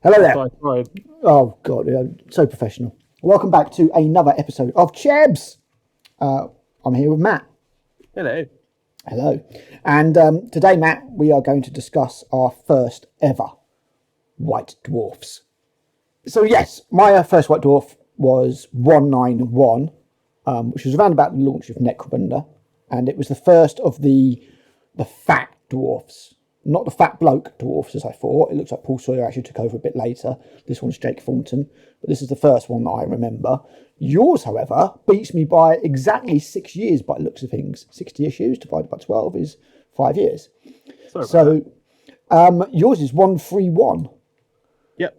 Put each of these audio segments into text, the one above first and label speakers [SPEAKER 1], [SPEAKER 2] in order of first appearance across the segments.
[SPEAKER 1] Hello there.
[SPEAKER 2] I tried.
[SPEAKER 1] Oh, God, yeah, so professional. Welcome back to another episode of C.H.E.B.S. I'm here with Matt.
[SPEAKER 2] Hello.
[SPEAKER 1] Hello. And today, Matt, we are going to discuss our first ever White Dwarfs. So, yes, my first White Dwarf was 191, which was around about the launch of Necrobunda. And it was the first of the fat dwarfs. Not the fat bloke dwarfs, as I thought. It looks like Paul Sawyer actually took over a bit later. This one's Jake Thornton, but this is the first one that I remember. Yours, however, beats me by exactly 6 years by the looks of things. 60 issues divided by 12 is 5 years. Yours is 131.
[SPEAKER 2] Yep.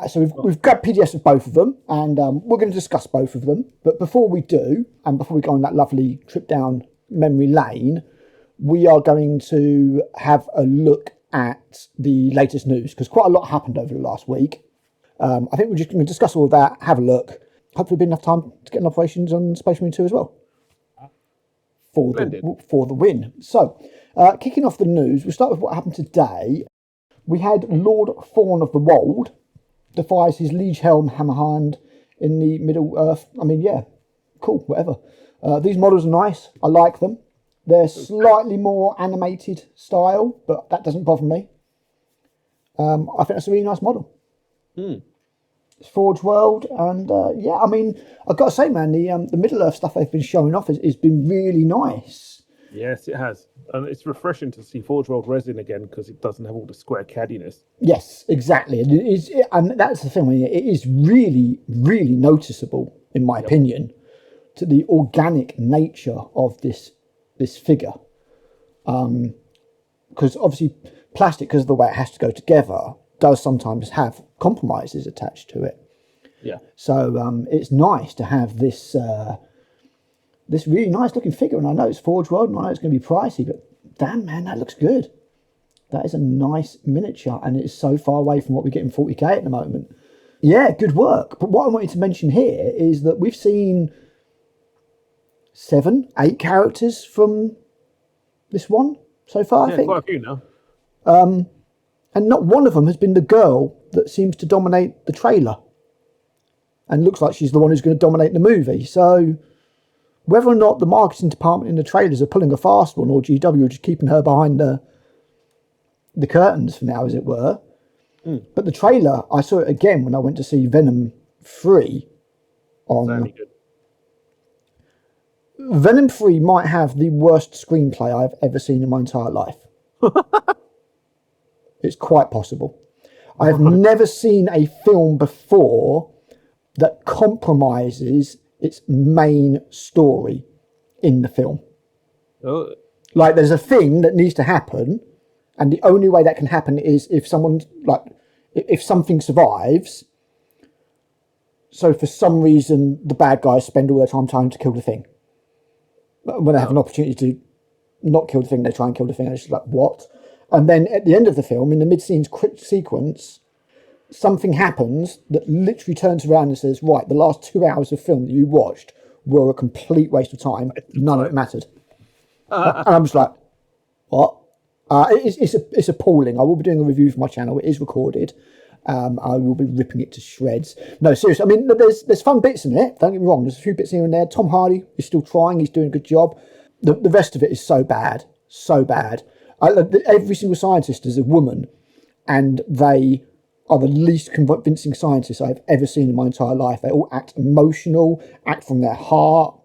[SPEAKER 1] So we've got PDFs of both of them, and we're going to discuss both of them. But before we do, and before we go on that lovely trip down memory lane, we are going to have a look at the latest news, because quite a lot happened over the last week. I think we're just going to discuss all of that, have a look. Hopefully, be enough time to get an operations on Space Marine 2 as well. For the win. So, kicking off the news, we'll start with what happened today. We had Lord Thorn of the Wold defies his Liege Helm Hammerhand in the Middle Earth. I mean, yeah, cool, whatever. These models are nice. I like them. They're slightly more animated style, but that doesn't bother me. I think that's a really nice model. It's Forge World, and yeah, I mean, I've got to say, man, the Middle Earth stuff they've been showing off has been really nice.
[SPEAKER 2] Yes, it has. And it's refreshing to see Forge World resin again, because it doesn't have all the square caddiness.
[SPEAKER 1] Yes, exactly. And that's the thing, it is really, really noticeable, in my opinion, to the organic nature of this figure, because obviously plastic, because of the way it has to go together, does sometimes have compromises attached to it.
[SPEAKER 2] Yeah.
[SPEAKER 1] So it's nice to have this really nice looking figure, and I know it's Forge World, and I know it's going to be pricey, but damn, man, that looks good. That is a nice miniature, and it's so far away from what we get in 40k at the moment. Yeah, good work. But what I wanted to mention here is that we've seen 7, 8 characters from this one so far, I think.
[SPEAKER 2] Quite a few now.
[SPEAKER 1] And not one of them has been the girl that seems to dominate the trailer. And looks like she's the one who's going to dominate the movie. So whether or not the marketing department in the trailers are pulling a fast one, or GW are just keeping her behind the curtains for now, as it were. But the trailer, I saw it again when I went to see Venom 3 on... Venom 3 might have the worst screenplay I've ever seen in my entire life. It's quite possible. I've never seen a film before that compromises its main story in the film.
[SPEAKER 2] Oh.
[SPEAKER 1] Like, there's a thing that needs to happen, and the only way that can happen is if something survives. So for some reason, the bad guys spend all their time trying to kill the thing. When they have an opportunity to not kill the thing, they try and kill the thing. And it's just like, what? And then at the end of the film, in the mid-scene sequence, something happens that literally turns around and says, right, the last 2 hours of film that you watched were a complete waste of time. None of it mattered. And I'm just like, what? It's appalling. I will be doing a review for my channel. It is recorded. I will be ripping it to shreds. No, seriously. I mean, there's fun bits in it. Don't get me wrong. There's a few bits here and there. Tom Hardy is still trying. He's doing a good job. The rest of it is so bad. So bad. Every single scientist is a woman, and they are the least convincing scientists I've ever seen in my entire life. They all act emotional, act from their heart,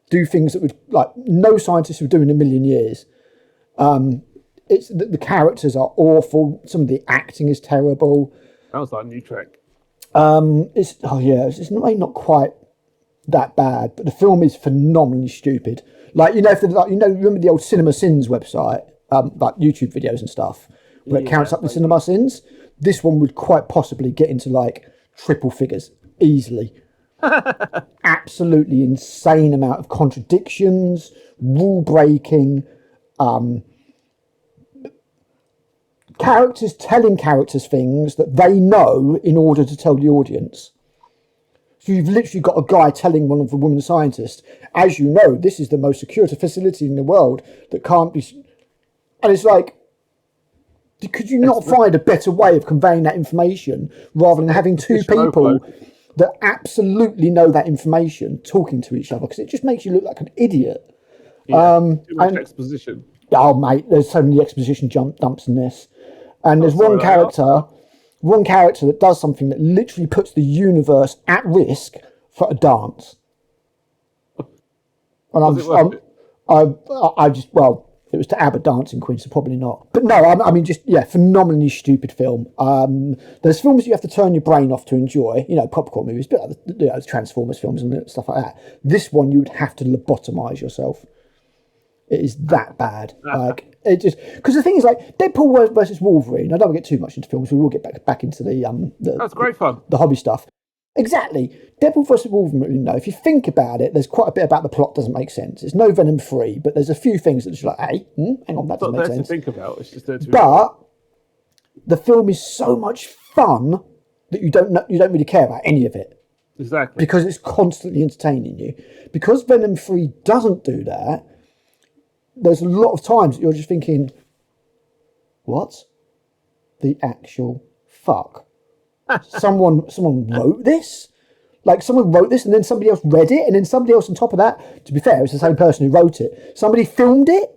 [SPEAKER 1] do things that would, like, no scientist would do in a million years. It's the characters are awful. Some of the acting is terrible.
[SPEAKER 2] Sounds like a new track.
[SPEAKER 1] It's not quite that bad, but the film is phenomenally stupid. Like, remember the old Cinema Sins website, like YouTube videos and stuff, where it counts up the cinema sins. This one would quite possibly get into like triple figures easily. Absolutely insane amount of contradictions, rule breaking. Characters telling characters things that they know in order to tell the audience. So you've literally got a guy telling one of the women scientists, as you know, this is the most secure facility in the world that can't be... And it's like, Could you not find a better way of conveying that information rather than having two people that absolutely know that information talking to each other? Because it just makes you look like an idiot.
[SPEAKER 2] Yeah, too much exposition.
[SPEAKER 1] Oh, mate, there's so many exposition dumps in this. And there's one character that does something that literally puts the universe at risk for a dance. And it was to ABBA Dancing Queen, so probably not. But no, I mean, just, phenomenally stupid film. There's films you have to turn your brain off to enjoy, popcorn movies, but the Transformers films and stuff like that. This one, you would have to lobotomise yourself. It is that bad. Like, it just, because the thing is, like, Deadpool versus Wolverine, I don't want to get too much into films, we will get back into
[SPEAKER 2] that's great fun.
[SPEAKER 1] The hobby stuff. Exactly. Deadpool vs. Wolverine, if you think about it, there's quite a bit about the plot doesn't make sense. It's no Venom 3, but there's a few things that are just like, hey, hang on, that doesn't make sense.
[SPEAKER 2] To think about. It's just there to
[SPEAKER 1] but the film is so much fun that you don't really care about any of it.
[SPEAKER 2] Exactly.
[SPEAKER 1] Because it's constantly entertaining you. Because Venom 3 doesn't do that, there's a lot of times that you're just thinking, what the actual fuck? Someone wrote this? Like, someone wrote this and then somebody else read it and then somebody else on top of that, to be fair, it's the same person who wrote it. Somebody filmed it.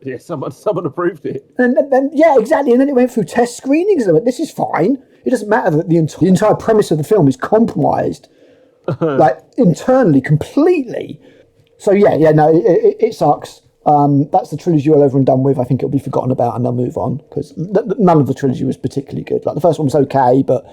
[SPEAKER 2] Yeah, someone approved it.
[SPEAKER 1] And then, yeah, exactly. And then it went through test screenings and went, this is fine. It doesn't matter that the entire premise of the film is compromised, like, internally, completely. So, it sucks. That's the trilogy all over and done with. I think it'll be forgotten about and they'll move on because none of the trilogy was particularly good. Like, the first one was okay, but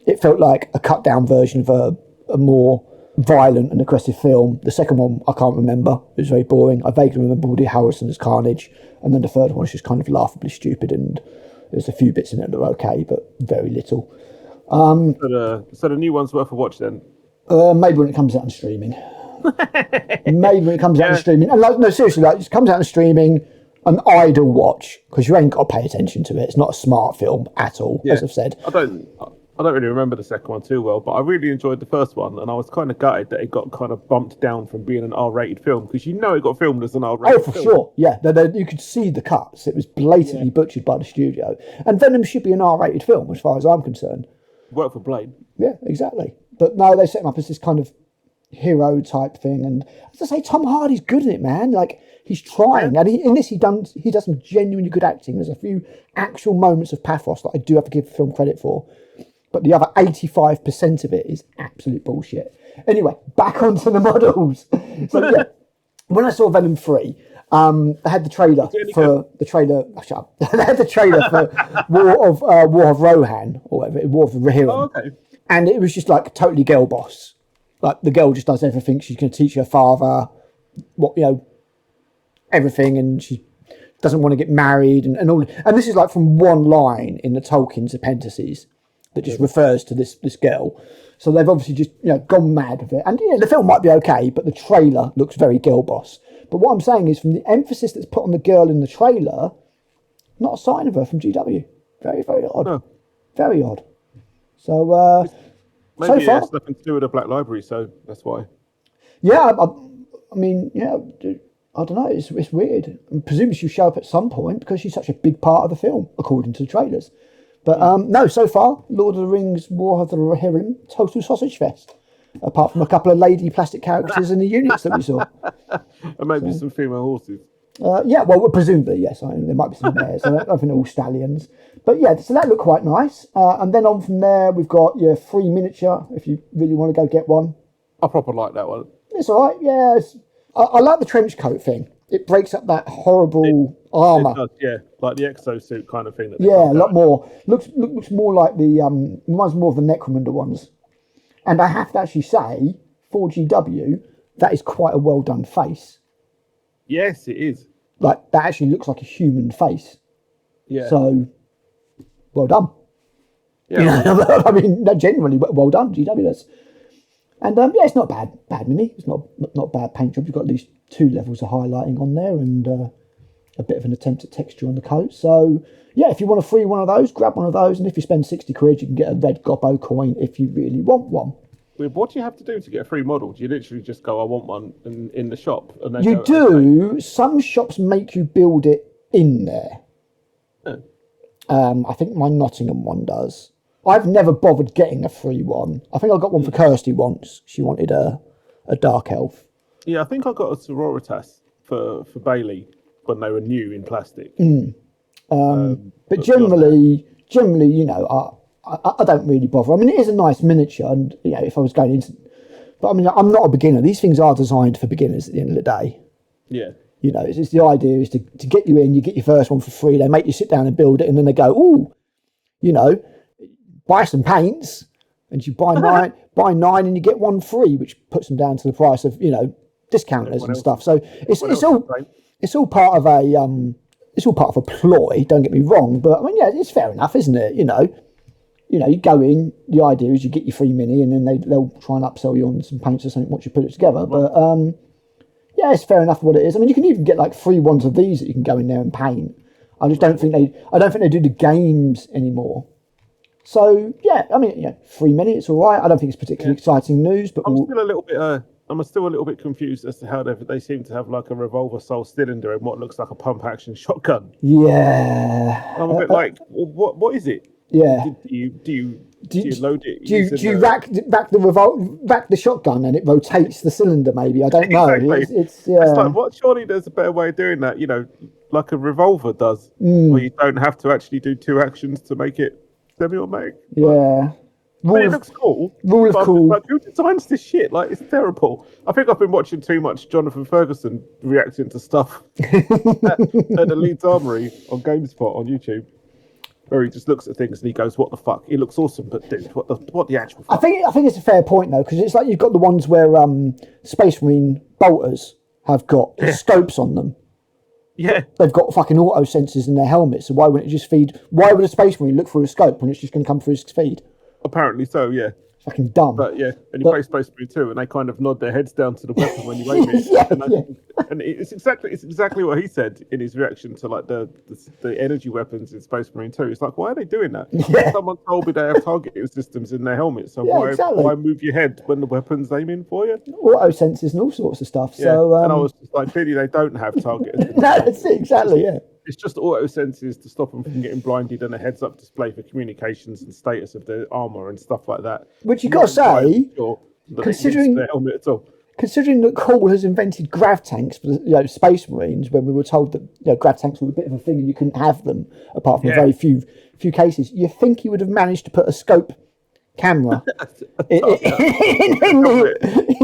[SPEAKER 1] it felt like a cut down version of a more violent and aggressive film. The second one I can't remember. It was very boring. I vaguely remember Woody Harrelson as Carnage, and then the third one was just kind of laughably stupid, and there's a few bits in it that are okay, but very little.
[SPEAKER 2] So the new one's worth a watch then?
[SPEAKER 1] Maybe when it comes out on streaming. Maybe when it comes out on streaming. And no, seriously, like, it comes out on streaming, an idle watch, because you ain't got to pay attention to it. It's not a smart film at all, as I've said.
[SPEAKER 2] I don't really remember the second one too well, but I really enjoyed the first one, and I was kind of gutted that it got kind of bumped down from being an R-rated film, because it got filmed as an R-rated film.
[SPEAKER 1] Oh, for sure, yeah. You could see the cuts. It was blatantly butchered by the studio. And Venom should be an R-rated film, as far as I'm concerned.
[SPEAKER 2] Work for Blade.
[SPEAKER 1] Yeah, exactly. But no, they set him up as this kind of hero type thing, and as I say, Tom Hardy's good at it, man. Like, he's trying, and in this he does some genuinely good acting. There's a few actual moments of pathos that I do have to give the film credit for, but the other 85% of it is absolute bullshit. Anyway, back onto the models. So yeah, when I saw Venom 3, I had the trailer for the trailer. Oh, shut up. They had the trailer for War of Rohan, or whatever, War of the Rohirrim.
[SPEAKER 2] Oh, okay.
[SPEAKER 1] And it was just like totally girl boss. Like, the girl just does everything. She's going to teach her father everything, and she doesn't want to get married and all. And this is like from one line in the Tolkien's appendices that just refers to this girl. So they've obviously just gone mad with it. And the film might be okay, but the trailer looks very girl boss. But what I'm saying is, from the emphasis that's put on the girl in the trailer, not a sign of her from GW. Very, very odd. No. Very odd. So
[SPEAKER 2] maybe
[SPEAKER 1] so far,
[SPEAKER 2] it's nothing to do with the Black Library, so that's why.
[SPEAKER 1] Yeah, I mean, I don't know. It's weird. And presumably she'll show up at some point because she's such a big part of the film, according to the trailers. But no, so far, Lord of the Rings, War of the Rohirrim, total sausage fest. Apart from a couple of lady plastic characters in the units that we saw.
[SPEAKER 2] And maybe some female horses.
[SPEAKER 1] Well, presumably, yes. I mean, there might be some mares. I don't think they're all stallions. But yeah, so that looked quite nice. And then on from there, we've got your free miniature, if you really want to go get one.
[SPEAKER 2] I proper like that one.
[SPEAKER 1] It's all right, yeah. I like the trench coat thing. It breaks up that horrible armour.
[SPEAKER 2] It does, yeah, like the exosuit kind of thing.
[SPEAKER 1] A lot more. Looks more like reminds more of the Necromunda ones. And I have to actually say, for GW, that is quite a well done face.
[SPEAKER 2] Yes, it is.
[SPEAKER 1] Like, that actually looks like a human face.
[SPEAKER 2] Yeah.
[SPEAKER 1] So, well done.
[SPEAKER 2] Yeah.
[SPEAKER 1] I mean, genuinely well done, GW. That's. And it's not bad mini. It's not bad paint job. You've got at least 2 levels of highlighting on there, and a bit of an attempt at texture on the coat. So yeah, if you want a free one of those, grab one of those, and if you spend 60 quid, you can get a red Gobbo coin if you really want one.
[SPEAKER 2] What do you have to do to get a free model? Do you literally just go, I want one in the shop? And then
[SPEAKER 1] you do. Some shops make you build it in there.
[SPEAKER 2] Oh.
[SPEAKER 1] I think my Nottingham one does. I've never bothered getting a free one. I think I got one for Kirsty once. She wanted a dark elf.
[SPEAKER 2] Yeah, I think I got a sororitas for Bailey when they were new in plastic.
[SPEAKER 1] But generally, you know, I don't really bother. I mean, it is a nice miniature, and you know, if I was going into, but I mean, I'm not a beginner. These things are designed for beginners at the end of the day.
[SPEAKER 2] Yeah.
[SPEAKER 1] You know, it's the idea is to get you in. You get your first one for free. They make you sit down and build it, and then they go, "Ooh, you know, buy some paints," and you buy nine, and you get one free, which puts them down to the price of, you know, discounters and stuff. So it's all part of a ploy. Don't get me wrong, but I mean, yeah, it's fair enough, isn't it? You know, you go in. The idea is you get your free mini, and then they'll try and upsell you on some paints or something once you put it together. But yeah, it's fair enough what it is. I mean, you can even get like free ones of these that you can go in there and paint. I just don't think they do the games anymore. So yeah, I mean, free mini, it's all right. I don't think it's particularly exciting news, but
[SPEAKER 2] I'm still a little bit confused as to how they seem to have like a revolver style cylinder and what looks like a pump action shotgun.
[SPEAKER 1] Yeah,
[SPEAKER 2] I'm a bit like, what is it?
[SPEAKER 1] Yeah.
[SPEAKER 2] Do you load it?
[SPEAKER 1] Do you rack the shotgun and it rotates the cylinder? Maybe, I don't know.
[SPEAKER 2] Exactly.
[SPEAKER 1] It's
[SPEAKER 2] like, what? Surely there's a better way of doing that. You know, like a revolver does, where you don't have to actually do two actions to make it semi-automatic.
[SPEAKER 1] Yeah.
[SPEAKER 2] It looks cool.
[SPEAKER 1] Rule of cool.
[SPEAKER 2] Like, who designs this shit? Like, it's terrible. I think I've been watching too much Jonathan Ferguson reacting to stuff at the Leeds Armory on GameSpot on YouTube, where he just looks at things and he goes, "What the fuck? It looks awesome, but dude, what the actual fuck?"
[SPEAKER 1] I think it's a fair point though, because it's like you've got the ones where Space Marine bolters have got scopes on them.
[SPEAKER 2] Yeah,
[SPEAKER 1] they've got fucking auto sensors in their helmets. So why wouldn't it just feed? Why would a Space Marine look through a scope when it's just going to come through his feed?
[SPEAKER 2] Apparently so, yeah.
[SPEAKER 1] Fucking dumb.
[SPEAKER 2] But yeah, and you play Space Marine 2 and they kind of nod their heads down to the weapon when you aim it. And it's exactly what he said in his reaction to like the energy weapons in Space Marine 2. It's like, why are they doing that? Yeah. Someone told me they have targeting systems in their helmets, so why move your head when the weapon's aiming for you?
[SPEAKER 1] Auto sensors and all sorts of stuff.
[SPEAKER 2] Yeah.
[SPEAKER 1] So
[SPEAKER 2] and I was just like, clearly they don't have targeting.
[SPEAKER 1] No, that's it, exactly, yeah.
[SPEAKER 2] It's just auto sensors to stop them from getting blinded and a heads-up display for communications and status of their armor and stuff like that.
[SPEAKER 1] Which you got to say, considering
[SPEAKER 2] their helmet at all.
[SPEAKER 1] Considering that Cole has invented grav tanks for the Space Marines, when we were told that grav tanks were a bit of a thing and you couldn't have them apart from a very few cases, you think he would have managed to put a scope camera in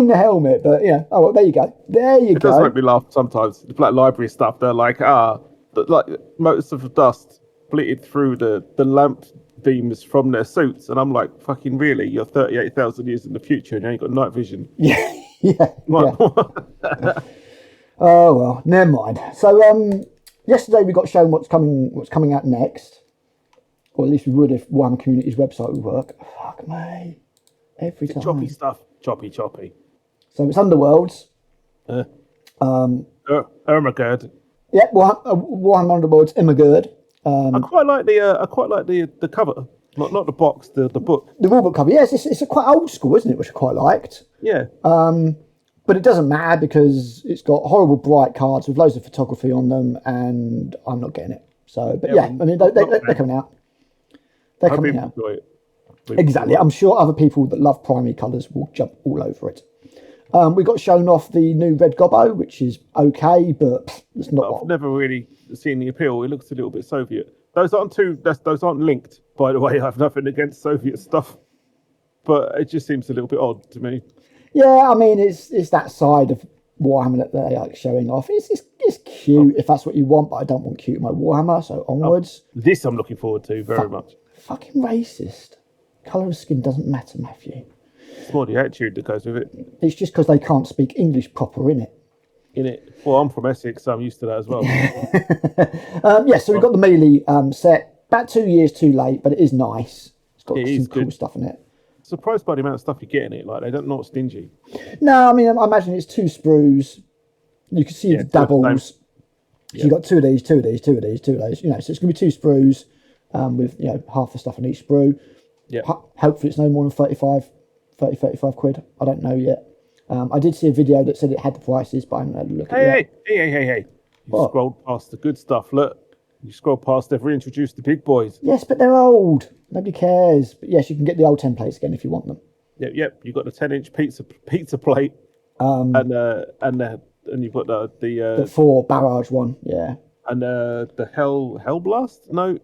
[SPEAKER 1] the helmet? But oh well, there you go. It does
[SPEAKER 2] make me laugh sometimes. The Black Library stuff. They're like, like motes of dust bleated through the lamp beams from their suits, and I'm like, fucking really? You're 38,000 years in the future and you ain't got night vision.
[SPEAKER 1] Yeah. Oh well, never mind. So yesterday we got shown what's coming out next, or at least we would if Warhammer Community's website would work. Fuck me, every time.
[SPEAKER 2] Choppy stuff, choppy.
[SPEAKER 1] So it's Underworlds.
[SPEAKER 2] Ermagerd.
[SPEAKER 1] Yeah, Warhammer Underworlds, Immergerd.
[SPEAKER 2] I quite like the cover, not the box, the book.
[SPEAKER 1] The rulebook cover, yes, it's a quite old school, isn't it? Which I quite liked.
[SPEAKER 2] Yeah.
[SPEAKER 1] But it doesn't matter because it's got horrible bright cards with loads of photography on them, and I'm not getting it. So, but I mean, they're coming out. They're coming out.
[SPEAKER 2] Enjoy it.
[SPEAKER 1] Exactly. I'm sure other people that love primary colours will jump all over it. We got shown off the new Red Gobbo, which is okay, but it's not.
[SPEAKER 2] I've never really seen the appeal. It looks a little bit Soviet. Those aren't linked, by the way. I have nothing against Soviet stuff, but it just seems a little bit odd to me.
[SPEAKER 1] Yeah, I mean, it's that side of Warhammer that they are showing off. It's cute if that's what you want, but I don't want cute in my Warhammer, so onwards.
[SPEAKER 2] This I'm looking forward to very much.
[SPEAKER 1] Fucking racist. Colour of skin doesn't matter, Matthew.
[SPEAKER 2] It's more the attitude that goes with it.
[SPEAKER 1] It's just because they can't speak English proper, innit?
[SPEAKER 2] Well, I'm from Essex, so I'm used to that as well.
[SPEAKER 1] So we've got the Melee set. About 2 years too late, but it is nice. It's got some cool stuff in it.
[SPEAKER 2] Surprised by the amount of stuff you get in it. Like, they don't not stingy.
[SPEAKER 1] No, I mean, I imagine it's 2 sprues. You can see the doubles. So you've got 2 of these, 2 of these, 2 of these, 2 of those. So it's going to be 2 sprues with half the stuff in each sprue.
[SPEAKER 2] Yeah.
[SPEAKER 1] Hopefully it's no more than 35 quid. I don't know yet. I did see a video that said it had the prices, but I haven't had a look at it yet.
[SPEAKER 2] Hey. You scrolled past the good stuff. Look, You scroll past, they've reintroduced the big boys.
[SPEAKER 1] Yes, but they're old. Nobody cares. But yes, you can get the old templates again if you want them.
[SPEAKER 2] Yep. You got the 10-inch pizza plate, and you've got
[SPEAKER 1] The 4 barrage one, yeah.
[SPEAKER 2] And the Hell Blast? No.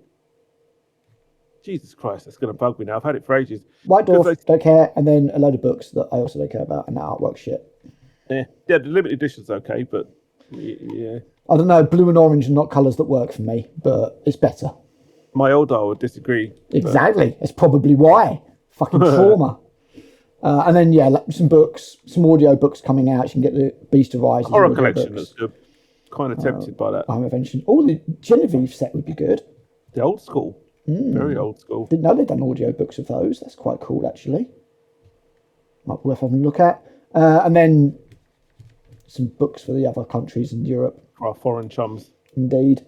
[SPEAKER 2] Jesus Christ, that's going to bug me now. I've had it for ages.
[SPEAKER 1] White Dwarf, don't care, and then a load of books that I also don't care about, and that artwork shit.
[SPEAKER 2] Yeah, the limited edition's okay, but yeah.
[SPEAKER 1] I don't know, blue and orange are not colours that work for me, but it's better.
[SPEAKER 2] My Eldar would disagree.
[SPEAKER 1] Exactly. It's probably why. Fucking trauma. And then, some books, some audio books coming out. You can get the Beast of Rises.
[SPEAKER 2] Horror collection that's good. Kind of tempted by that.
[SPEAKER 1] I'm eventually. The Genevieve set would be good.
[SPEAKER 2] The old school. Very old school.
[SPEAKER 1] Didn't know they'd done audio books of those. That's quite cool, actually. Might be worth having a look at. And then some books for the other countries in Europe.
[SPEAKER 2] Our foreign chums.
[SPEAKER 1] Indeed.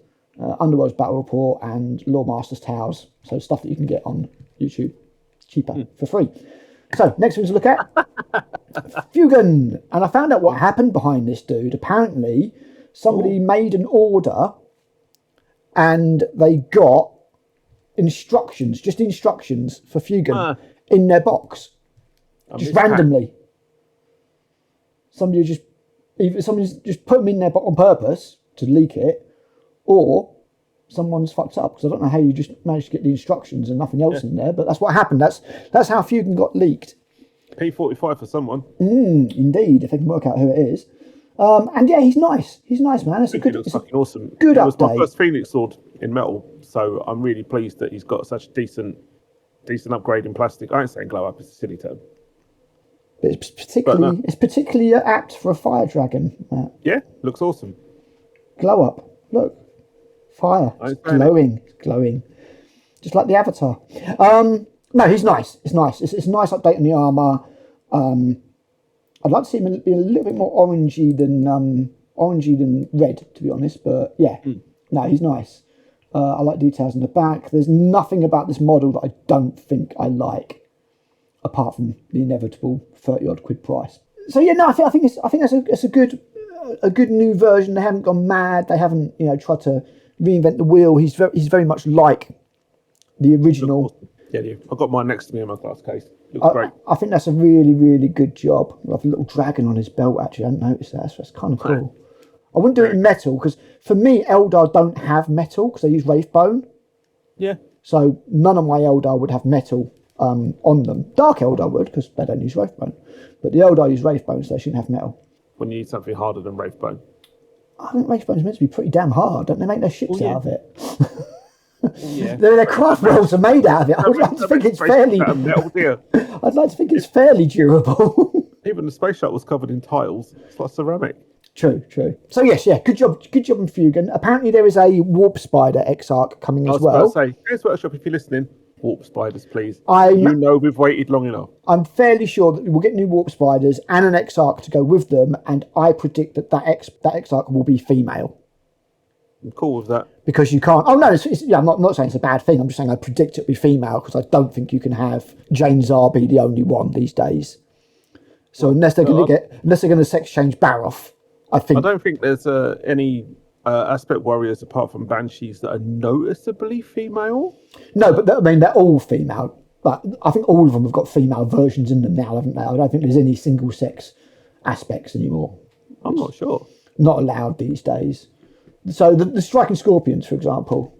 [SPEAKER 1] Underworld's Battle Report and Lawmaster's Tales. So stuff that you can get on YouTube cheaper for free. So next thing to look at, Fugan. And I found out what happened behind this dude. Apparently somebody made an order and they got instructions for Fugan in their box. Just randomly. Somebody's just put them in there on purpose to leak it, or someone's fucked up, because I don't know how you just managed to get the instructions and nothing else in there, but that's what happened. That's how Fugan got leaked.
[SPEAKER 2] P45 for someone.
[SPEAKER 1] Indeed, if they can work out who it is. And yeah, he's nice. He's nice, man. It's
[SPEAKER 2] fucking awesome.
[SPEAKER 1] Good update.
[SPEAKER 2] It was my first Phoenix sword in metal, so I'm really pleased that he's got such a decent upgrade in plastic. I ain't saying glow up; it's a silly term.
[SPEAKER 1] But it's particularly apt for a fire dragon, Matt.
[SPEAKER 2] Yeah, looks awesome.
[SPEAKER 1] Glow up. Look. Fire. It's glowing. Just like the Avatar. No, he's nice. It's nice. It's a nice update on the armour. I'd like to see him be a little bit more orangey than red, to be honest. But yeah, no, he's nice. I like details in the back. There's nothing about this model that I don't think I like, apart from the inevitable 30-odd quid price. So yeah, no, I think it's a good new version. They haven't gone mad. They haven't tried to reinvent the wheel. He's very much like the original.
[SPEAKER 2] Yeah, I've got mine next to me in my glass case. Looks great.
[SPEAKER 1] I think that's a really, really good job. I have a little dragon on his belt, actually. I hadn't noticed that. So that's kind of cool. I wouldn't do it in metal, because for me, Eldar don't have metal, because they use Wraithbone. Yeah. So none of my Eldar would have metal on them. Dark Eldar would, because they don't use Wraithbone. But the Eldar use Wraithbone, so they shouldn't have metal.
[SPEAKER 2] When you need something harder than Wraithbone.
[SPEAKER 1] I think Wraithbone's meant to be pretty damn hard. Don't they make their ships out of it?
[SPEAKER 2] Yeah.
[SPEAKER 1] Their craft rolls are made out of it. I'd like to think it's fairly. I'd like to think it's fairly durable.
[SPEAKER 2] Even the space shuttle was covered in tiles. It's like ceramic.
[SPEAKER 1] True. So yes, good job in Fugan. Apparently there is a Warp Spider Exarch coming as well. I was
[SPEAKER 2] about to say, Games Workshop, if you're listening, Warp Spiders, please. We've waited long enough.
[SPEAKER 1] I'm fairly sure that we'll get new Warp Spiders and an Exarch to go with them, and I predict that Exarch will be female.
[SPEAKER 2] I'm cool with that.
[SPEAKER 1] Because you can't... Oh, no, I'm not saying it's a bad thing. I'm just saying I predict it'll be female, because I don't think you can have Jane Czar be the only one these days. So unless they're going to sex change Baroth, I don't
[SPEAKER 2] think there's any aspect warriors apart from Banshees that are noticeably female.
[SPEAKER 1] No, but they're all female. But I think all of them have got female versions in them now, haven't they? I don't think there's any single sex aspects anymore.
[SPEAKER 2] I'm not sure.
[SPEAKER 1] Not allowed these days. So the Striking Scorpions, for example,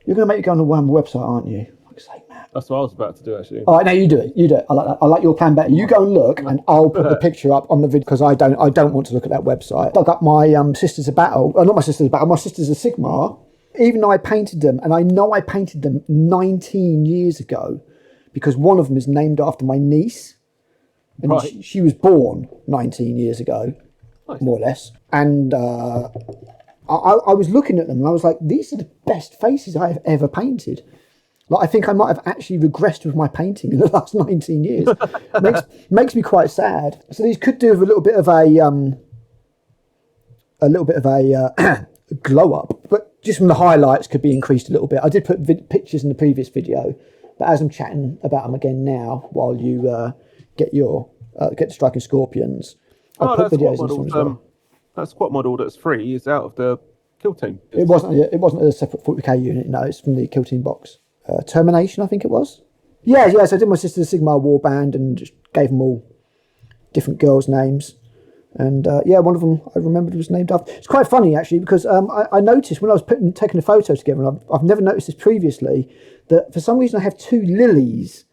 [SPEAKER 1] you're going to make it go on the Warhammer website, aren't you? Fuck's sake, Matt.
[SPEAKER 2] That's what I was about to do, actually.
[SPEAKER 1] All right, no, you do it. I like that. I like your plan better. You go and look, and I'll put the picture up on the video, because I don't want to look at that website. I dug up my Sisters of Battle. Not my Sisters of Battle. My Sisters of Sigmar. Even though I painted them, and I know I painted them 19 years ago, because one of them is named after my niece, and she was born 19 years ago, more or less. And I was looking at them, and I was like, these are the best faces I have ever painted. Like, I think I might have actually regressed with my painting in the last 19 years. makes me quite sad. So these could do with a little bit of a glow up, but just from the highlights could be increased a little bit. I did put pictures in the previous video, but as I'm chatting about them again now, while you get the Striking Scorpions, I'll put videos in them as well.
[SPEAKER 2] That squat model that's free is out of the Kill Team.
[SPEAKER 1] It wasn't a separate 40k unit. No, it's from the Kill Team box. Termination, I think it was. Yeah. So I did my sister's Sigmar warband and just gave them all different girls' names. And one of them I remembered was named after. It's quite funny actually because I noticed when I was taking the photos together, and I've never noticed this previously, that for some reason I have 2 lilies.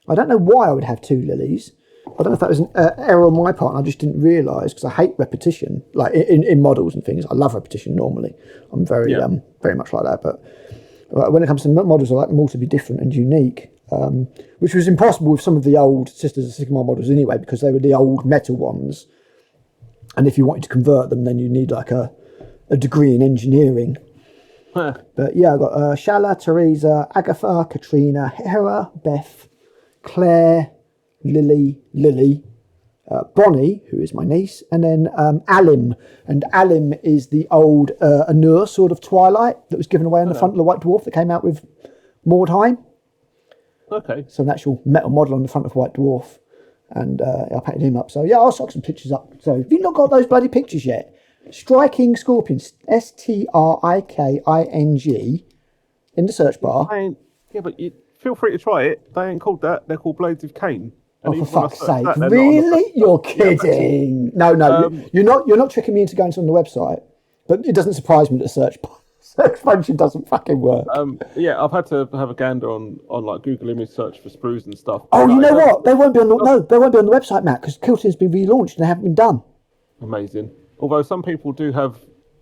[SPEAKER 1] I don't know why I would have 2 lilies. I don't know if that was an error on my part, and I just didn't realise because I hate repetition, like in models and things. I love repetition normally. I'm very much like that. But when it comes to models, I like them all to be different and unique, which was impossible with some of the old Sisters of Sigmar models anyway, because they were the old metal ones. And if you wanted to convert them, then you need like a degree in engineering. Huh. But yeah, I've got Shala, Teresa, Agatha, Katrina, Hera, Beth, Claire, Lily, Bonnie, who is my niece, and then Alim. And Alim is the old Anur Sword of Twilight that was given away on the front of the White Dwarf that came out with Mordheim.
[SPEAKER 2] Okay.
[SPEAKER 1] So an actual metal model on the front of White Dwarf. And I painted him up. So yeah, I'll stock some pictures up. So if you've not got those bloody pictures yet, Striking Scorpion, Striking, in the search bar.
[SPEAKER 2] But feel free to try it. They ain't called that. They're called Blades of Cain.
[SPEAKER 1] And for fuck's sake, really? You're kidding. No, you're not tricking me into going on the website. But it doesn't surprise me that the search function doesn't fucking work.
[SPEAKER 2] I've had to have a gander on like Google image search for sprues and stuff.
[SPEAKER 1] Oh, you know what? They won't be on the website, Matt, because Kill Team's been relaunched and they haven't been done.
[SPEAKER 2] Amazing. Although some people do have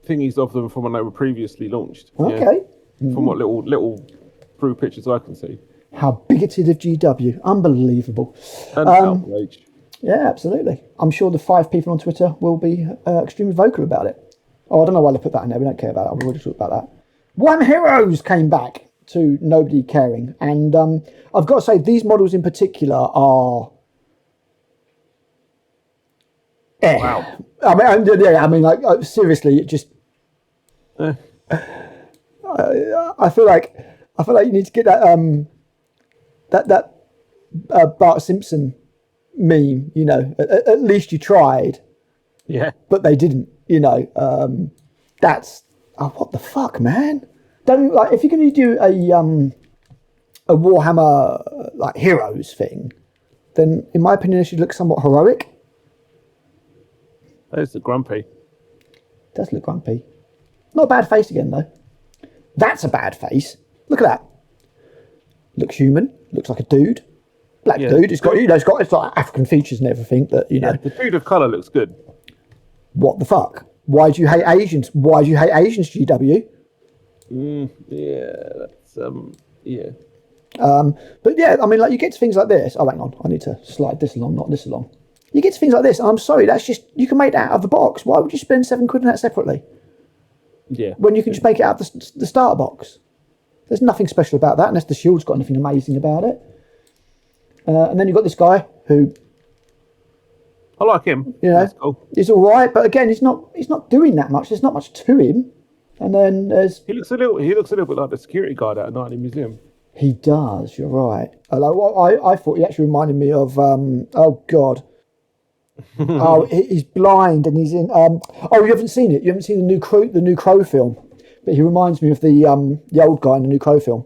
[SPEAKER 2] thingies of them from when they were previously launched.
[SPEAKER 1] Okay.
[SPEAKER 2] Yeah. From what little brew pictures I can see.
[SPEAKER 1] How bigoted of GW. Unbelievable.
[SPEAKER 2] And outrage.
[SPEAKER 1] Yeah, absolutely. I'm sure the 5 people on Twitter will be extremely vocal about it. Oh, I don't know why they put that in there. We don't care about that. We've already talked about that. One Heroes came back to nobody caring. And I've got to say, these models in particular are...
[SPEAKER 2] Wow.
[SPEAKER 1] Seriously, it just... I feel like you need to get that Bart Simpson meme, at least you tried.
[SPEAKER 2] Yeah.
[SPEAKER 1] But they didn't, that's what the fuck, man? Don't if you're going to do a Warhammer like Heroes thing, then in my opinion it should look somewhat heroic.
[SPEAKER 2] That is grumpy.
[SPEAKER 1] It does look grumpy. Not a bad face again though. That's a bad face. Look at that. Looks human. Looks like a dude. Black dude. It's got it's like African features and everything. That
[SPEAKER 2] the dude of colour looks good.
[SPEAKER 1] What the fuck? Why do you hate Asians? Why do you hate Asians, GW? But yeah, I mean, like you get to things like this. Oh, hang on, I need to slide this along, not this along. You get to things like this, and I'm sorry, that's just you can make that out of the box. Why would you spend £7 on that separately?
[SPEAKER 2] Yeah.
[SPEAKER 1] When you can just make it out of the starter box. There's nothing special about that, unless the shield's got anything amazing about it. And then you've got this guy who.
[SPEAKER 2] I like him.
[SPEAKER 1] That's cool. He's all right, but again, he's not doing that much. There's not much to him. And then there's
[SPEAKER 2] he looks a little bit like the security guard at a night in a museum.
[SPEAKER 1] He does. You're right. I thought he actually reminded me of oh god. He's blind and he's in. You haven't seen it. You haven't seen the new Crow film, but he reminds me of the old guy in the new Crow film.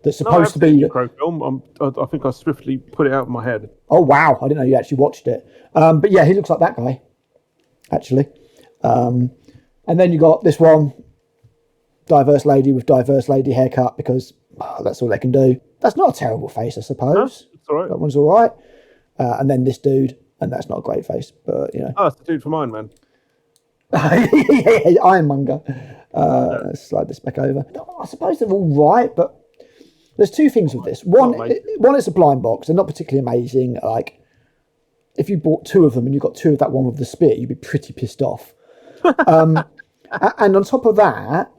[SPEAKER 1] That's supposed to be
[SPEAKER 2] the Crow film. I think I swiftly put it out of my head.
[SPEAKER 1] Oh wow! I didn't know you actually watched it. But yeah, he looks like that guy, actually. And then you got this one, diverse lady with diverse lady haircut because that's all they can do. That's not a terrible face, I suppose.
[SPEAKER 2] No, it's all right.
[SPEAKER 1] That one's all right. And then this dude, and that's not a great face, but
[SPEAKER 2] Oh, it's the dude from Iron Man.
[SPEAKER 1] Ironmonger. Let's slide this back over. I suppose they're all right, but there's two things with this. One, it's a blind box. They're not particularly amazing. Like, if you bought 2 of them and you got 2 of that one with the spear, you'd be pretty pissed off. And on top of that,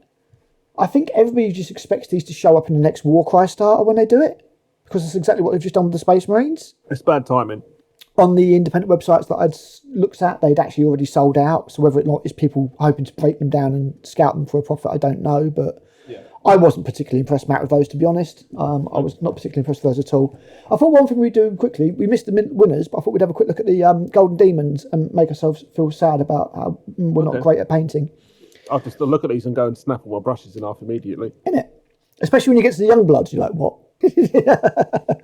[SPEAKER 1] I think everybody just expects these to show up in the next Warcry starter when they do it, because it's exactly what they've just done with the Space Marines.
[SPEAKER 2] It's bad timing.
[SPEAKER 1] On the independent websites that I'd looked at, they'd actually already sold out. So whether or not it's people hoping to break them down and scout them for a profit, I don't know. But I wasn't particularly impressed, Matt, with those, to be honest. I was not particularly impressed with those at all. I thought one thing we'd do quickly, we missed the winners, but I thought we'd have a quick look at the Golden Demons and make ourselves feel sad about how we're not great at painting.
[SPEAKER 2] I'll just look at these and go and snap all my brushes in half immediately.
[SPEAKER 1] Isn't it? Especially when you get to the young bloods, you're like, what?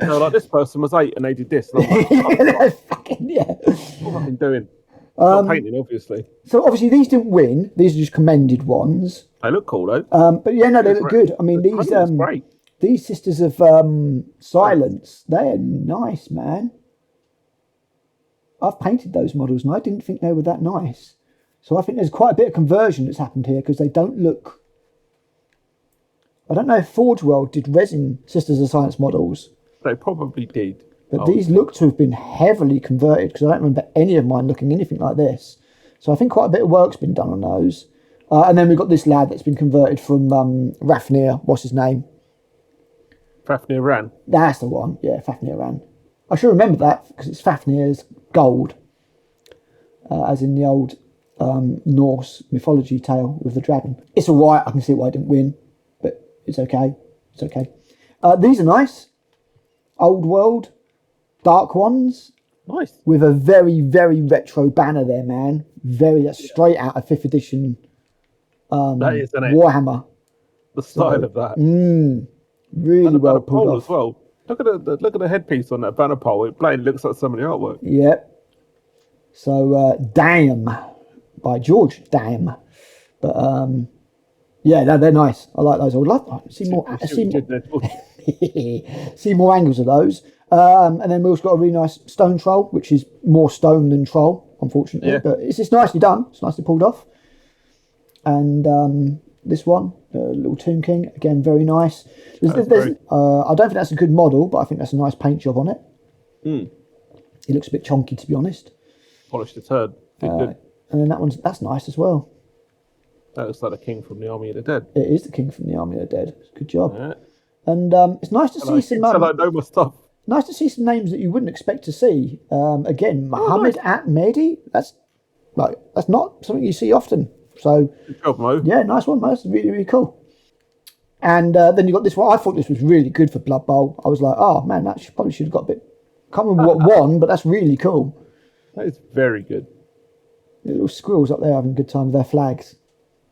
[SPEAKER 2] No, like this person was 8 and they did this. And I'm like,
[SPEAKER 1] What
[SPEAKER 2] have I been doing? Not painting, obviously.
[SPEAKER 1] So obviously these didn't win. These are just commended ones.
[SPEAKER 2] They look cool though.
[SPEAKER 1] But yeah, no, they look good. I mean,
[SPEAKER 2] Great.
[SPEAKER 1] these Sisters of Silence, they're nice, man. I've painted those models and I didn't think they were that nice. So I think there's quite a bit of conversion that's happened here because they don't look... I don't know if Forge World did resin Sisters of Silence models.
[SPEAKER 2] They probably did.
[SPEAKER 1] But these look to have been heavily converted because I don't remember any of mine looking anything like this. So I think quite a bit of work's been done on those. And then we've got this lad that's been converted from Rafnir. What's his name?
[SPEAKER 2] Fafnir Ran.
[SPEAKER 1] That's the one. Yeah, Fafnir Ran. I should remember that because it's Fafnir's gold. As in the old Norse mythology tale with the dragon. It's alright. I can see why I didn't win. But it's okay. It's okay. These are nice. Old world. Dark ones.
[SPEAKER 2] Nice.
[SPEAKER 1] With a very, very retro banner there, man. That's straight out of 5th edition
[SPEAKER 2] that is, isn't it?
[SPEAKER 1] Warhammer.
[SPEAKER 2] The style of that.
[SPEAKER 1] Really
[SPEAKER 2] and
[SPEAKER 1] well pulled off.
[SPEAKER 2] As well. Look at the headpiece on that banner pole. It plain looks like some of the artwork.
[SPEAKER 1] Yep. So, damn. By George, damn. But, yeah, they're nice. I like those. I would love to see more. See more angles of those. And then we've also got a really nice stone troll, which is more stone than troll, unfortunately. Yeah. But it's just nicely done. It's nicely pulled off. And this one, little Tomb King, again, very nice. I don't think that's a good model, but I think that's a nice paint job on it. It looks a bit chonky, to be honest.
[SPEAKER 2] Polished a turd. Good.
[SPEAKER 1] And then that's nice as well.
[SPEAKER 2] That looks like the king from the Army of the Dead.
[SPEAKER 1] It is the king from the Army of the Dead. Good job. Yeah. And it's nice to see some...
[SPEAKER 2] I know my stuff.
[SPEAKER 1] Nice to see some names that you wouldn't expect to see. Again, Mohammed at Mehdi. That's not something you see often. So,
[SPEAKER 2] good job, Mo.
[SPEAKER 1] Yeah, nice one, Mo. That's really, really cool. And then you got this one. I thought this was really good for Blood Bowl. I was like, oh man, probably should have got a bit... Can't remember what won, but that's really cool.
[SPEAKER 2] That is very good.
[SPEAKER 1] The little squirrels up there having a good time with their flags.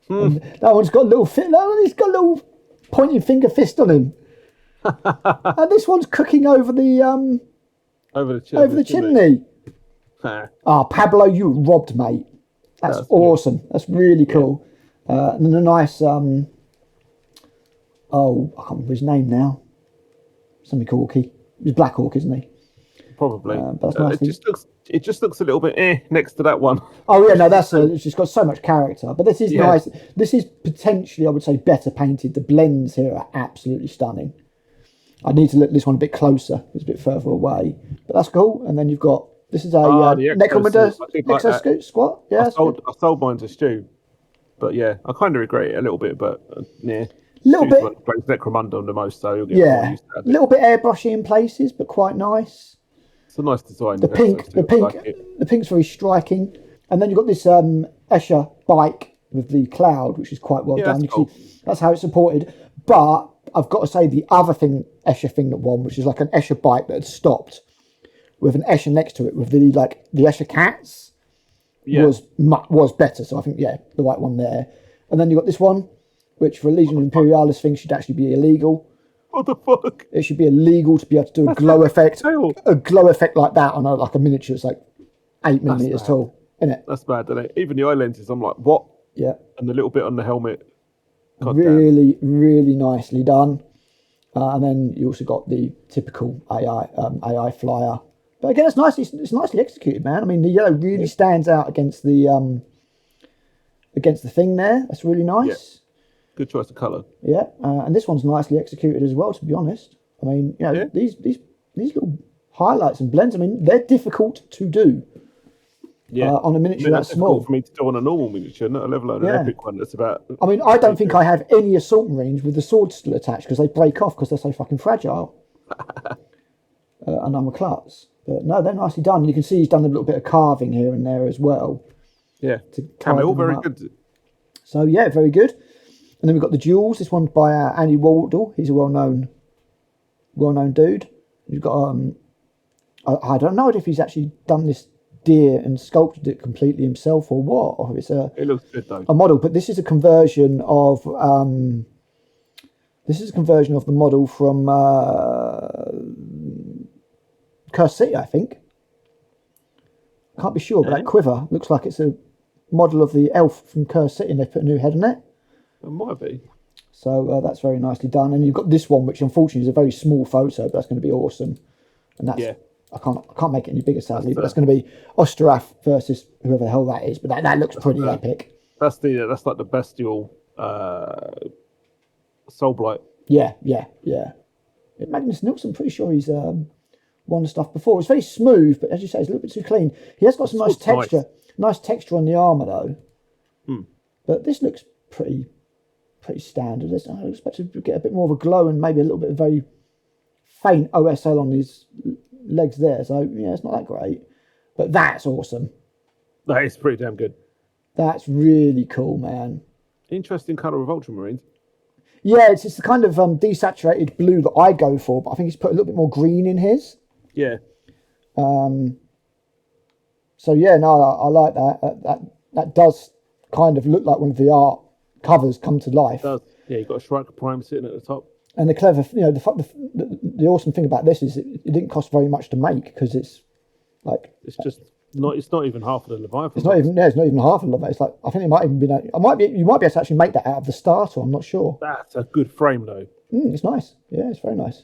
[SPEAKER 1] And that one's got a little he's got a little pointing finger fist on him. And this one's cooking over the chimney. Pablo, you robbed, mate. That's awesome. Good. That's really cool. And then a nice I can't remember his name now. Something called Orky. He's Black Orc, isn't he?
[SPEAKER 2] Probably. But that's nice. It just looks a little bit next to that one.
[SPEAKER 1] Oh yeah, no, it's just got so much character. But this is nice. This is potentially, I would say, better painted. The blends here are absolutely stunning. I need to look this one a bit closer. It's a bit further away, but that's cool. And then you've got this is a Necromunda Exo Squat. Yeah,
[SPEAKER 2] I sold mine to Stu, but yeah, I kind of regret it a little bit. But
[SPEAKER 1] little bit
[SPEAKER 2] plays Necromunda the most, so you'll get
[SPEAKER 1] more used to it. A little bit airbrushy in places, but quite nice.
[SPEAKER 2] It's a nice design.
[SPEAKER 1] The pink's very striking. And then you've got this Escher bike with the cloud, which is quite well done. You can see that's how it's supported. But I've got to say the other thing, Escher thing that won, which is like an Escher bike that had stopped with an Escher next to it with the Escher cats was better. So I think the white one there. And then you've got this one, which for a Legion Imperialis thing should actually be illegal.
[SPEAKER 2] What the fuck?
[SPEAKER 1] It should be illegal to be able to do a glow effect like that on a miniature. It's like 8 millimeters tall, isn't it?
[SPEAKER 2] That's bad, isn't it? Even the eye lenses, I'm like, what?
[SPEAKER 1] Yeah.
[SPEAKER 2] And the little bit on the helmet.
[SPEAKER 1] Really, really nicely done. And then you also got the typical AI flyer. But again, it's nicely executed, man. I mean, the yellow really stands out against the thing there. That's really nice. Yeah.
[SPEAKER 2] Good choice of colour.
[SPEAKER 1] Yeah, and this one's nicely executed as well, to be honest. I mean, these little highlights and blends, I mean, they're difficult to do.
[SPEAKER 2] Yeah,
[SPEAKER 1] on a miniature that's small.
[SPEAKER 2] For me to do on a normal miniature, not a level on an epic one that's about...
[SPEAKER 1] I mean, I don't think I have any assault marines with the swords still attached because they break off because they're so fucking fragile. And I'm a klutz. But no, they're nicely done. You can see he's done a little bit of carving here and there as well.
[SPEAKER 2] Yeah, camel, very good.
[SPEAKER 1] So yeah, very good. And then we've got the Duels. This one's by Andy Wardle. He's a well-known dude. You've got I don't know if he's actually done this deer and sculpted it completely himself, or what? Or it's
[SPEAKER 2] It looks good though.
[SPEAKER 1] a model, but this is a conversion of the model from Cursed City, I think. Can't be sure, but that quiver looks like it's a model of the elf from Cursed City, and they put a new head on it.
[SPEAKER 2] It might be.
[SPEAKER 1] So that's very nicely done. And you've got this one, which unfortunately is a very small photo, but that's going to be awesome. And that's I can't make it any bigger, sadly. But that's going to be Ostrath versus whoever the hell that is. But that looks pretty epic.
[SPEAKER 2] That's like the bestial Soulblight.
[SPEAKER 1] Yeah. Magnus Nilsson, pretty sure he's won stuff before. It's very smooth, but as you say, it's a little bit too clean. He has got some nice texture. Nice texture on the armour though. But this looks pretty standard. I expect to get a bit more of a glow and maybe a little bit of very faint OSL on his legs there. So yeah, it's not that great, but that's awesome.
[SPEAKER 2] That is pretty damn good.
[SPEAKER 1] That's really cool, man.
[SPEAKER 2] Interesting colour of Ultramarines.
[SPEAKER 1] Yeah, it's the kind of desaturated blue that I go for, but I think he's put a little bit more green in his.
[SPEAKER 2] Yeah.
[SPEAKER 1] So yeah, no, I like that. That does kind of look like one of the art covers come to life.
[SPEAKER 2] It does. Yeah, you've got a Striker Prime sitting at the top.
[SPEAKER 1] And the clever, the awesome thing about this is it didn't cost very much to make, because it's like
[SPEAKER 2] it's not even half of the Leviathan.
[SPEAKER 1] It's not even half of it. It's like, I think it might even be. You might be able to actually make that out of the starter. I'm not sure.
[SPEAKER 2] That's a good frame though.
[SPEAKER 1] It's nice. Yeah, it's very nice.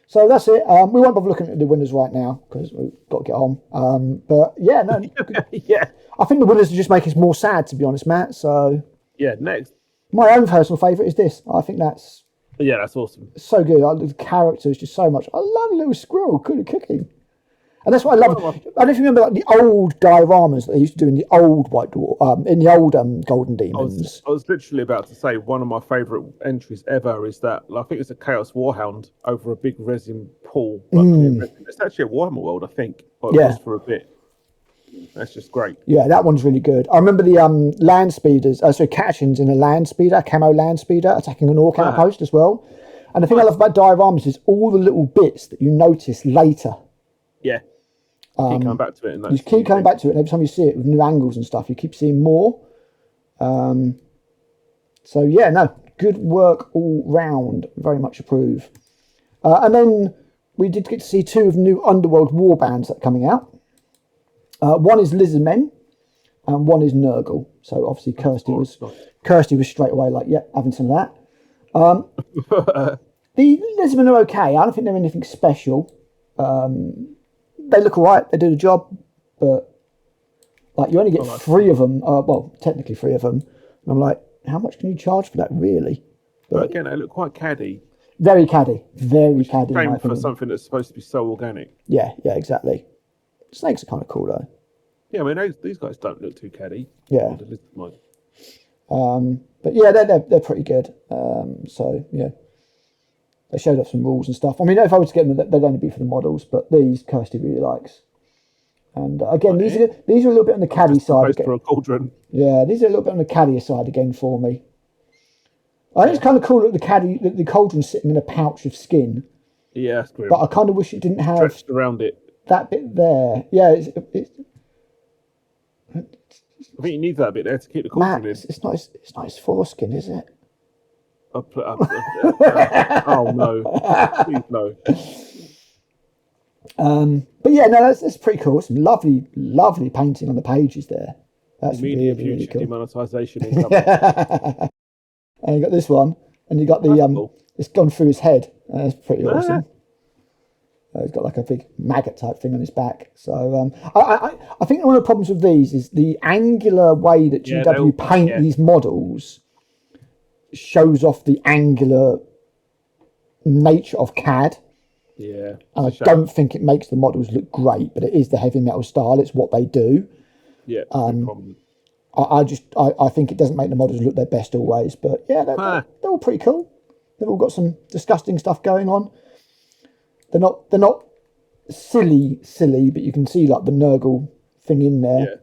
[SPEAKER 1] So that's it. We won't bother looking at the winners right now because we've got to get on. But yeah, no,
[SPEAKER 2] yeah.
[SPEAKER 1] I think the winners are just making us more sad, to be honest, Matt. So
[SPEAKER 2] yeah, next.
[SPEAKER 1] My own personal favourite is this. I think that's
[SPEAKER 2] awesome.
[SPEAKER 1] So good. The character is just so much. I love a little squirrel cooking. And that's what I love. I don't know if you remember like the old dioramas that they used to do in the old White Dwarf, in the old Golden Demons.
[SPEAKER 2] I was literally about to say one of my favourite entries ever is that I think it's a Chaos Warhound over a big resin pool. It's actually a Warhammer World, I think, but it was for a bit. That's just great. Yeah,
[SPEAKER 1] that one's really good. I remember the land speeders, Catchins in a land speeder, camo land speeder, attacking an orc outpost as well. And the thing I love about dioramas is all the little bits that you notice later.
[SPEAKER 2] Yeah. Keep coming back to it.
[SPEAKER 1] You keep coming back to it, and every time you see it with new angles and stuff, you keep seeing more. So yeah, no, good work all round. Very much approve. And then we did get to see two of the new Underworld warbands that are coming out. One is Lizardmen, and one is Nurgle. So obviously Kirsty was straight away like, yeah, having some of that. The Lizardmen are okay. I don't think they're anything special. They look alright, they do the job, but like you only get 3 of them, technically 3 of them, and I'm like, how much can you charge for that, really?
[SPEAKER 2] But again, they look quite caddy.
[SPEAKER 1] Very caddy.
[SPEAKER 2] Shame for something that's supposed to be so organic.
[SPEAKER 1] Yeah, exactly. Snakes are kind of cool though.
[SPEAKER 2] Yeah, I mean, these guys don't look too caddy.
[SPEAKER 1] Yeah. But yeah, they're pretty good. So yeah. They showed off some rules and stuff. I mean, if I was to get them, they'd only be for the models, but these Kirsty really likes. And again, these are a little bit on the caddy side.
[SPEAKER 2] For a cauldron.
[SPEAKER 1] Yeah, these are a little bit on the caddy side again for me. I think it's kind of cool that the cauldron's sitting in a pouch of skin.
[SPEAKER 2] Yeah, that's grim.
[SPEAKER 1] But I kind of wish it didn't have
[SPEAKER 2] stretched around it.
[SPEAKER 1] That bit there. Yeah,
[SPEAKER 2] I think you need that bit there to keep the cauldron in.
[SPEAKER 1] It's not his foreskin, is it?
[SPEAKER 2] Oh no! Please no.
[SPEAKER 1] But yeah, no, that's pretty cool. Some lovely painting on the pages there. That's really cool.
[SPEAKER 2] Demonetisation.
[SPEAKER 1] And you got this one, and you got the cool. It's gone through his head. That's pretty awesome. He's got like a big maggot type thing on his back. So I think one of the problems with these is the angular way that GW paint these models shows off the angular nature of CAD.
[SPEAKER 2] Yeah.
[SPEAKER 1] And I don't think it makes the models look great, but it is the heavy metal style. It's what they do.
[SPEAKER 2] Yeah. No
[SPEAKER 1] I think it doesn't make the models look their best always, but yeah, they're all pretty cool. They've all got some disgusting stuff going on. They're not silly, but you can see like the Nurgle thing in there.
[SPEAKER 2] Yeah.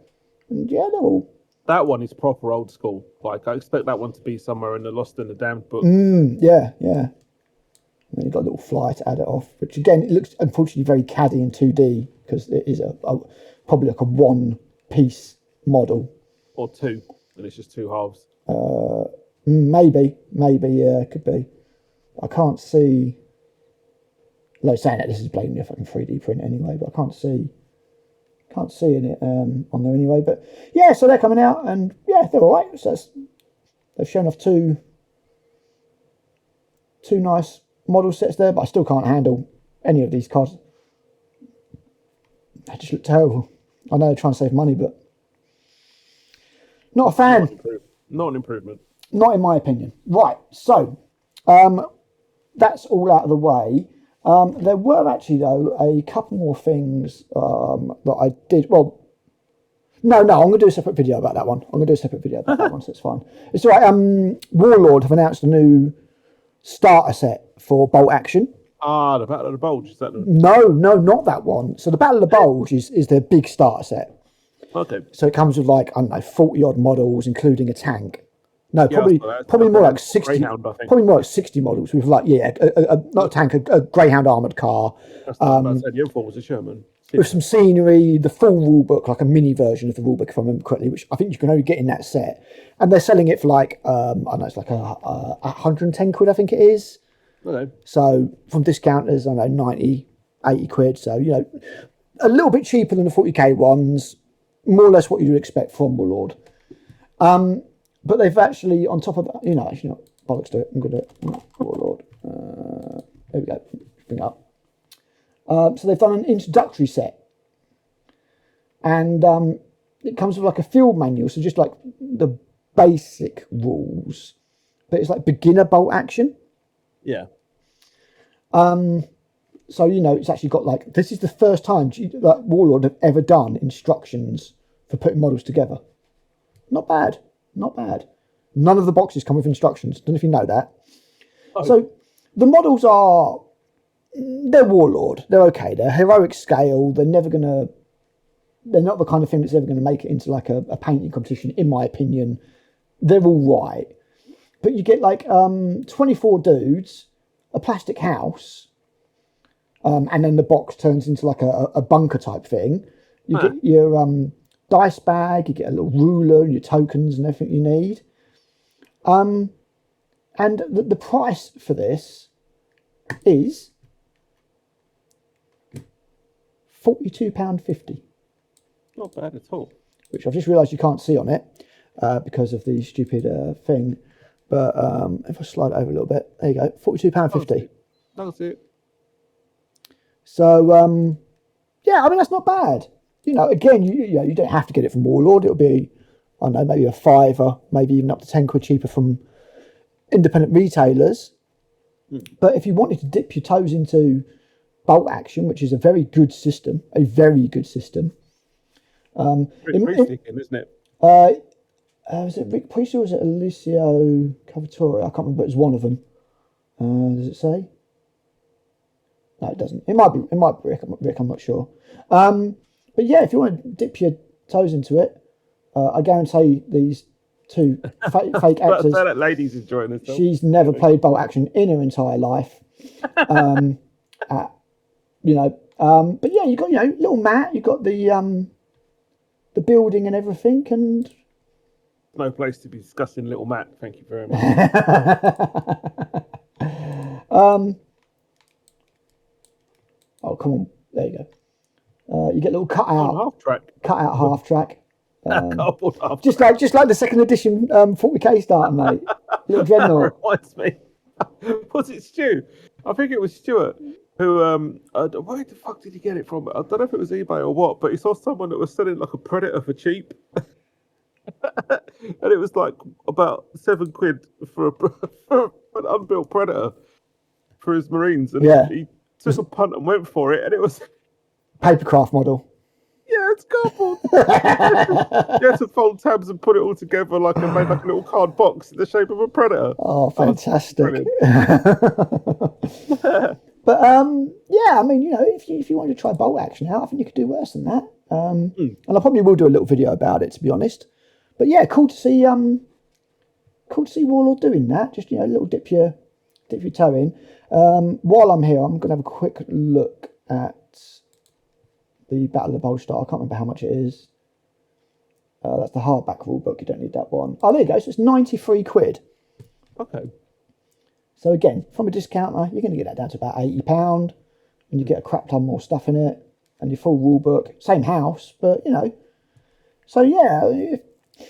[SPEAKER 1] And yeah, they're all.
[SPEAKER 2] That one is proper old school. Like I expect that one to be somewhere in the Lost and the Damned book.
[SPEAKER 1] Yeah. And then you've got a little fly to add it off, which again, it looks unfortunately very caddy in 2D because it is probably like a one-piece model.
[SPEAKER 2] Or two, and it's just two halves.
[SPEAKER 1] Maybe, yeah, it could be. I can't see. Like saying that, this is blatantly a fucking 3D print anyway, but I can't see in it on there anyway. But yeah, so they're coming out, and yeah, they're all right. So they've shown off two nice model sets there, but I still can't handle any of these cards. They just look terrible. I know they're trying to save money, but not a fan.
[SPEAKER 2] Not an improvement.
[SPEAKER 1] Not in my opinion. Right, so that's all out of the way. There were actually, though, a couple more things that I did. Well, no, I'm going to do a separate video about that one. So it's fine. It's all right. Warlord have announced a new starter set for Bolt Action.
[SPEAKER 2] Ah, the Battle of the Bulge, is that the...
[SPEAKER 1] No, not that one. So the Battle of the Bulge is their big starter set.
[SPEAKER 2] Okay.
[SPEAKER 1] So it comes with, like, I don't know, 40 odd models, including a tank. No,
[SPEAKER 2] Yeah,
[SPEAKER 1] probably more like 60.
[SPEAKER 2] Greyhound, I think.
[SPEAKER 1] Probably more like 60 models with, like, not a tank, a Greyhound armoured car.
[SPEAKER 2] That's what I was about to say. The other one was a Sherman.
[SPEAKER 1] With some scenery, the full rule book, like a mini version of the rule book, if I remember correctly, which I think you can only get in that set. And they're selling it for like, I don't know, it's like 110 quid, I think it is.
[SPEAKER 2] Okay.
[SPEAKER 1] So from discounters, I don't know, 90, 80 quid. So, a little bit cheaper than the 40k ones, more or less what you'd expect from Warlord. But they've actually, on top of that, actually not, bollocks to it, I'm going to do it. Warlord. There we go, bring it up. So they've done an introductory set, and it comes with like a field manual, so just like the basic rules, but it's like beginner bolt action.
[SPEAKER 2] Yeah.
[SPEAKER 1] So it's actually got like, this is the first time that Warlord have ever done instructions for putting models together. Not bad. None of the boxes come with instructions. Don't know if you know that. Oh. So the models they're Warlord. They're okay. They're heroic scale. They're not the kind of thing that's ever going to make it into like a painting competition, in my opinion. They're all right. But you get like 24 dudes, a plastic house, and then the box turns into like a bunker type thing. You get your dice bag, you get a little ruler and your tokens and everything you need. And the price for this is £42.50.
[SPEAKER 2] Not bad at all.
[SPEAKER 1] Which I've just realised you can't see on it because of the stupid thing. But if I slide it over a little bit, there you go, £42.50.
[SPEAKER 2] That's it.
[SPEAKER 1] So, yeah, I mean, that's not bad. Again, you don't have to get it from Warlord. It'll be, I don't know, maybe a £5, maybe even up to 10 quid cheaper from independent retailers. But if you wanted to dip your toes into Bolt Action, which is a very good system.
[SPEAKER 2] Pretty isn't it?
[SPEAKER 1] Was it Rick Priestley or was it Alicio Cavatore? I can't remember. It was one of them. Does it say? No, it doesn't. It might be Rick. I'm not sure. But yeah, if you want to dip your toes into it, I guarantee these two fake actors.
[SPEAKER 2] That lady's enjoying this.
[SPEAKER 1] She's never played Bolt Action in her entire life. But yeah, you got little Matt. You got the building and everything, and
[SPEAKER 2] no place to be discussing little Matt. Thank you very much. Oh come on, there you go. You get a little cut out half track. Just like the second edition 40k starter, mate. Little Dreadnought. Reminds me. Was it Stu? I think it was Stuart who. Where the fuck did he get it from? I don't know if it was eBay or what, but he saw someone that was selling like a Predator for cheap, and it was like about £7 for an unbuilt Predator for his Marines, and he took a punt and went for it, and it was
[SPEAKER 1] papercraft model.
[SPEAKER 2] Yeah, it's cardboard. You had to fold tabs and put it all together made like a little card box in the shape of a Predator.
[SPEAKER 1] Oh, fantastic! But yeah, I mean, if you wanted to try Bolt Action out, I think you could do worse than that. And I probably will do a little video about it, to be honest. But yeah, cool to see Warlord doing that. Just a little dip your toe in. While I'm here, I'm going to have a quick look at the Battle of the Bold Star. I can't remember how much it is. That's the hardback rulebook. You don't need that one. Oh, there you go. So it's 93 quid.
[SPEAKER 2] Okay.
[SPEAKER 1] So again, from a discounter, you're going to get that down to about £80, and you get a crap ton more stuff in it, and your full rulebook. Same house, but you know. So yeah,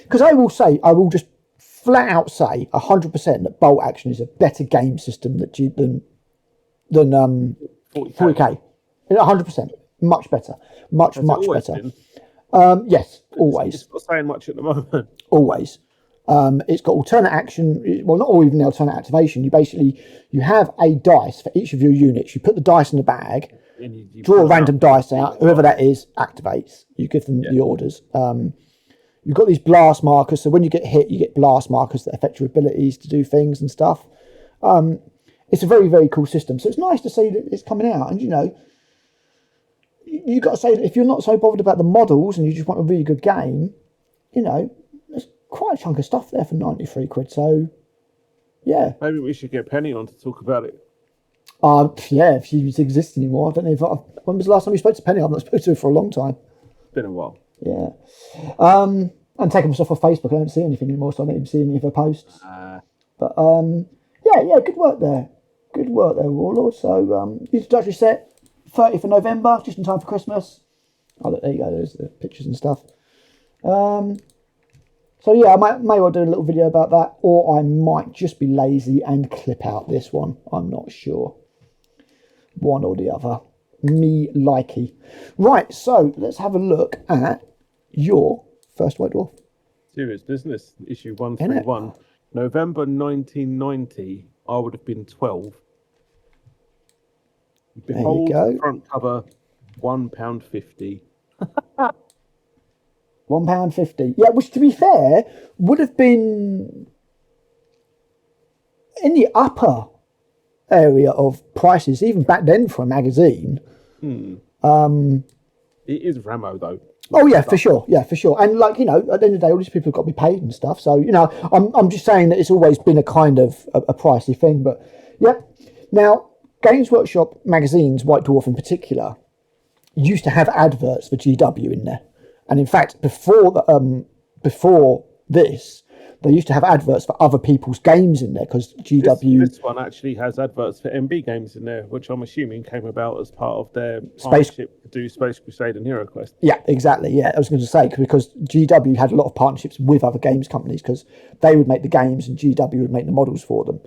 [SPEAKER 1] because I will just flat out say 100% that Bolt Action is a better game system than 40k. 100%, much better, much better.
[SPEAKER 2] Been?
[SPEAKER 1] Yes, always.
[SPEAKER 2] It's not saying much at the moment.
[SPEAKER 1] Always. It's got alternate action. Well, not even the alternate activation. You have a dice for each of your units. You put the dice in the bag, you draw a random dice out. Whoever that is activates. You give them the orders. You've got these blast markers. So when you get hit, you get blast markers that affect your abilities to do things and stuff. It's a very, very cool system. So it's nice to see that it's coming out. And, you know, you've got to say that if you're not so bothered about the models and you just want a really good game, you know, there's quite a chunk of stuff there for 93 quid. So, yeah.
[SPEAKER 2] Maybe we should get Penny on to talk about it.
[SPEAKER 1] Yeah, if she exists anymore. I don't know when was the last time you spoke to Penny? I've not spoken to her for a long time.
[SPEAKER 2] It's been a while.
[SPEAKER 1] Yeah. I'm taking myself off Facebook. I don't see anything anymore, so I don't even see any of her posts. But, yeah, good work there. Good work there, Warlord. So, introductory set, 30th of November, just in time for Christmas. Oh, there you go, there's the pictures and stuff. So, yeah, I may well do a little video about that, or I might just be lazy and clip out this one. I'm not sure. One or the other. Me likey. Right, so let's have a look at your First White Dwarf.
[SPEAKER 2] Serious Business, issue 131. November 1990, I would have been 12. Behold, the front cover, £1.50.
[SPEAKER 1] £1.50. Yeah, which to be fair, would have been in the upper area of prices, even back then for a magazine.
[SPEAKER 2] It is Ramo though.
[SPEAKER 1] Oh yeah, for sure. Yeah, for sure. And like, you know, at the end of the day, all these people have got to be paid and stuff. So, you know, I'm just saying that it's always been a kind of a pricey thing. But yeah. Now, Games Workshop magazines, White Dwarf in particular, used to have adverts for GW in there. And in fact, before this, they used to have adverts for other people's games in there because GW.
[SPEAKER 2] This one actually has adverts for MB games in there, which I'm assuming came about as part of their partnership to do Space Crusade and Hero Quest.
[SPEAKER 1] Yeah, exactly. Yeah, I was going to say because GW had a lot of partnerships with other games companies because they would make the games and GW would make the models for them.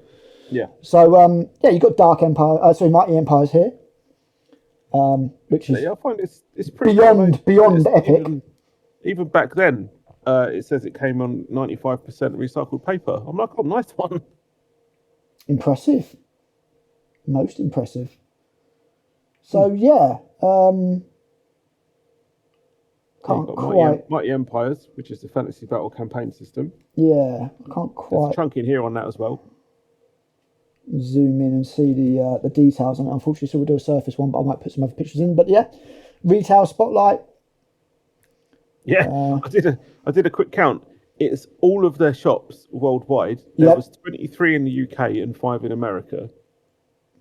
[SPEAKER 2] Yeah.
[SPEAKER 1] So yeah, you've got Dark Empire. Mighty Empires here, which is
[SPEAKER 2] I find it's pretty
[SPEAKER 1] beyond epic.
[SPEAKER 2] Even back then. It says it came on 95% recycled paper. I'm like, oh, nice one.
[SPEAKER 1] Impressive. Most impressive. So, yeah. Can't quite...
[SPEAKER 2] Mighty Empires, which is the Fantasy Battle campaign system.
[SPEAKER 1] Yeah, I can't quite...
[SPEAKER 2] There's a chunk in here on that as well.
[SPEAKER 1] Zoom in and see the details on it. Unfortunately, so we'll do a surface one, but I might put some other pictures in. But, yeah, retail spotlight.
[SPEAKER 2] Yeah, I did a quick count. It's all of their shops worldwide. There was 23 in the UK and 5 in America.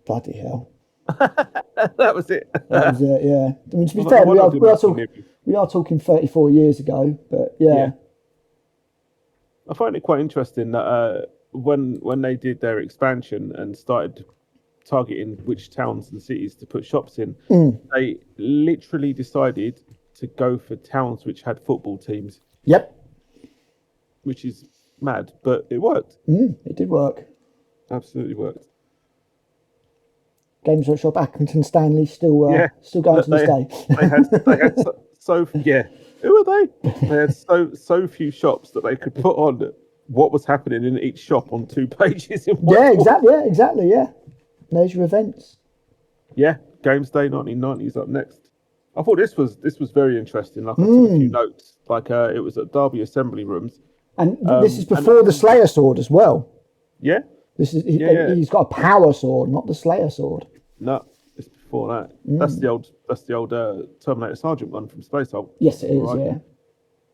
[SPEAKER 1] Bloody hell.
[SPEAKER 2] That was it.
[SPEAKER 1] That was it, yeah. I mean, to be fair, we are talking 34 years ago, but yeah.
[SPEAKER 2] I find it quite interesting that when they did their expansion and started targeting which towns and cities to put shops in, they literally decided to go for towns which had football teams.
[SPEAKER 1] Yep.
[SPEAKER 2] Which is mad, but it worked.
[SPEAKER 1] It did work.
[SPEAKER 2] Absolutely worked.
[SPEAKER 1] Games Workshop, Accrington, Stanley, still going to this day.
[SPEAKER 2] They had so who are they? They had so few shops that they could put on what was happening in each shop on 2 pages.
[SPEAKER 1] Exactly. There's your events.
[SPEAKER 2] Yeah, Games Day 1990 is up next. I thought this was very interesting. Like I took a few notes. Like it was at Derby Assembly Rooms,
[SPEAKER 1] and this is before the Slayer sword as well.
[SPEAKER 2] Yeah,
[SPEAKER 1] this is he's got a power sword, not the Slayer sword.
[SPEAKER 2] No, it's before that. That's the old Terminator Sergeant one from Space Hulk.
[SPEAKER 1] Yes, it is.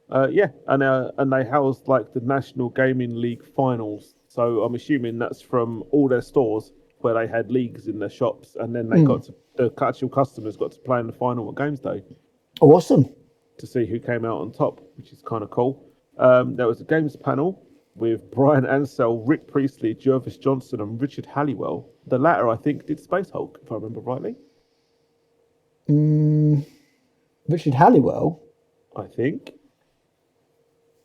[SPEAKER 2] Right? And they housed like the National Gaming League finals. So I'm assuming that's from all their stores where they had leagues in their shops, and then they got to the actual customers got to play in the final at Games Day.
[SPEAKER 1] Awesome.
[SPEAKER 2] to see who came out on top, which is kind of cool. There was a games panel with Brian Ansell, Rick Priestley, Jervis Johnson, and Richard Halliwell. The latter, I think, did Space Hulk, if I remember rightly.
[SPEAKER 1] Richard Halliwell?
[SPEAKER 2] I think.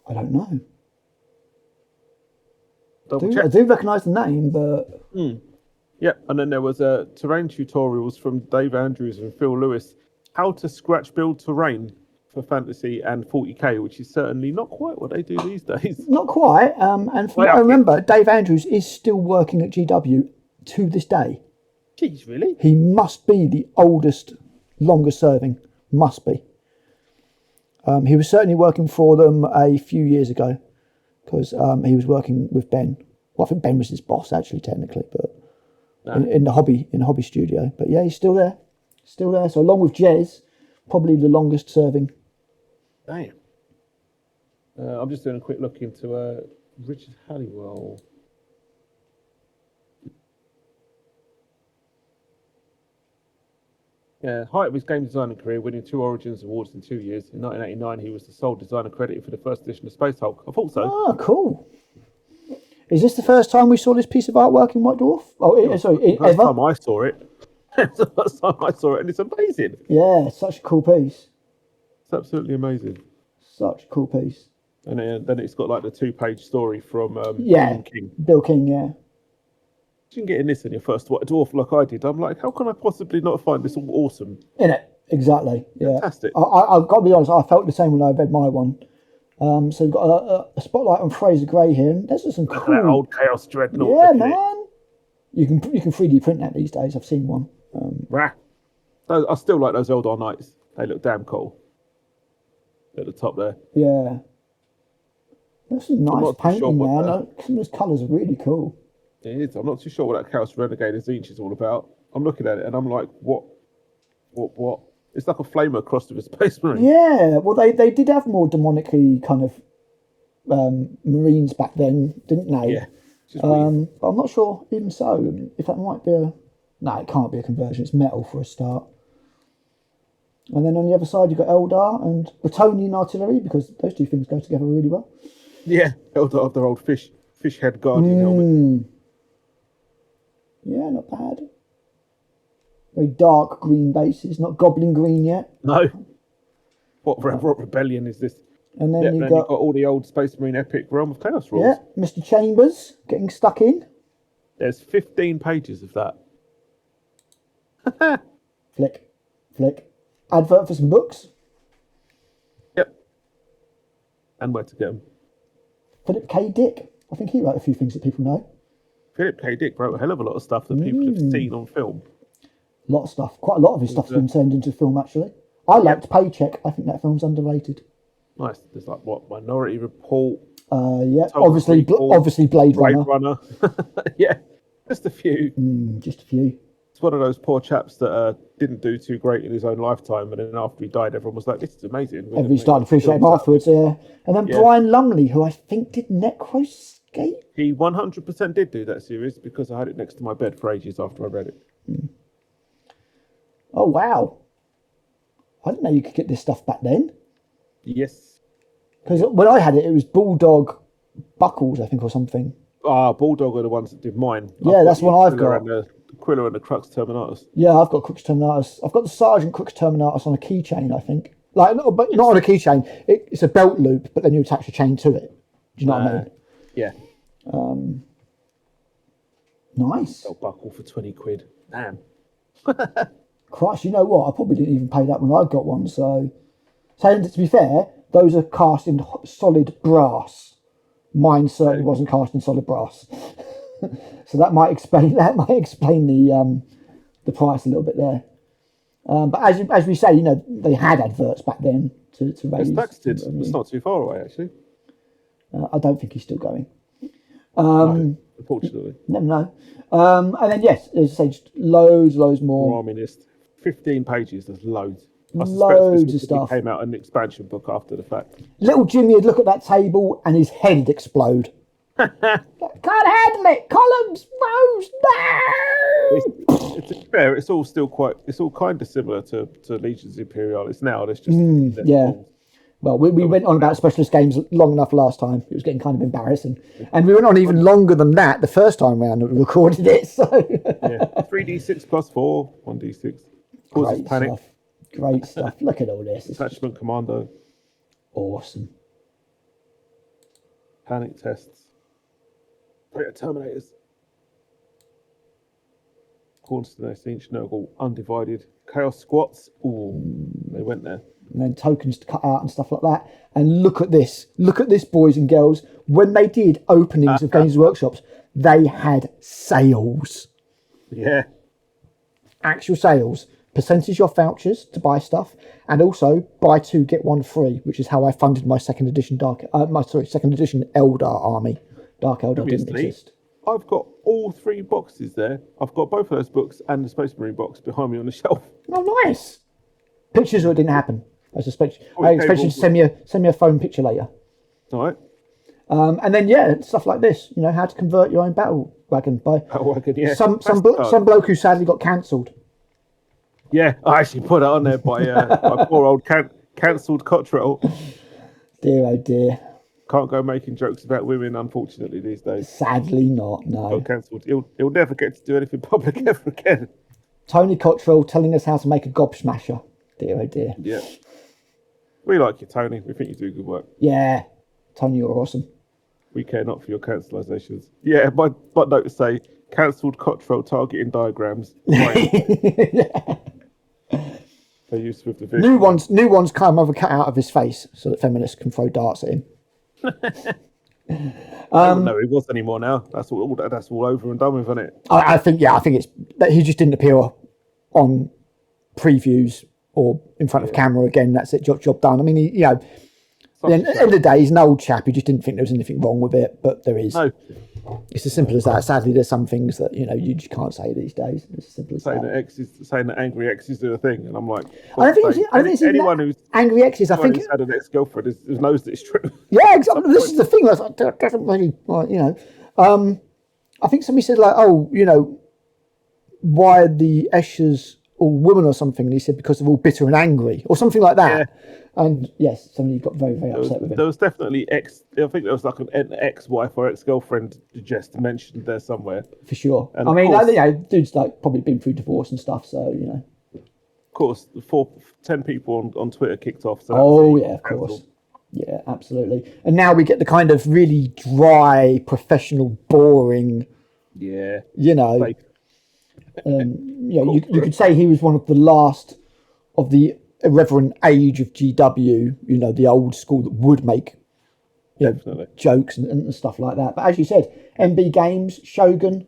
[SPEAKER 1] I don't know.
[SPEAKER 2] Double
[SPEAKER 1] I
[SPEAKER 2] check.
[SPEAKER 1] do recognise the name, but...
[SPEAKER 2] Yeah, and then there was terrain tutorials from Dave Andrews and Phil Lewis. How to scratch build terrain for Fantasy and 40k, which is certainly not quite what they do these days.
[SPEAKER 1] Not quite. And from what I remember, Dave Andrews is still working at GW to this day.
[SPEAKER 2] Jeez, really?
[SPEAKER 1] He must be the oldest, longest serving. Must be. He was certainly working for them a few years ago because he was working with Ben. Well, I think Ben was his boss, actually, technically, but in the hobby studio. But yeah, he's still there. Still there. So along with Jez, probably the longest serving.
[SPEAKER 2] Damn. I'm just doing a quick look into Richard Halliwell. Yeah, height of his game designing career, winning 2 Origins awards in 2 years. In 1989, he was the sole designer credited for the first edition of Space Hulk. I thought so.
[SPEAKER 1] Oh, cool. Is this the first time we saw this piece of artwork in White Dwarf? Oh, sorry,
[SPEAKER 2] First
[SPEAKER 1] ever?
[SPEAKER 2] time I saw it. It's the first time I saw it, and it's amazing.
[SPEAKER 1] Yeah, such a cool piece.
[SPEAKER 2] It's absolutely amazing.
[SPEAKER 1] Such a cool piece.
[SPEAKER 2] And then it's got like the 2-page story from King.
[SPEAKER 1] Bill King, yeah.
[SPEAKER 2] You can get in this in your first White Dwarf like I did. I'm like, how can I possibly not find this all awesome?
[SPEAKER 1] In it, exactly. Yeah.
[SPEAKER 2] Fantastic.
[SPEAKER 1] I've got to be honest, I felt the same when I read my one. So we've got a spotlight on Fraser Gray here. And there's just some cool...
[SPEAKER 2] That old Chaos Dreadnought.
[SPEAKER 1] Yeah, man. You can 3D print that these days. I've seen one.
[SPEAKER 2] I still like those Eldar Knights. They look damn cool. At the top there.
[SPEAKER 1] Yeah. There's some nice painting there. Some of those colours are really cool.
[SPEAKER 2] It is. I'm not too sure what that Chaos Renegade Zinch is all about. I'm looking at it and I'm like, what? It's like a flamer crossed with a Space Marine.
[SPEAKER 1] Yeah, well, they did have more demonically kind of Marines back then, didn't they?
[SPEAKER 2] Yeah.
[SPEAKER 1] But I'm not sure, even so, if that might be No, it can't be a conversion. It's metal for a start. And then on the other side, you've got Eldar and Bretonian artillery, because those two things go together really well.
[SPEAKER 2] Yeah, Eldar of their old fish head guardian helmet.
[SPEAKER 1] Yeah, not bad. Very dark green bases, not goblin green yet.
[SPEAKER 2] No. What rebellion is this?
[SPEAKER 1] And then you've
[SPEAKER 2] got all the old Space Marine epic Realm of Chaos rules.
[SPEAKER 1] Yeah, Mr. Chambers getting stuck in.
[SPEAKER 2] There's 15 pages of that.
[SPEAKER 1] Flick. Advert for some books.
[SPEAKER 2] Yep. And where to get them.
[SPEAKER 1] Philip K. Dick. I think he wrote a few things that people know.
[SPEAKER 2] Philip K. Dick wrote a hell of a lot of stuff that people have seen on film.
[SPEAKER 1] A lot of stuff. Quite a lot of his stuff's been turned into film, actually. I liked Paycheck. I think that film's underrated.
[SPEAKER 2] Nice. There's like, Minority Report?
[SPEAKER 1] Yeah, obviously Blade Runner.
[SPEAKER 2] Yeah, just a few.
[SPEAKER 1] Just a few.
[SPEAKER 2] It's one of those poor chaps that didn't do too great in his own lifetime, and then after he died, everyone was like, "This is amazing."
[SPEAKER 1] Everybody started to appreciate him afterwards, yeah. And then Brian Lumley, who I think did Necroscape.
[SPEAKER 2] He 100% did do that series because I had it next to my bed for ages after I read it.
[SPEAKER 1] Oh wow! I didn't know you could get this stuff back then.
[SPEAKER 2] Yes.
[SPEAKER 1] Because when I had it, it was Bulldog Buckles, I think, or something.
[SPEAKER 2] Bulldog are the ones that did mine.
[SPEAKER 1] Yeah, that's what I've got.
[SPEAKER 2] Quilla and the Crux Terminatus.
[SPEAKER 1] Yeah, I've got Crux Terminatus. I've got the Sergeant Crux Terminatus on a keychain, I think. But not on a keychain. It's a belt loop, but then you attach a chain to it. Do you know what I mean?
[SPEAKER 2] Yeah.
[SPEAKER 1] Nice.
[SPEAKER 2] Belt buckle for 20 quid. Damn.
[SPEAKER 1] Christ, you know what? I probably didn't even pay that when I got one. So to be fair, those are cast in solid brass. Mine certainly wasn't cast in solid brass. So that might explain the price a little bit there. But as we say, they had adverts back then to raise.
[SPEAKER 2] Stax did. It's not too far away, actually.
[SPEAKER 1] I don't think he's still going.
[SPEAKER 2] No, unfortunately.
[SPEAKER 1] Never know. And then yes, as I say, just loads more.
[SPEAKER 2] Army list. 15 pages. There's loads.
[SPEAKER 1] Loads of stuff.
[SPEAKER 2] Came out an expansion book after the fact.
[SPEAKER 1] Little Jimmy would look at that table and his head would explode. Can't handle it. Columns, rows,
[SPEAKER 2] It's,
[SPEAKER 1] no.
[SPEAKER 2] to be fair, it's all kind of similar to Legions Imperialis now. There's just less
[SPEAKER 1] Yeah.
[SPEAKER 2] rules.
[SPEAKER 1] Well, we
[SPEAKER 2] So
[SPEAKER 1] went on about specialist games long enough last time. It was getting kind of embarrassing. And we went on even longer than that the first time round that we recorded it. So
[SPEAKER 2] yeah, 3d6 plus 4, 1d6. Causes
[SPEAKER 1] great
[SPEAKER 2] panic.
[SPEAKER 1] stuff. Great stuff. Look at all this. It's just
[SPEAKER 2] Attachment commando.
[SPEAKER 1] awesome.
[SPEAKER 2] Panic tests. Predator Terminators. Cornerstone, Inch Nurgle, Undivided. Chaos Squats. Ooh, they went there.
[SPEAKER 1] And then tokens to cut out and stuff like that. And look at this. Look at this, boys and girls. When they did openings of Games Workshops, they had sales.
[SPEAKER 2] Yeah.
[SPEAKER 1] Actual sales. Percentage off vouchers to buy stuff. And also buy two, get one free, which is how I funded my second edition second edition Eldar army. Dark Eldar didn't exist.
[SPEAKER 2] I've got all 3 boxes there. I've got both of those books and the Space Marine box behind me on the shelf.
[SPEAKER 1] Oh, nice. Pictures or it didn't happen. I expect
[SPEAKER 2] Oh,
[SPEAKER 1] you to send me a phone picture later.
[SPEAKER 2] All right.
[SPEAKER 1] And then stuff like this. You know, how to convert your own battle wagon by
[SPEAKER 2] Yeah.
[SPEAKER 1] some bloke who sadly got cancelled.
[SPEAKER 2] Yeah, I actually put it on there by poor old cancelled Cottrell.
[SPEAKER 1] Dear oh dear.
[SPEAKER 2] Can't go making jokes about women, unfortunately, these days.
[SPEAKER 1] Sadly not. No.
[SPEAKER 2] Got cancelled. He'll never get to do anything public ever again.
[SPEAKER 1] Tony Cottrell telling us how to make a gobsmasher. Dear oh dear.
[SPEAKER 2] Yeah. We like you, Tony. We think you do good work.
[SPEAKER 1] Yeah. Tony, you're awesome.
[SPEAKER 2] We care not for your cancelizations. Yeah, my notes say cancelled Cottrell targeting diagrams. Right. For use with the vehicle.
[SPEAKER 1] New ones come over cut out of his face so that feminists can throw darts at him.
[SPEAKER 2] No, he was anymore now. That's all over and done with, isn't it?
[SPEAKER 1] I think it's that he just didn't appear on previews or in front of camera again. That's it. Job done. I mean, at the end of the day, he's an old chap. He just didn't think there was anything wrong with it, but there is.
[SPEAKER 2] No.
[SPEAKER 1] It's as simple as that. Sadly, there's some things that you just can't say these days. It's as simple as
[SPEAKER 2] saying
[SPEAKER 1] that.
[SPEAKER 2] Saying that angry exes do a thing, and I'm like,
[SPEAKER 1] I don't think it's
[SPEAKER 2] anyone who's
[SPEAKER 1] angry exes. I think
[SPEAKER 2] who's had an ex-girlfriend knows that it's true.
[SPEAKER 1] Yeah, exactly. This is the thing. That doesn't really, I think somebody said why are the Eschers all women or something? And he said because they're all bitter and angry or something like that. Yeah. And yes, somebody got very, very upset with him.
[SPEAKER 2] There was definitely I think there was like an ex-wife or ex-girlfriend just mentioned there somewhere.
[SPEAKER 1] For sure.
[SPEAKER 2] And
[SPEAKER 1] I mean, dude's probably been through divorce and stuff, so
[SPEAKER 2] Of course, 10 people on Twitter kicked off. So
[SPEAKER 1] of course. Yeah, absolutely. And now we get the kind of really dry, professional, boring.
[SPEAKER 2] Yeah.
[SPEAKER 1] You could say he was one of the last of the irreverent age of GW, the old school that would make jokes and stuff like that. But as you said, MB Games, Shogun,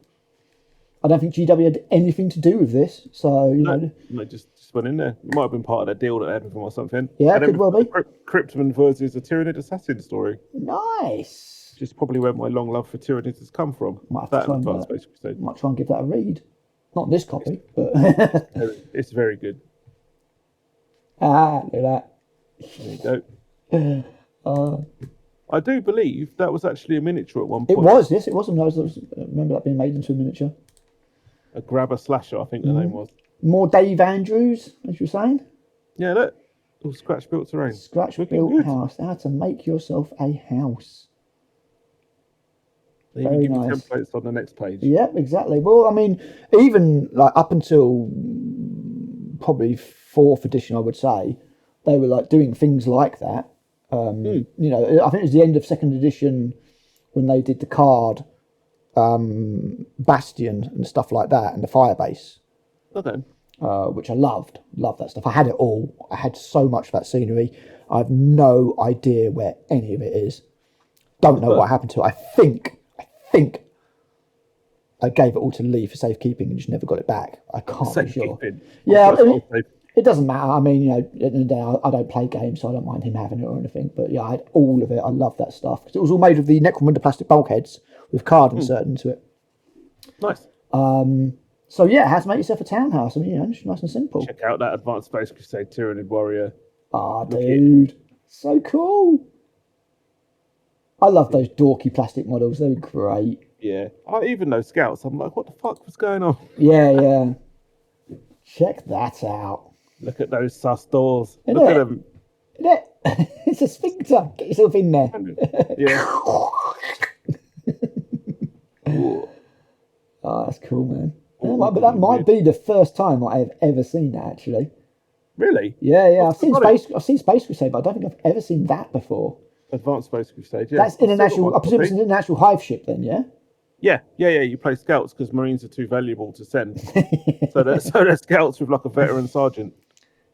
[SPEAKER 1] I don't think GW had anything to do with this. So,
[SPEAKER 2] they just went in there. It might have been part of the deal that they had with them or something.
[SPEAKER 1] Yeah, could well be.
[SPEAKER 2] Cryptman versus a Tyranid Assassin story.
[SPEAKER 1] Nice.
[SPEAKER 2] Which is probably where my long love for Tyranids has come from.
[SPEAKER 1] Might try and give that a read. Not this copy, but...
[SPEAKER 2] it's very good.
[SPEAKER 1] Look at that.
[SPEAKER 2] There you go. I do believe that was actually a miniature at one point.
[SPEAKER 1] It was, yes, it was. I remember that being made into a miniature.
[SPEAKER 2] A grabber slasher, I think the name was.
[SPEAKER 1] More Dave Andrews, as you're saying.
[SPEAKER 2] Yeah, look. All scratch built terrain.
[SPEAKER 1] Scratch built house. How to make yourself a house.
[SPEAKER 2] They even give you templates on the next page.
[SPEAKER 1] Yep, exactly. Well, I mean, even up until probably 4th edition, I would say, they were doing things like that. I think it was the end of 2nd edition when they did the card Bastion and stuff like that, and the Firebase.
[SPEAKER 2] Okay.
[SPEAKER 1] Which I loved that stuff. I had it all. I had so much of that scenery. I have no idea where any of it is. Don't know what happened to it. I think I gave it all to Lee for safekeeping and just never got it back. I can't be sure. Yeah, it doesn't matter. I mean, at the end of the day, I don't play games, so I don't mind him having it or anything. But yeah, I had all of it. I love that stuff because it was all made of the Necromunda plastic bulkheads with card inserted into it.
[SPEAKER 2] Nice.
[SPEAKER 1] So yeah, how to make yourself a townhouse. I mean, it's nice and simple.
[SPEAKER 2] Check out that Advanced Space Crusade Tyranid Warrior.
[SPEAKER 1] Dude, so cool. I love those dorky plastic models. They're great.
[SPEAKER 2] Yeah, even those scouts, I'm like, what the fuck was going on?
[SPEAKER 1] Yeah, yeah. Check that out.
[SPEAKER 2] Look at those sus doors.
[SPEAKER 1] Isn't
[SPEAKER 2] Look at
[SPEAKER 1] it?
[SPEAKER 2] them.
[SPEAKER 1] Isn't it? It's a sphincter. Get yourself in there.
[SPEAKER 2] Yeah.
[SPEAKER 1] Oh, that's cool, man. But that might be the first time I have ever seen that. Actually.
[SPEAKER 2] Really?
[SPEAKER 1] Yeah. I've seen Space Crusade, but I don't think I've ever seen that before.
[SPEAKER 2] Advanced Space Crusade. Yeah.
[SPEAKER 1] That's international. I presume it's an international hive ship, then. Yeah.
[SPEAKER 2] Yeah. You play scouts because Marines are too valuable to send. so they're scouts with like a veteran sergeant.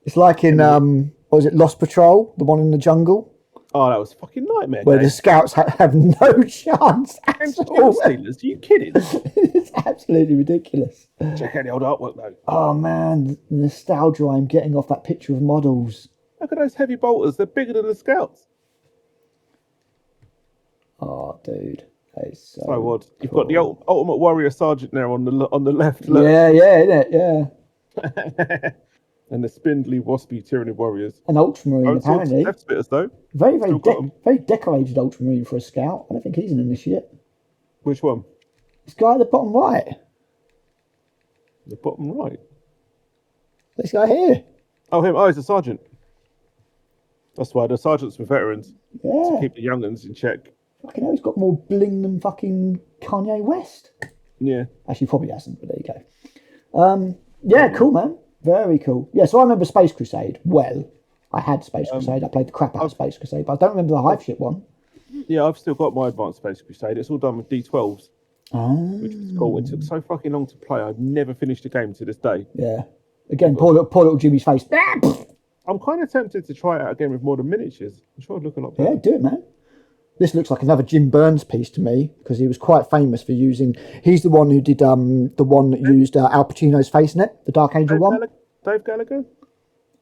[SPEAKER 1] It's like in what was it, Lost Patrol, the one in the jungle?
[SPEAKER 2] Oh, that was a fucking nightmare.
[SPEAKER 1] Where the scouts have no chance at all.
[SPEAKER 2] Steelers, are you kidding?
[SPEAKER 1] It's absolutely ridiculous.
[SPEAKER 2] Check out the old artwork though.
[SPEAKER 1] Oh man, the nostalgia I'm getting off that picture of models.
[SPEAKER 2] Look at those heavy bolters. They're bigger than the scouts.
[SPEAKER 1] Oh, dude. That is so
[SPEAKER 2] odd. You've
[SPEAKER 1] cool.
[SPEAKER 2] got the Ultimate Warrior Sergeant there on the left. Look.
[SPEAKER 1] Yeah, isn't it? Yeah.
[SPEAKER 2] And the spindly, waspy Tyranny Warriors.
[SPEAKER 1] An Ultramarine, apparently.
[SPEAKER 2] Left spitters, though.
[SPEAKER 1] Very decorated Ultramarine for a scout. I don't think he's an initiate.
[SPEAKER 2] Which one?
[SPEAKER 1] This guy at the bottom right.
[SPEAKER 2] The bottom right?
[SPEAKER 1] This guy here.
[SPEAKER 2] Oh, him. Oh, he's a sergeant. That's why the sergeants were veterans.
[SPEAKER 1] Yeah.
[SPEAKER 2] To keep the young'uns in check.
[SPEAKER 1] Fucking hell, he's got more bling than fucking Kanye West.
[SPEAKER 2] Yeah.
[SPEAKER 1] Actually, probably hasn't, but there you go. Yeah, cool, man. Very cool. Yeah, so I remember Space Crusade well. I had Space Crusade. I played the crap out of Space Crusade, but I don't remember the hive ship one.
[SPEAKER 2] Yeah, I've still got my Advanced Space Crusade. It's all done with D12s. Which is cool. It took so fucking long to play. I've never finished a game to this day.
[SPEAKER 1] Yeah. Again, poor little Jimmy's face.
[SPEAKER 2] I'm kind of tempted to try it out again with modern miniatures. I'm sure I'd look a lot better.
[SPEAKER 1] Yeah, do it, man. This looks like another Jim Burns piece to me because he was quite famous for using. He's the one who did the one that used Al Pacino's face in it, the Dark Angel one.
[SPEAKER 2] Dave Gallagher?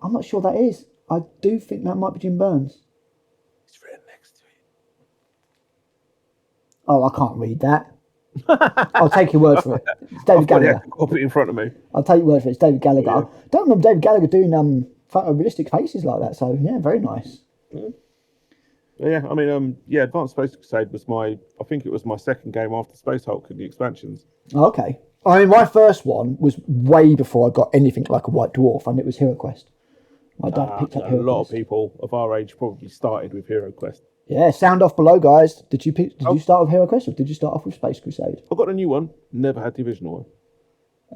[SPEAKER 1] I'm not sure that is. I do think that might be Jim Burns.
[SPEAKER 2] It's written next to it.
[SPEAKER 1] Oh, I can't read that. I'll take your word for it. It's David Gallagher.
[SPEAKER 2] I'll put it in front of me.
[SPEAKER 1] I'll take your word for it. It's David Gallagher. Yeah. I don't remember David Gallagher doing photorealistic faces like that. So yeah, very nice.
[SPEAKER 2] Yeah, I mean, Advanced Space Crusade was I think it was my second game after Space Hulk and the expansions.
[SPEAKER 1] Oh, okay. I mean, my first one was way before I got anything like a White Dwarf, and it was Hero Quest. My dad picked up Hero Quest.
[SPEAKER 2] A lot of people of our age probably started with Hero Quest.
[SPEAKER 1] Yeah, sound off below, guys. Did you start with Hero Quest, or did you start off with Space Crusade?
[SPEAKER 2] I got a new one. Never had the original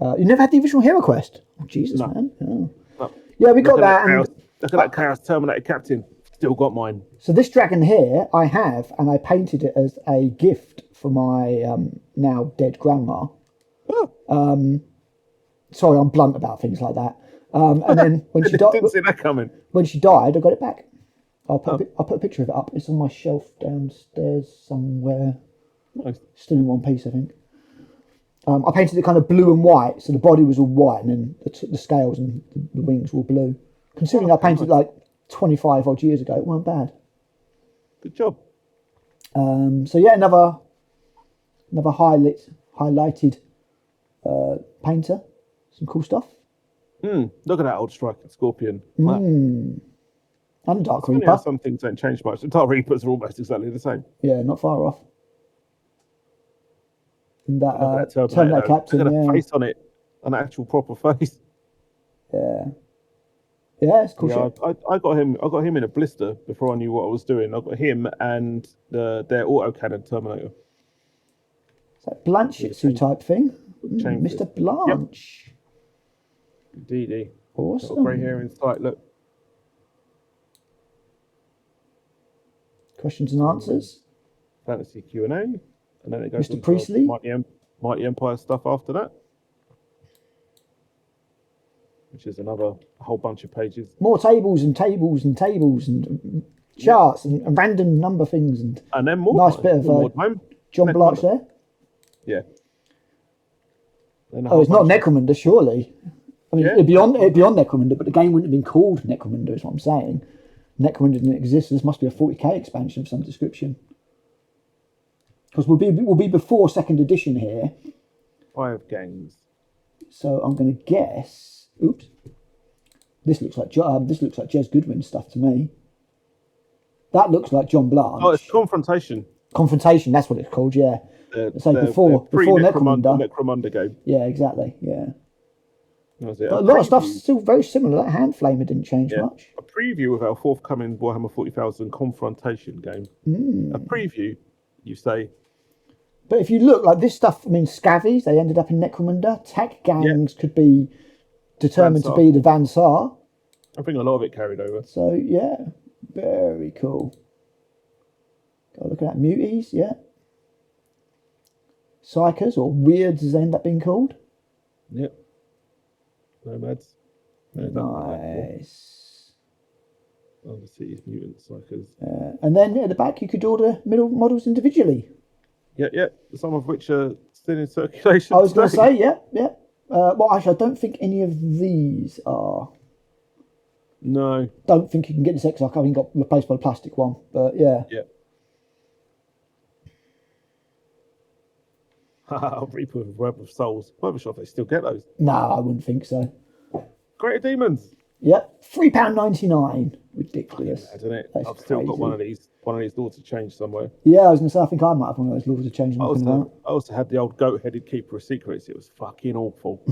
[SPEAKER 1] one. You never had the original Hero Quest? Oh, Jesus, no. Man. Oh.
[SPEAKER 2] No.
[SPEAKER 1] Yeah, we got that.
[SPEAKER 2] Look at that Chaos Terminator Captain. Still got mine.
[SPEAKER 1] So this dragon here, I have, and I painted it as a gift for my now dead grandma. Oh. Sorry, I'm blunt about things like that. And then when she died,
[SPEAKER 2] didn't see that coming.
[SPEAKER 1] When she died, I got it back. I'll put a picture of it up. It's on my shelf downstairs somewhere.
[SPEAKER 2] Nice.
[SPEAKER 1] Still in one piece, I think. I painted it kind of blue and white, so the body was all white, and then the scales and the wings were all blue. Considering I painted like 25 odd years ago, it wasn't bad.
[SPEAKER 2] Good job.
[SPEAKER 1] So yeah, another highlighted painter. Some cool stuff.
[SPEAKER 2] Look at that old striking Scorpion.
[SPEAKER 1] And a Dark Reaper.
[SPEAKER 2] Some things don't change much. The Dark Reapers are almost exactly the same.
[SPEAKER 1] Yeah, not far off. And that
[SPEAKER 2] Terminator
[SPEAKER 1] Captain.
[SPEAKER 2] Look at a face on it, an actual proper face.
[SPEAKER 1] Yeah. Yeah, it's cool.
[SPEAKER 2] Yeah, I got him. I got him in a blister before I knew what I was doing. I got him and their autocannon Terminator.
[SPEAKER 1] Is that Blanchitsu type thing? Mr. Blanche.
[SPEAKER 2] Yep. Indeed.
[SPEAKER 1] Awesome.
[SPEAKER 2] Got grey hair in sight. Look.
[SPEAKER 1] Questions and answers.
[SPEAKER 2] Fantasy Q&A, and then it goes
[SPEAKER 1] Mr. Priestley.
[SPEAKER 2] Mighty Empire stuff after that, which is a whole bunch of pages.
[SPEAKER 1] More tables and tables and tables and charts and random number things and
[SPEAKER 2] then more.
[SPEAKER 1] Nice bit of John Blanche there.
[SPEAKER 2] Yeah.
[SPEAKER 1] Oh, it's not Necromunda, surely. I mean, it'd be on Necromunda, but the game wouldn't have been called Necromunda, is what I'm saying. Necromunda didn't exist. This must be a 40k expansion of some description. Because we'll be before second edition here.
[SPEAKER 2] 5 games.
[SPEAKER 1] So I'm going to guess. Oops. This looks like Jez Goodwin stuff to me. That looks like John Blanche.
[SPEAKER 2] Oh, it's Confrontation.
[SPEAKER 1] Confrontation, that's what it's called, yeah. So
[SPEAKER 2] The
[SPEAKER 1] before Necromunda.
[SPEAKER 2] Necromunda game.
[SPEAKER 1] Yeah, exactly, yeah.
[SPEAKER 2] That was it.
[SPEAKER 1] But a lot of stuff's still very similar. That hand flamer didn't change much.
[SPEAKER 2] A preview of our forthcoming Warhammer 40,000 Confrontation game. A preview, you say?
[SPEAKER 1] But if you look, like this stuff, I mean, Scavies, they ended up in Necromunda. Tech gangs could be determined to be the Van Saar.
[SPEAKER 2] I think a lot of it carried over.
[SPEAKER 1] So, yeah, very cool. Go look at that. Muties, yeah. Psychers, or Weirds as they end up being called.
[SPEAKER 2] Yep. Nomads.
[SPEAKER 1] Nice.
[SPEAKER 2] Other cities, mutants, psychers.
[SPEAKER 1] And then at the back, you could order middle models individually.
[SPEAKER 2] Yeah. Some of which are still in circulation.
[SPEAKER 1] I was going to say, yeah. Well, actually, I don't think any of these are.
[SPEAKER 2] No.
[SPEAKER 1] Don't think you can get this X. I haven't got replaced by the plastic one, but yeah.
[SPEAKER 2] Yeah. Reaper of Web of Souls. I'm sure if they still get those.
[SPEAKER 1] No, I wouldn't think so.
[SPEAKER 2] Greater Demons.
[SPEAKER 1] Yep, £3.99. Ridiculous.
[SPEAKER 2] Isn't it?
[SPEAKER 1] That's
[SPEAKER 2] I've still
[SPEAKER 1] crazy.
[SPEAKER 2] got one of these laws to change somewhere.
[SPEAKER 1] Yeah, I was going to say, I think I might have one of those laws to change.
[SPEAKER 2] I also had the old goat-headed Keeper of Secrets. It was fucking awful.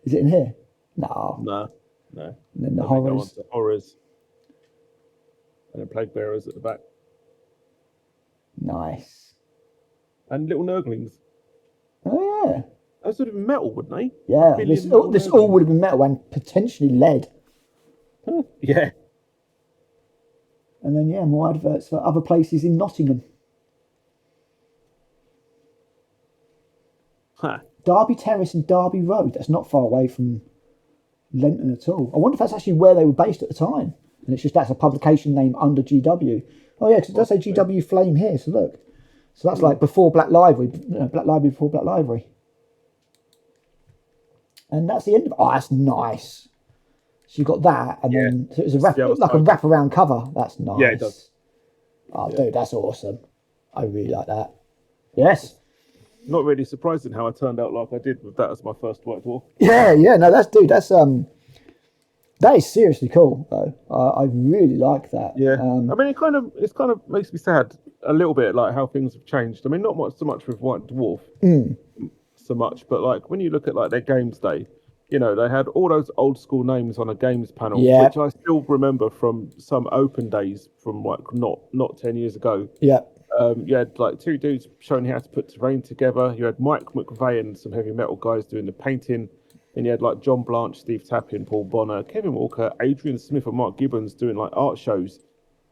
[SPEAKER 1] Is it in here? No.
[SPEAKER 2] No.
[SPEAKER 1] And then the horrors.
[SPEAKER 2] Horrors. And then Plague Bearers at the back.
[SPEAKER 1] Nice.
[SPEAKER 2] And little Nurglings.
[SPEAKER 1] Oh, yeah.
[SPEAKER 2] Those would have been metal, wouldn't they?
[SPEAKER 1] Yeah, this all would have been metal and potentially lead.
[SPEAKER 2] Yeah.
[SPEAKER 1] And then, more adverts for other places in Nottingham. Derby Terrace and Derby Road. That's not far away from Lenton at all. I wonder if that's actually where they were based at the time. And it's just that's a publication name under GW. Oh, yeah, because it does say GW Flame here, so look. So that's like before Black Library. Black Library before Black Library. And that's the end of it. Oh, that's nice. So you got that, and then so it was a wraparound cover. That's nice.
[SPEAKER 2] Yeah, it does.
[SPEAKER 1] Oh, dude, that's awesome. I really like that. Yes.
[SPEAKER 2] Not really surprising how I turned out like I did with that as my first White Dwarf.
[SPEAKER 1] Yeah. No, that is seriously cool though. I really like that.
[SPEAKER 2] Yeah. I mean, it kind of makes me sad a little bit, like how things have changed. I mean, not so much with White Dwarf. So much, but like when you look at like their games day, they had all those old school names on a games panel, which I still remember from some open days from like not 10 years ago.
[SPEAKER 1] Yeah.
[SPEAKER 2] You had like two dudes showing you how to put terrain together. You had Mike McVeigh and some heavy metal guys doing the painting. And you had like John Blanche, Steve Tappin, Paul Bonner, Kevin Walker, Adrian Smith, and Mark Gibbons doing like art shows.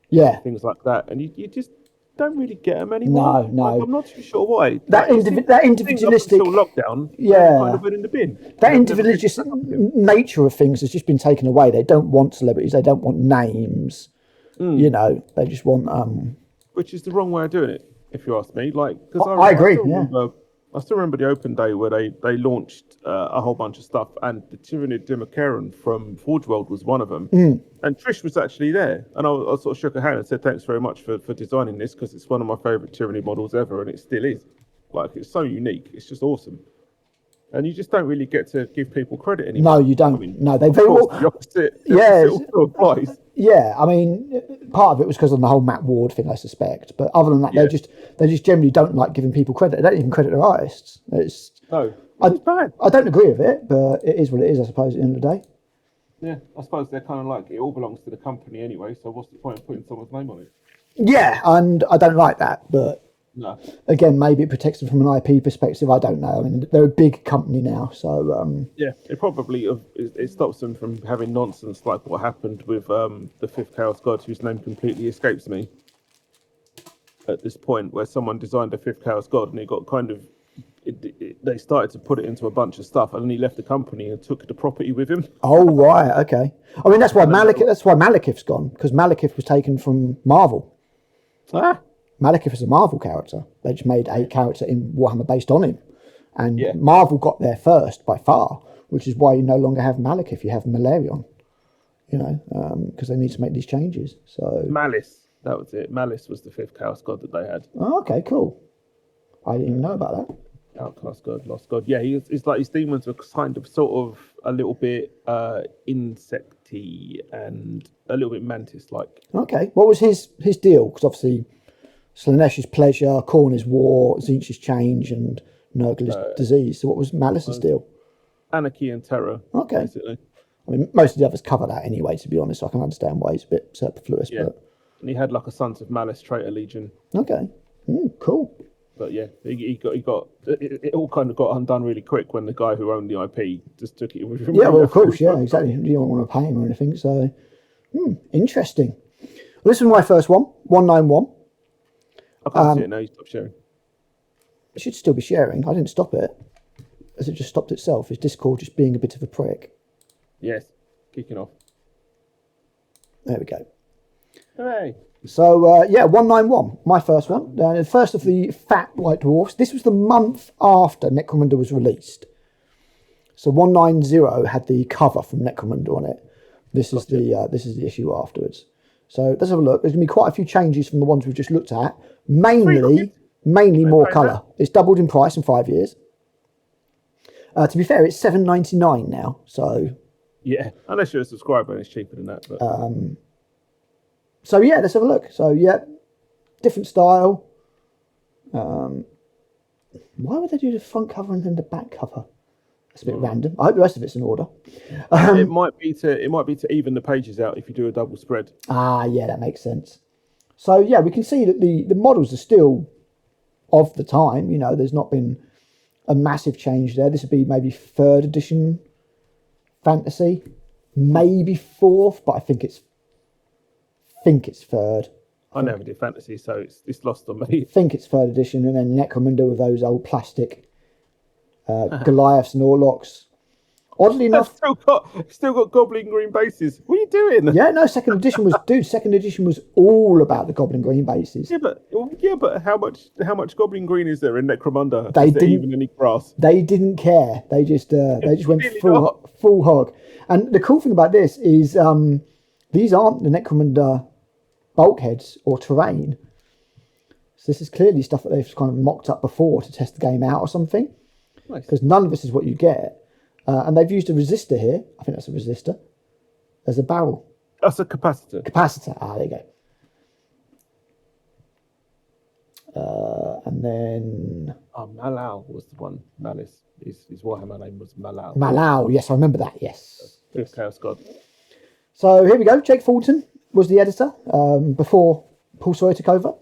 [SPEAKER 1] Yeah.
[SPEAKER 2] Things like that. And you just don't really get them anymore.
[SPEAKER 1] No.
[SPEAKER 2] Like, I'm not too sure why.
[SPEAKER 1] That individualistic
[SPEAKER 2] lockdown, kind of went in the bin.
[SPEAKER 1] That individualistic nature of things has just been taken away. They don't want celebrities. They don't want names. They just want
[SPEAKER 2] which is the wrong way of doing it, if you ask me. Like, because
[SPEAKER 1] I agree.
[SPEAKER 2] I still remember the open day where they launched a whole bunch of stuff, and the Tyranid Dimakaran from Forge World was one of them. And Trish was actually there, and I sort of shook her hand and said, "Thanks very much for designing this, because it's one of my favourite Tyranid models ever, and it still is. Like, it's so unique. It's just awesome." And you just don't really get to give people credit anymore.
[SPEAKER 1] No, you don't.
[SPEAKER 2] I mean,
[SPEAKER 1] no, they very well.
[SPEAKER 2] The opposite. Also applies.
[SPEAKER 1] Yeah, I mean, part of it was because of the whole Matt Ward thing, I suspect. But other than that, they just generally don't like giving people credit. They don't even credit their artists. It's
[SPEAKER 2] bad.
[SPEAKER 1] I don't agree with it, but it is what it is, I suppose, at the end of the day.
[SPEAKER 2] Yeah, I suppose they're kind of like, it all belongs to the company anyway, so what's the point of putting someone's name on it?
[SPEAKER 1] Yeah, and I don't like that, but
[SPEAKER 2] no.
[SPEAKER 1] Again, maybe it protects them from an IP perspective. I don't know. I mean, they're a big company now, so
[SPEAKER 2] yeah, it probably it stops them from having nonsense like what happened with the Fifth Chaos God, whose name completely escapes me at this point, where someone designed a Fifth Chaos God and it got kind of they started to put it into a bunch of stuff, and then he left the company and took the property with him.
[SPEAKER 1] Oh right, okay. I mean, that's why Malekith's gone, because Malekith was taken from Marvel. Malekith is a Marvel character. They just made a character in Warhammer based on him. And Marvel got there first by far, which is why you no longer have Malekith, you have Malerion. Because they need to make these changes. So
[SPEAKER 2] Malice, that was it. Malice was the Fifth Chaos God that they had.
[SPEAKER 1] Oh, okay, cool. I didn't even know about that.
[SPEAKER 2] Outcast God, Lost God. Yeah, it's like his demons were kind of sort of a little bit insecty and a little bit mantis-like.
[SPEAKER 1] Okay, what was his deal? Because obviously Slanesh is pleasure, Khorne is war, Tzeentch is change, and Nurgle is disease. So what was Malice and Steel?
[SPEAKER 2] Anarchy and terror.
[SPEAKER 1] Okay.
[SPEAKER 2] Basically.
[SPEAKER 1] I mean, most of the others cover that anyway, to be honest. So I can understand why he's a bit superfluous.
[SPEAKER 2] Yeah.
[SPEAKER 1] But...
[SPEAKER 2] And he had like a Sons of Malice traitor legion.
[SPEAKER 1] Okay. Cool.
[SPEAKER 2] But yeah, it all kind of got undone really quick when the guy who owned the IP just took it with him.
[SPEAKER 1] Yeah, well, of course, yeah, exactly. You don't want to pay him or anything. So, interesting. Well, this is my first one, 191.
[SPEAKER 2] I can't see it now. You stopped sharing.
[SPEAKER 1] It should still be sharing. I didn't stop it. As it just stopped itself. Is Discord just being a bit of a prick?
[SPEAKER 2] Yes, kicking off.
[SPEAKER 1] There we go.
[SPEAKER 2] Hooray.
[SPEAKER 1] So, 191, my first one. The first of the Fat White Dwarfs. This was the month after Necromunda was released. So 190 had the cover from Necromunda on it. This is the issue afterwards. So let's have a look. There's going to be quite a few changes from the ones we've just looked at. Mainly more colour. It's doubled in price in 5 years. To be fair, it's $7.99 now. So
[SPEAKER 2] yeah, unless you're a subscriber, and it's cheaper than that. But...
[SPEAKER 1] So yeah, let's have a look. So yeah, different style. Why would they do the front cover and then the back cover? That's a bit random. I hope the rest of it's in order.
[SPEAKER 2] It might be to even the pages out if you do a double spread.
[SPEAKER 1] Ah, yeah, that makes sense. So yeah, we can see that the models are still of the time. You know, there's not been a massive change there. This would be maybe 3rd edition fantasy, maybe 4th, but I think it's 3rd.
[SPEAKER 2] I never did fantasy, so it's lost on me.
[SPEAKER 1] I think it's 3rd edition, and then Necromunda with those old plastic Goliaths and Orlocks. Oddly enough,
[SPEAKER 2] still got goblin green bases. What are you doing?
[SPEAKER 1] Yeah, no. Second edition was all about the goblin green bases.
[SPEAKER 2] Yeah, but how much goblin green is there in Necromunda?
[SPEAKER 1] They
[SPEAKER 2] is there
[SPEAKER 1] didn't
[SPEAKER 2] even any grass.
[SPEAKER 1] They didn't care. They just went full hog. And the cool thing about this is these aren't the Necromunda bulkheads or terrain. So this is clearly stuff that they've kind of mocked up before to test the game out or something.
[SPEAKER 2] Nice.
[SPEAKER 1] Because none of this is what you get. And they've used a resistor here. I think that's a resistor. There's a barrel.
[SPEAKER 2] That's a capacitor.
[SPEAKER 1] There you go. And then...
[SPEAKER 2] Malal was the one. Malice. His Warhammer name was Malal.
[SPEAKER 1] Malal, yes, I remember that, yes.
[SPEAKER 2] Chaos God.
[SPEAKER 1] So here we go. Jake Fulton was the editor before Paul Sawyer took over.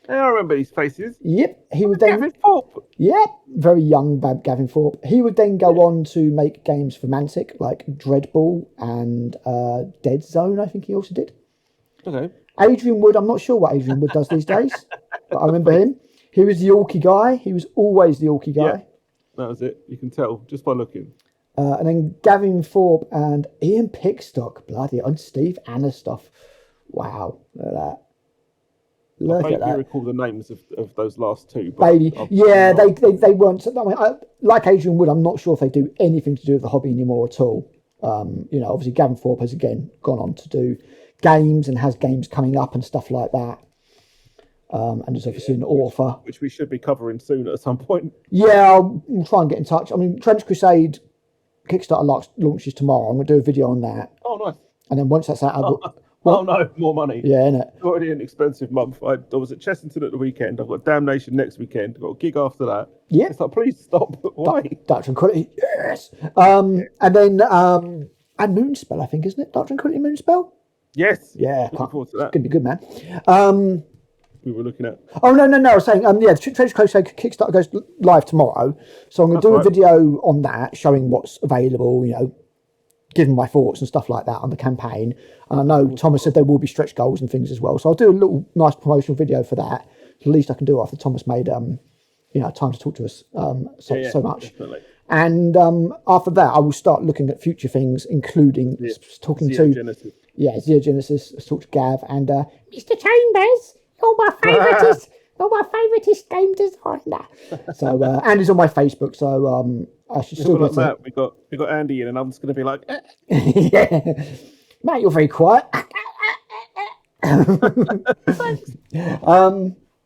[SPEAKER 2] Yeah, I remember these faces.
[SPEAKER 1] Yep, he would then.
[SPEAKER 2] Gavin Thorpe.
[SPEAKER 1] Yep, very young Gavin Thorpe. He would then go on to make games for Mantic like Dreadball and Dead Zone. I think he also did.
[SPEAKER 2] Okay.
[SPEAKER 1] Adrian Wood. I'm not sure what Adrian Wood does these days, but I remember him. He was the Orky guy. He was always the Orky guy.
[SPEAKER 2] Yeah, that was it. You can tell just by looking.
[SPEAKER 1] And then Gavin Thorpe and Ian Pickstock. Bloody and Steve Anna stuff. Wow, look at that. Look at that.
[SPEAKER 2] I recall the names of those last two.
[SPEAKER 1] Baby, yeah, they weren't. I mean, like Adrian Wood, I'm not sure if they do anything to do with the hobby anymore at all. Obviously Gavin Thorpe has again gone on to do games and has games coming up and stuff like that. And there's obviously an author,
[SPEAKER 2] which we should be covering soon at some point.
[SPEAKER 1] Yeah, I'll try and get in touch. I mean, Trench Crusade Kickstarter launches tomorrow. I'm going to do a video on that.
[SPEAKER 2] Oh, nice.
[SPEAKER 1] And then once that's out,
[SPEAKER 2] oh no, more money.
[SPEAKER 1] Yeah, innit?
[SPEAKER 2] It's already an expensive month. I was at Chessington at the weekend. I've got Damnation next weekend. I've got a gig after that.
[SPEAKER 1] Yeah.
[SPEAKER 2] It's like, please stop. Why?
[SPEAKER 1] Dark Tranquility, yes. And then and Moonspell, I think, isn't it? Dark Tranquility Moonspell?
[SPEAKER 2] Yes.
[SPEAKER 1] Yeah.
[SPEAKER 2] Looking forward to that.
[SPEAKER 1] It's going to be good, man.
[SPEAKER 2] We were looking at.
[SPEAKER 1] Oh, no. I was saying, the Trench Crusade Kickstarter goes live tomorrow. So I'm going to do a video on that, showing what's available, giving my thoughts and stuff like that on the campaign. And I know Thomas said there will be stretch goals and things as well. So I'll do a little nice promotional video for that. The least I can do after Thomas made, time to talk to us so much.
[SPEAKER 2] Definitely.
[SPEAKER 1] And after that, I will start looking at future things, including talking to...
[SPEAKER 2] Genesis.
[SPEAKER 1] Yeah, Zero Genesis. Let's talk to Gav and Mr. Chambers. You're my favouriteest game designer. So Andy's on my Facebook, so I should still get
[SPEAKER 2] Matt. We got Andy in, and I'm just going to be like,
[SPEAKER 1] yeah, Matt, you're very quiet.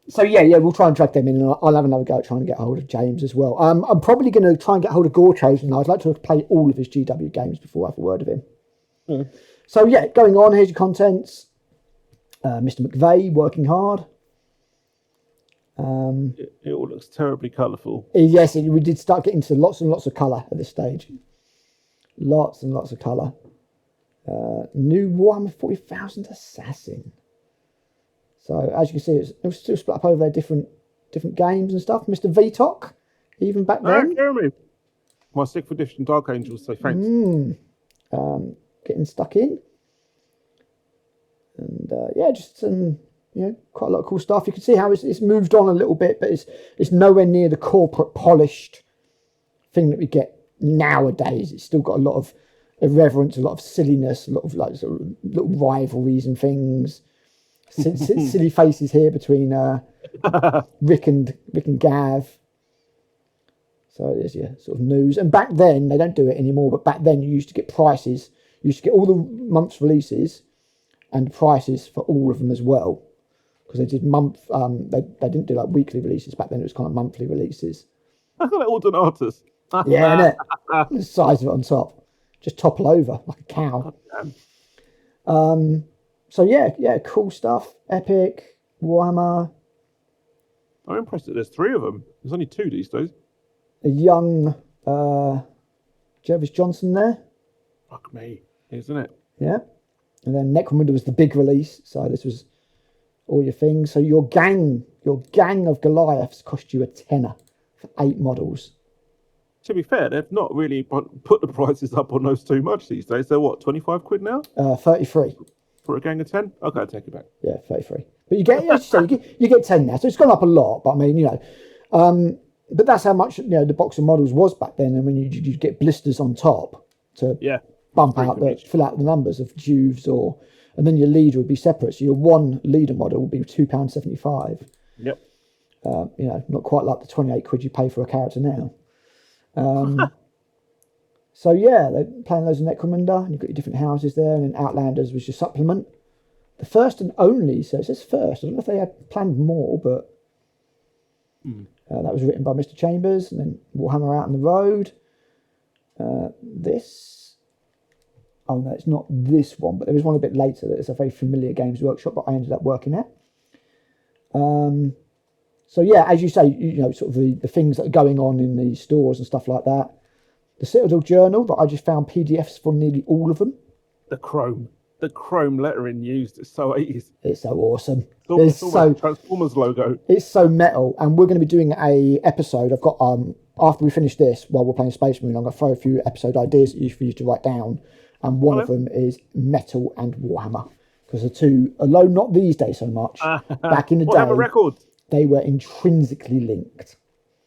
[SPEAKER 1] So yeah, we'll try and drag them in, and I'll have another go at trying to get hold of James as well. I'm probably going to try and get hold of Gorcho's, and I'd like to play all of his GW games before I have a word of him.
[SPEAKER 2] Mm.
[SPEAKER 1] So yeah, going on. Here's your contents. Mr. McVeigh working hard.
[SPEAKER 2] It all looks terribly colourful.
[SPEAKER 1] Yes, we did start getting to lots and lots of colour at this stage. Lots and lots of colour. New Warhammer 40,000 Assassin. So as you can see, it was still split up over their different games and stuff. Mr. Vitok, even back then.
[SPEAKER 2] Jeremy. My 6th edition Dark Angels, so thanks.
[SPEAKER 1] Getting stuck in. And just quite a lot of cool stuff. You can see how it's moved on a little bit, but it's nowhere near the corporate polished thing that we get nowadays. It's still got a lot of irreverence, a lot of silliness, a lot of like sort of little rivalries and things. Silly faces here between Rick and Gav. So there's your sort of news. And back then, they don't do it anymore, but back then you used to get prices. You used to get all the month's releases and prices for all of them as well. Because they did they didn't do like weekly releases back then. It was kind of monthly releases.
[SPEAKER 2] I got it all done artist.
[SPEAKER 1] Yeah, innit? The size of it on top. Just topple over like a cow. So yeah, cool stuff. Epic, Warhammer.
[SPEAKER 2] I'm impressed that there's 3 of them. There's only 2 these days.
[SPEAKER 1] A young Jervis Johnson there.
[SPEAKER 2] Fuck me, isn't it?
[SPEAKER 1] Yeah. And then Necromunda was the big release. So this was all your things. So your gang of Goliaths cost you a tenner for 8 models.
[SPEAKER 2] To be fair, they've not really put the prices up on those too much these days. They're what, 25 quid now?
[SPEAKER 1] 33.
[SPEAKER 2] For a gang of 10? Okay, I'll take it back.
[SPEAKER 1] Yeah, 33. But you get 10 now. So it's gone up a lot. But I mean, but that's how much the box of models was back then. And when you get blisters on top to fill out the numbers of Juves and then your leader would be separate. So your one leader model would be £2.75.
[SPEAKER 2] Yep.
[SPEAKER 1] Not quite like the 28 quid you pay for a character now. So yeah, they're playing loads of Necromunda, and you've got your different houses there, and then Outlanders was your supplement. The first and only, so it says first. I don't know if they had planned more, but that was written by Mr. Chambers, and then Warhammer Out on the Road. Oh no, it's not this one, but there was one a bit later that is a very familiar Games Workshop that I ended up working at. So yeah, as you say, sort of the things that are going on in the stores and stuff like that. The Citadel Journal that I just found PDFs for nearly all of them.
[SPEAKER 2] The chrome lettering used is so 80s.
[SPEAKER 1] It's so awesome.
[SPEAKER 2] It's so Transformers logo.
[SPEAKER 1] It's so metal, and we're going to be doing a episode. I've got after we finish this, while we're playing Space Marine, I'm going to throw a few episode ideas for you to write down, and one of them is metal and Warhammer, because the two, although not these days so much, back in the day,
[SPEAKER 2] records.
[SPEAKER 1] They were intrinsically linked.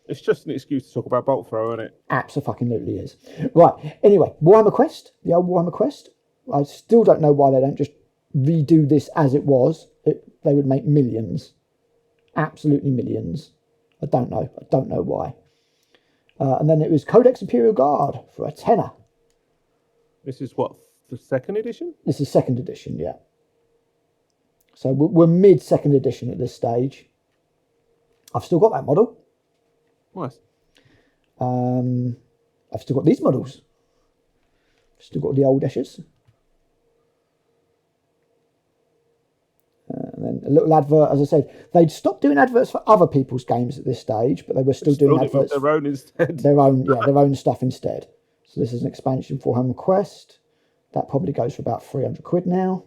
[SPEAKER 2] It's just an excuse to talk about bolt throw, isn't it?
[SPEAKER 1] Absolutely is. Right. Anyway, Warhammer Quest, the old Warhammer Quest. I still don't know why they don't just redo this as it was. They would make millions. Absolutely millions. I don't know why. And then it was Codex Imperial Guard for a tenner.
[SPEAKER 2] This is what, the 2nd edition?
[SPEAKER 1] This is 2nd edition, yeah. So we're mid 2nd edition at this stage. I've still got that model.
[SPEAKER 2] Nice.
[SPEAKER 1] I've still got these models. Still got the old Eshers. And then a little advert, as I said, they'd stopped doing adverts for other people's games at this stage, but they were still doing adverts
[SPEAKER 2] their own instead.
[SPEAKER 1] Their own stuff instead. So this is an expansion for Warhammer Quest. That probably goes for about 300 quid now.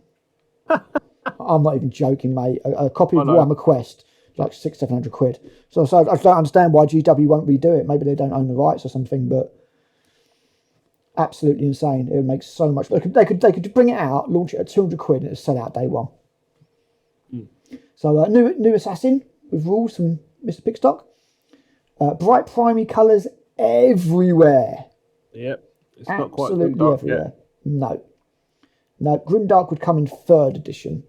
[SPEAKER 1] I'm not even joking, mate. A copy of Warhammer Quest, like 600-700 quid. So I don't understand why GW won't redo it. Maybe they don't own the rights or something, but absolutely insane. It would make so much. They could bring it out, launch it at 200 quid, and it would sell out day one. So new assassin with rules from Mr. Pickstock. Bright primary colours everywhere.
[SPEAKER 2] Yep, it's not quite
[SPEAKER 1] absolutely everywhere. Yet. No, Grimdark would come in 3rd edition.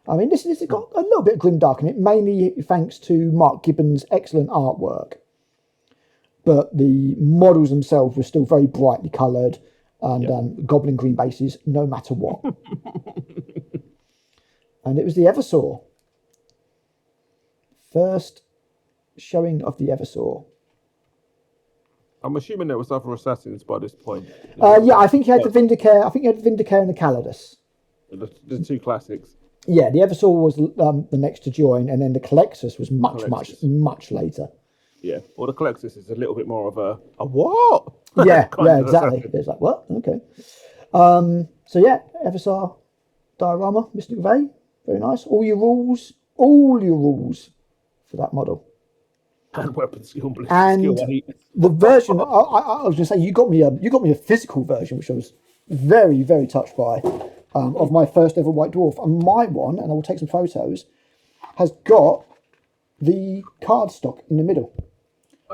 [SPEAKER 1] I mean, this has got a little bit of Grimdark in it, mainly thanks to Mark Gibbons' excellent artwork. But the models themselves were still very brightly coloured and goblin green bases, no matter what. And it was the Eversaw. First showing of the Eversaw.
[SPEAKER 2] I'm assuming there was other assassins by this point.
[SPEAKER 1] Yeah, I think you had the Vindicare. I think you had the Vindicare and the Calidus.
[SPEAKER 2] The 2 classics.
[SPEAKER 1] Yeah, the Eversaw was the next to join, and then the Colexus was
[SPEAKER 2] Colexus.
[SPEAKER 1] much later.
[SPEAKER 2] Yeah, well, the Colexus is a little bit more of a what?
[SPEAKER 1] Yeah,
[SPEAKER 2] kind
[SPEAKER 1] yeah,
[SPEAKER 2] of
[SPEAKER 1] exactly.
[SPEAKER 2] assassin.
[SPEAKER 1] It's like, what? Okay. So yeah, Eversaw diorama, Mr. McVeigh, very nice. All your rules for that model.
[SPEAKER 2] And weapon skill,
[SPEAKER 1] And
[SPEAKER 2] skill 8.
[SPEAKER 1] the version, I was going to say, you got me a physical version, which I was very, very touched by, of my first ever White Dwarf. And my one, and I will take some photos, has got the card stock in the middle.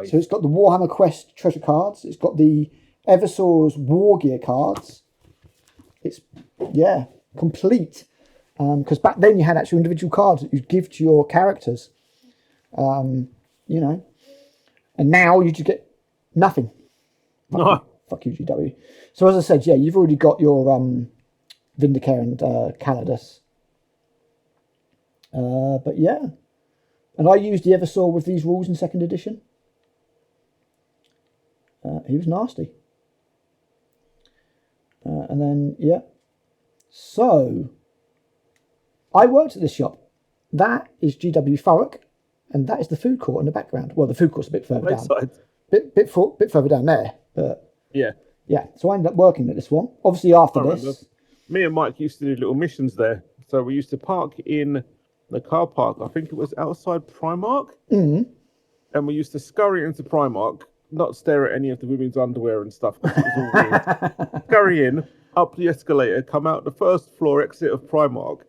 [SPEAKER 1] So it's got the Warhammer Quest treasure cards. It's got the Eversaw's War Gear cards. It's, yeah, complete. Because back then you had actual individual cards that you'd give to your characters. You know, and now you just get nothing. Fuck you, GW. So as I said, yeah, you've already got your Vindicare and Calidus. But yeah, and I used the Eversaw with these rules in second edition. He was nasty. And then, yeah. So, I worked at this shop. That is GW Thurrock, and that is the food court in the background. Well, the food court's a bit further down. Bit further down there. But
[SPEAKER 2] yeah.
[SPEAKER 1] So I ended up working at this one. Obviously, after this.
[SPEAKER 2] Me and Mike used to do little missions there. So we used to park in the car park. I think it was outside Primark.
[SPEAKER 1] Mm-hmm.
[SPEAKER 2] And we used to scurry into Primark, not stare at any of the women's underwear and stuff, because it was all weird. Scurry in, up the escalator, come out the first floor exit of Primark,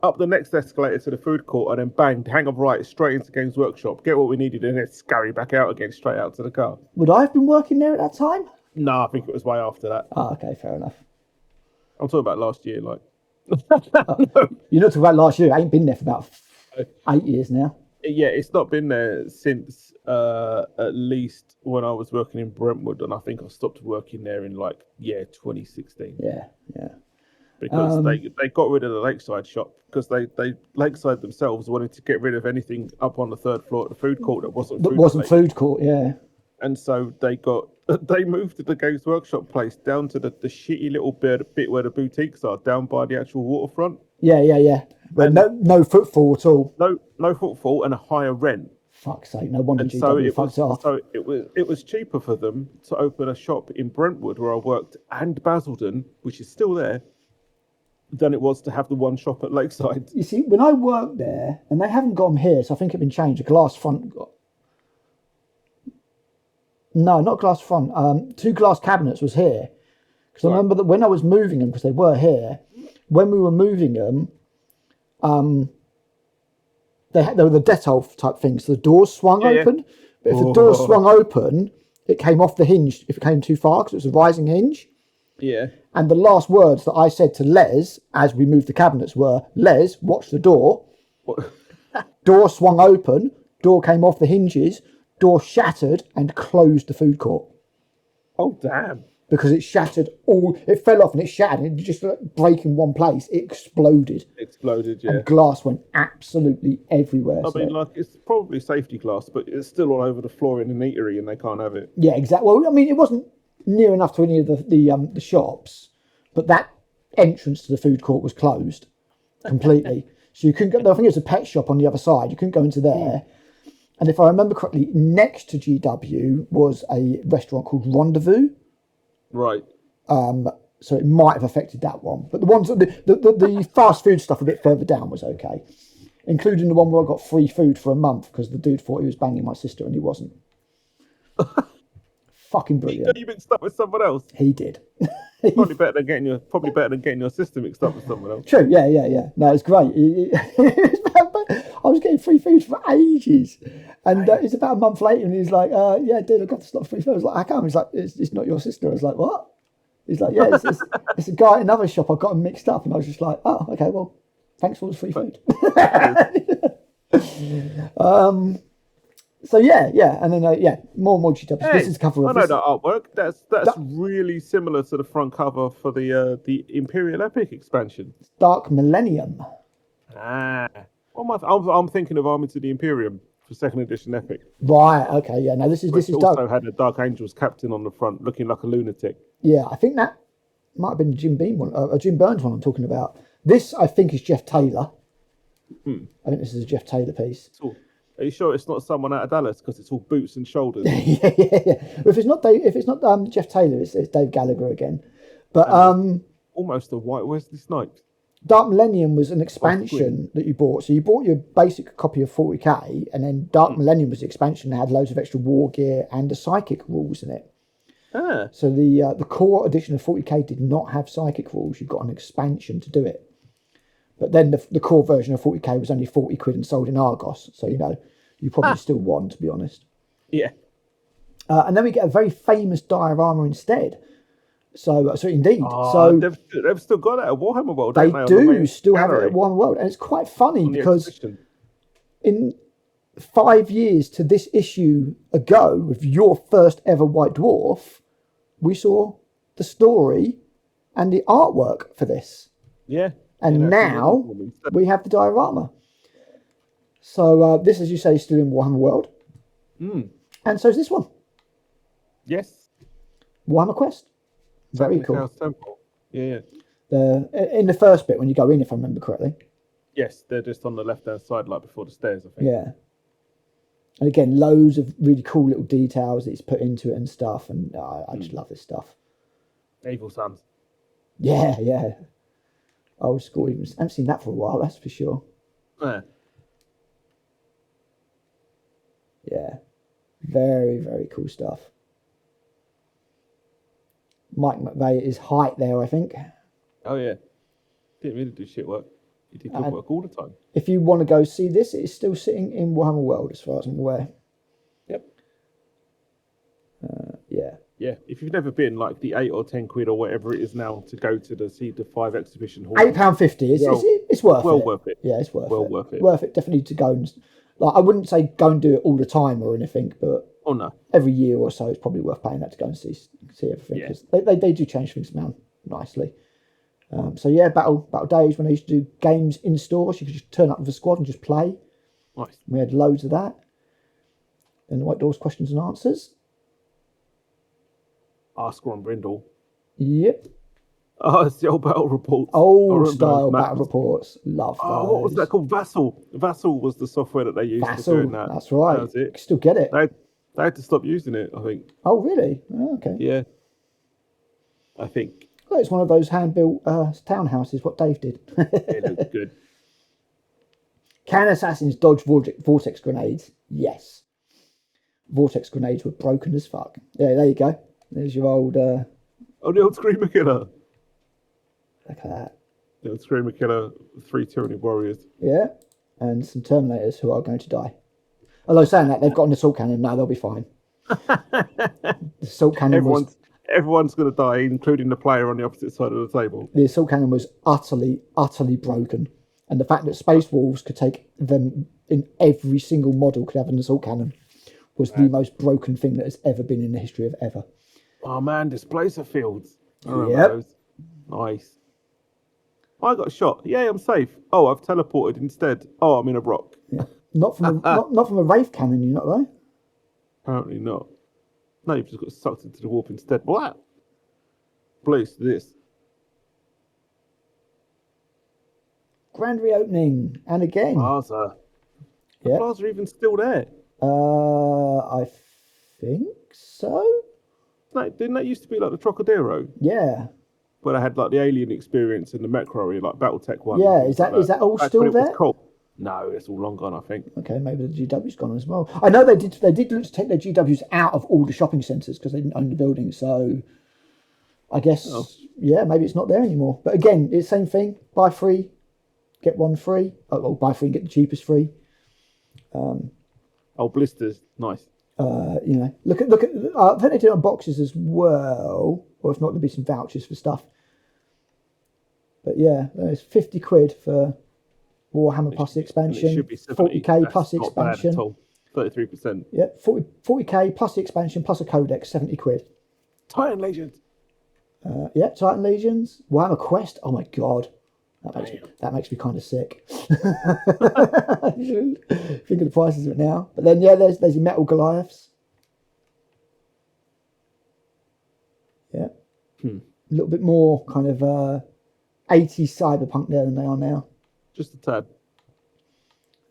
[SPEAKER 2] up the next escalator to the food court, and then bang, hang a right straight into Games Workshop, get what we needed, and then scurry back out again, straight out to the car.
[SPEAKER 1] Would I have been working there at that time?
[SPEAKER 2] No, I think it was way after that.
[SPEAKER 1] Oh, okay, fair enough.
[SPEAKER 2] I'm talking about last year, like.
[SPEAKER 1] No. You're not talking about last year. I ain't been there for about 8 years now.
[SPEAKER 2] Yeah, it's not been there since at least when I was working in Brentwood, and I think I stopped working there in 2016.
[SPEAKER 1] Yeah.
[SPEAKER 2] Because they got rid of the Lakeside shop because they Lakeside themselves wanted to get rid of anything up on the third floor at the food court that wasn't
[SPEAKER 1] food court. Yeah.
[SPEAKER 2] And so they moved to the Games Workshop place down to the shitty little bit where the boutiques are, down by the actual waterfront.
[SPEAKER 1] Yeah. But no footfall at all.
[SPEAKER 2] No footfall and a higher rent.
[SPEAKER 1] Fuck's sake! No wonder GW fucked off.
[SPEAKER 2] So it was cheaper for them to open a shop in Brentwood where I worked and Basildon, which is still there, than it was to have the one shop at Lakeside.
[SPEAKER 1] You see, when I worked there, and they haven't got them here, so I think it's been changed. A glass front. No, not glass front. 2 glass cabinets was here. Because I remember that when I was moving them, because they were here, when we were moving them, they were the Detolf type things. So the doors swung open. But if the door swung open, it came off the hinge if it came too far, because it was a rising hinge.
[SPEAKER 2] Yeah.
[SPEAKER 1] And the last words that I said to Les as we moved the cabinets were, Les, watch the door. Door swung open, door came off the hinges, door shattered and closed the food court.
[SPEAKER 2] Oh, damn.
[SPEAKER 1] Because it shattered it fell off and it shattered. It just break in one place. It exploded.
[SPEAKER 2] Yeah.
[SPEAKER 1] And glass went absolutely everywhere.
[SPEAKER 2] I mean, it's probably safety glass, but it's still all over the floor in an eatery and they can't have it.
[SPEAKER 1] Yeah, exactly. Well, I mean, it wasn't near enough to any of the shops, but that entrance to the food court was closed completely. So you couldn't go. I think it was a pet shop on the other side. You couldn't go into there. And if I remember correctly, next to GW was a restaurant called Rendezvous.
[SPEAKER 2] Right.
[SPEAKER 1] So it might have affected that one, but the ones the fast food stuff a bit further down was okay, including the one where I got free food for a month because the dude thought he was banging my sister and he wasn't. Fucking brilliant.
[SPEAKER 2] You mixed up with someone else.
[SPEAKER 1] He did.
[SPEAKER 2] Probably better than getting your sister mixed up with someone else.
[SPEAKER 1] True. Yeah. No, it's great. I was getting free food for ages, and it's about a month later, and he's like, "Yeah, dude, I got this lot of free food." I was like, "How come?" He's like, "It's not your sister." I was like, "What?" He's like, "Yeah, it's a guy at another shop. I got him mixed up," and I was just like, "Oh, okay, well, thanks for all the free food." So yeah, and then more and more GWs.
[SPEAKER 2] Hey,
[SPEAKER 1] this is cover of.
[SPEAKER 2] I know that artwork. That's really similar to the front cover for the Imperial Epic expansion.
[SPEAKER 1] Dark Millennium.
[SPEAKER 2] I'm thinking of Army to the Imperium for second edition Epic.
[SPEAKER 1] Right. Okay. Yeah. No, this is
[SPEAKER 2] also
[SPEAKER 1] Dark.
[SPEAKER 2] had a Dark Angels captain on the front, looking like a lunatic.
[SPEAKER 1] Yeah, I think that might have been Jim Beam one, Jim Burns one I'm talking about. This, I think, is Jeff Taylor.
[SPEAKER 2] Hmm.
[SPEAKER 1] I think this is a Jeff Taylor piece.
[SPEAKER 2] Are you sure it's not someone out of Dallas? Because it's all boots and shoulders.
[SPEAKER 1] yeah. If it's not Jeff Taylor, it's Dave Gallagher again. But
[SPEAKER 2] almost a white Wesley Snipes.
[SPEAKER 1] Dark Millennium was an expansion that you bought. So you bought your basic copy of 40k, and then Dark Millennium was the expansion that had loads of extra war gear and the psychic rules in it.
[SPEAKER 2] Ah.
[SPEAKER 1] So the core edition of 40k did not have psychic rules. You got an expansion to do it. But then the core version of 40k was only 40 quid and sold in Argos. So, you probably still won, to be honest.
[SPEAKER 2] Yeah.
[SPEAKER 1] And then we get a very famous diorama instead. So indeed.
[SPEAKER 2] They've still got it at Warhammer World.
[SPEAKER 1] They
[SPEAKER 2] don't
[SPEAKER 1] do still have it at Warhammer World. And it's quite funny because in 5 years to this issue ago, with your first ever White Dwarf, we saw the story and the artwork for this.
[SPEAKER 2] Yeah.
[SPEAKER 1] And now we have the diorama. So this, as you say, is still in Warhammer World. And so is this one.
[SPEAKER 2] Yes.
[SPEAKER 1] Warhammer Quest. Very cool.
[SPEAKER 2] Yeah.
[SPEAKER 1] In the first bit when you go in, if I remember correctly.
[SPEAKER 2] Yes, they're just on the left-hand side, like before the stairs, I think.
[SPEAKER 1] Yeah. And again, loads of really cool little details that he's put into it and stuff. And I just love this stuff.
[SPEAKER 2] Evil Sons.
[SPEAKER 1] Yeah. Old school. I haven't seen that for a while, that's for sure. Yeah. Very, very cool stuff. Mike McVeigh is height there, I think.
[SPEAKER 2] Oh, yeah. Didn't really do shit work. He did good work all the time.
[SPEAKER 1] If you want to go see this, it's still sitting in Warhammer World, as far as I'm aware.
[SPEAKER 2] Yep.
[SPEAKER 1] Yeah.
[SPEAKER 2] Yeah, if you've never been, like the 8 or 10 quid or whatever it is now to go to the 5 exhibition hall.
[SPEAKER 1] £8.50. It's worth it.
[SPEAKER 2] Well worth it.
[SPEAKER 1] Yeah, it's worth it.
[SPEAKER 2] Worth it.
[SPEAKER 1] Worth it, definitely to go and... Like, I wouldn't say go and do it all the time or anything, but every year or so, it's probably worth paying that to go and see everything. Because they do change things around nicely. So yeah, battle days when they used to do games in stores, you could just turn up with a squad and just play.
[SPEAKER 2] Nice.
[SPEAKER 1] We had loads of that. Then the White Dwarfs questions and answers.
[SPEAKER 2] Ask Ron Brindle.
[SPEAKER 1] Yep.
[SPEAKER 2] Oh, it's the old battle reports.
[SPEAKER 1] Old style battle reports. Love those.
[SPEAKER 2] Oh, what was that called? Vassal. Vassal was the software that they used for doing that.
[SPEAKER 1] That's right.
[SPEAKER 2] That was it.
[SPEAKER 1] You can still get it.
[SPEAKER 2] They had to stop using it, I think.
[SPEAKER 1] Oh, really? Oh, okay.
[SPEAKER 2] Yeah. I think.
[SPEAKER 1] Well, it's one of those hand-built townhouses, what Dave did.
[SPEAKER 2] It looked good.
[SPEAKER 1] Can assassins dodge vortex grenades? Yes. Vortex grenades were broken as fuck. Yeah, there you go. There's your old...
[SPEAKER 2] the old Screamer Killer.
[SPEAKER 1] Look at that.
[SPEAKER 2] The old Screamer Killer, 3 Tyranny Warriors.
[SPEAKER 1] Yeah, and some Terminators who are going to die. Although saying that, they've got an assault cannon now, they'll be fine. The assault cannon
[SPEAKER 2] Everyone's going to die, including the player on the opposite side of the table.
[SPEAKER 1] The assault cannon was utterly, utterly broken. And the fact that Space Wolves could take them in every single model could have an assault cannon was the most broken thing that has ever been in the history of ever.
[SPEAKER 2] Oh man, displacer fields. I remember those. Nice. I got shot. Yay, I'm safe. Oh, I've teleported instead. Oh, I'm in a rock.
[SPEAKER 1] Yeah. Not from a Wraith cannon, you're not though?
[SPEAKER 2] Apparently not. No, you've just got sucked into the warp instead. What? Place this.
[SPEAKER 1] Grand reopening, and again.
[SPEAKER 2] Plaza. The Plaza even still there?
[SPEAKER 1] I think so.
[SPEAKER 2] No, didn't that used to be like the Trocadero?
[SPEAKER 1] Yeah.
[SPEAKER 2] Where they had like the Alien experience and the Macquarie, like BattleTech one.
[SPEAKER 1] Yeah, is that all still there?
[SPEAKER 2] No, it's all long gone, I think.
[SPEAKER 1] Okay, maybe the GW's gone as well. I know they did look to take their GWs out of all the shopping centres because they didn't own the building. So I guess, maybe it's not there anymore. But again, it's the same thing. Buy 3, get 1 free. Buy 3 and get the cheapest free.
[SPEAKER 2] Blisters, nice.
[SPEAKER 1] Look at. I think they do it on boxes as well, or if not, there'll be some vouchers for stuff. But yeah, there's 50 quid for Warhammer plus the expansion, 40k plus the expansion.
[SPEAKER 2] 33%.
[SPEAKER 1] Yeah, 40k plus the expansion plus a codex, 70 quid.
[SPEAKER 2] Titan Legions.
[SPEAKER 1] Titan Legions. Warhammer Quest. Oh my god, that makes me kind of sick. Think of the prices of it now. But then there's your Metal Goliaths. Yeah, a little bit more kind of 80s cyberpunk there than they are now.
[SPEAKER 2] Just a tad.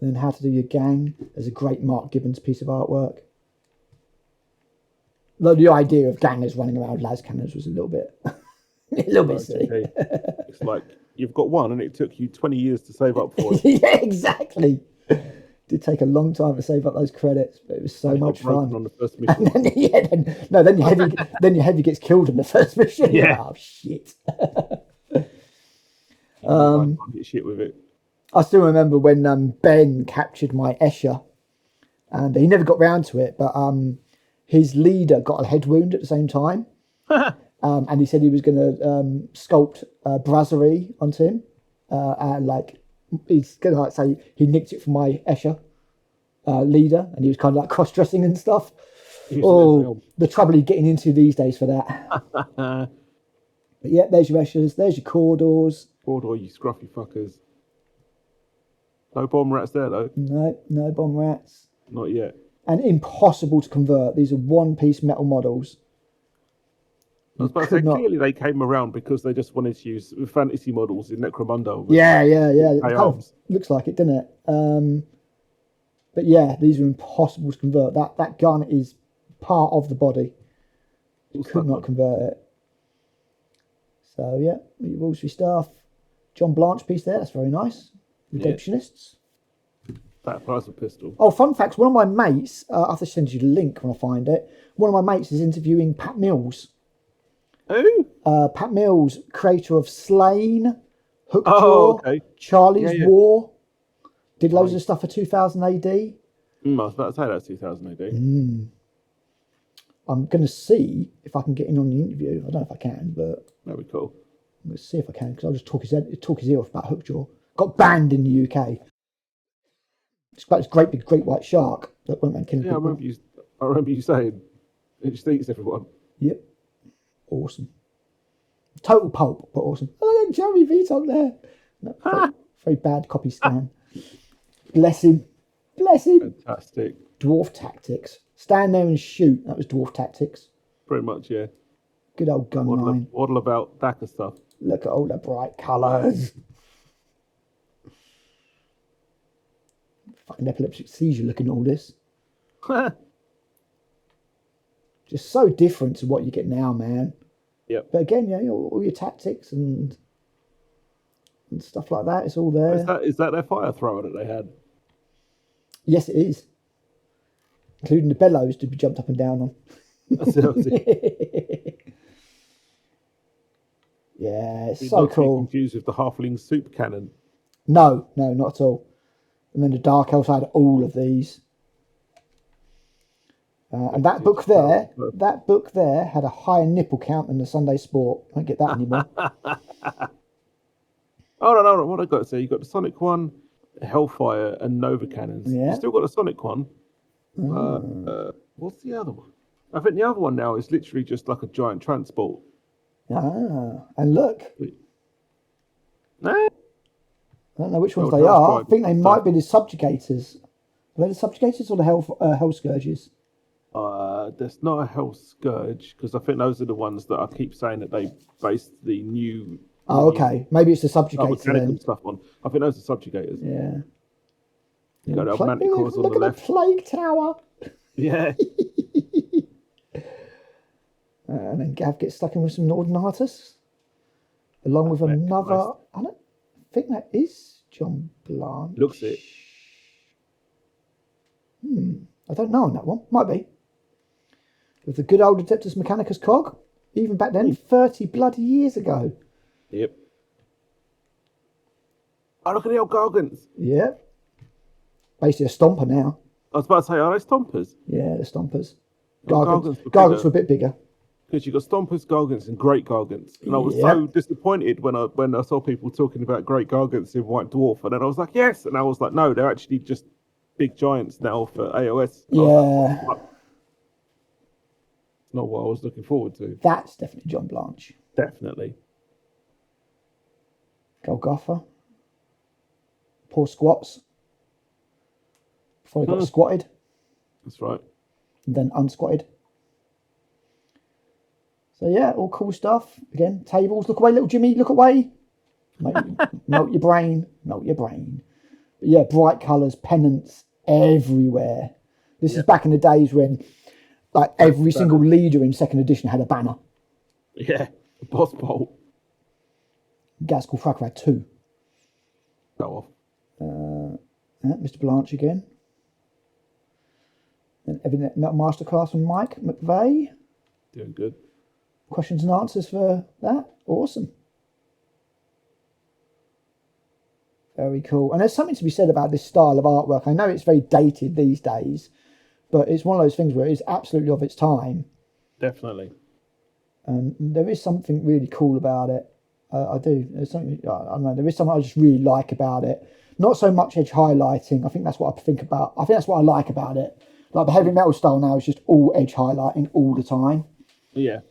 [SPEAKER 1] And then How to Do Your Gang. There's a great Mark Gibbons piece of artwork. Though the idea of gangers running around with las cannons was a little bit silly.
[SPEAKER 2] Okay. It's like you've got one, and it took you 20 years to save up for it.
[SPEAKER 1] Yeah, exactly. Did take a long time to save up those credits, but it was so much fun.
[SPEAKER 2] On the first mission.
[SPEAKER 1] Then your heavy gets killed in the first mission.
[SPEAKER 2] Yeah.
[SPEAKER 1] Oh shit.
[SPEAKER 2] Shit with it.
[SPEAKER 1] I still remember when Ben captured my Escher, and he never got round to it, but his leader got a head wound at the same time, and he said he was going to sculpt brasserie onto him, and like he's going to say he nicked it from my Escher leader, and he was kind of like cross-dressing and stuff. Oh, the trouble he's getting into these days for that. But yeah, there's your Eschers, there's your Cawdors.
[SPEAKER 2] Cawdor, you scruffy fuckers. No bomb rats there though.
[SPEAKER 1] No bomb rats.
[SPEAKER 2] Not yet.
[SPEAKER 1] And impossible to convert. These are one-piece metal models.
[SPEAKER 2] I was about to say, clearly they came around because they just wanted to use fantasy models in Necromunda.
[SPEAKER 1] Yeah. It kind of looks like it, doesn't it? But yeah, these are impossible to convert. That gun is part of the body. You could not convert it. So yeah, your Wolseley stuff. John Blanche piece there. That's very nice. Redemptionists.
[SPEAKER 2] That plasma pistol.
[SPEAKER 1] Oh, fun facts. One of my mates, I'll have to send you the link when I find it. One of my mates is interviewing Pat Mills.
[SPEAKER 2] Who?
[SPEAKER 1] Pat Mills, creator of Slain, Hookjaw, Charlie's War. Did loads of stuff for 2000 AD.
[SPEAKER 2] I was about to say that's 2000 AD.
[SPEAKER 1] I'm going to see if I can get in on the interview. I don't know if I can, but...
[SPEAKER 2] That'd be cool.
[SPEAKER 1] Let's see if I can, because I'll just talk his ear off about Hookjaw. Got banned in the UK. It's quite this great big great white shark that went around killing people.
[SPEAKER 2] I remember you saying it just eats everyone.
[SPEAKER 1] Yep. Awesome. Total pulp, but awesome. Oh, then Jeremy V's on there. No, very bad copy scan. Bless him.
[SPEAKER 2] Fantastic.
[SPEAKER 1] Dwarf Tactics. Stand there and shoot. That was Dwarf Tactics.
[SPEAKER 2] Pretty much, yeah.
[SPEAKER 1] Good old gun line.
[SPEAKER 2] Waddle about Dakar stuff.
[SPEAKER 1] Look at all the bright colours. Fucking epileptic seizure looking at all this. Just so different to what you get now, man.
[SPEAKER 2] Yep.
[SPEAKER 1] But again, all your tactics and stuff like that, it's all there.
[SPEAKER 2] Is that their fire thrower that they had?
[SPEAKER 1] Yes, it is. Including the bellows to be jumped up and down on.
[SPEAKER 2] That's it.
[SPEAKER 1] Yeah, it's so cool.
[SPEAKER 2] Confused with the halfling soup cannon.
[SPEAKER 1] No, not at all. And then the Dark Elves had all of these. And that book there had a higher nipple count than the Sunday Sport. I don't get that anymore.
[SPEAKER 2] Oh, no. What I got to say, you got the Sonic one, Hellfire, and Nova cannons.
[SPEAKER 1] Yeah.
[SPEAKER 2] You still got the Sonic one. What's the other one? I think the other one now is literally just like a giant transport.
[SPEAKER 1] And look.
[SPEAKER 2] I
[SPEAKER 1] don't know which ones they are. I think they might be the Subjugators. Are they the Subjugators or the Hell Scourges?
[SPEAKER 2] There's not a Hell Scourge, because I think those are the ones that I keep saying that they based the new...
[SPEAKER 1] Oh, okay. Maybe it's the Subjugators then.
[SPEAKER 2] Stuff on. I think those are Subjugators.
[SPEAKER 1] Yeah.
[SPEAKER 2] You got the Manticores on the
[SPEAKER 1] left. Look at the Plague Tower.
[SPEAKER 2] Yeah.
[SPEAKER 1] And then Gav gets stuck in with some Northern Artists, along with another... I don't think that is John Blanche.
[SPEAKER 2] Looks it.
[SPEAKER 1] I don't know on that one. Might be. With the good old Adeptus Mechanicus cog. Even back then, 30 bloody years ago.
[SPEAKER 2] Yep. Oh, look at the old Gargants.
[SPEAKER 1] Yep. Basically a stomper now.
[SPEAKER 2] I was about to say, are they Stompers?
[SPEAKER 1] Yeah, the Stompers.
[SPEAKER 2] Gargants
[SPEAKER 1] were a bit bigger.
[SPEAKER 2] Because you got Stompers, Gargants, and Great Gargants. And I was so disappointed when I saw people talking about Great Gargants in White Dwarf. And then I was like, yes. And I was like, no, they're actually just big giants now for AOS.
[SPEAKER 1] Yeah.
[SPEAKER 2] Not what I was looking forward to.
[SPEAKER 1] That's definitely John Blanche.
[SPEAKER 2] Definitely.
[SPEAKER 1] Golgotha. Poor squats. Before he got squatted.
[SPEAKER 2] That's right.
[SPEAKER 1] And then unsquatted. So yeah, all cool stuff. Again, tables. Look away, little Jimmy. Look away. Melt your brain, melt your brain. But yeah, bright colours, pennants everywhere. This is back in the days when like every single leader in second edition had a banner.
[SPEAKER 2] Yeah, boss bolt.
[SPEAKER 1] Gaskell Fracker had 2.
[SPEAKER 2] Go off.
[SPEAKER 1] Mr. Blanche again. Then Evan Metal Masterclass from Mike McVeigh.
[SPEAKER 2] Doing good.
[SPEAKER 1] Questions and answers for that. Awesome. Very cool. And there's something to be said about this style of artwork. I know it's very dated these days, but it's one of those things where it's absolutely of its time.
[SPEAKER 2] Definitely.
[SPEAKER 1] And there is something really cool about it. I do. There's something, I don't know, there is something I just really like about it. Not so much edge highlighting. I think that's what I think about. I think that's what I like about it. Like the heavy metal style now is just all edge highlighting all the time.
[SPEAKER 2] Yeah.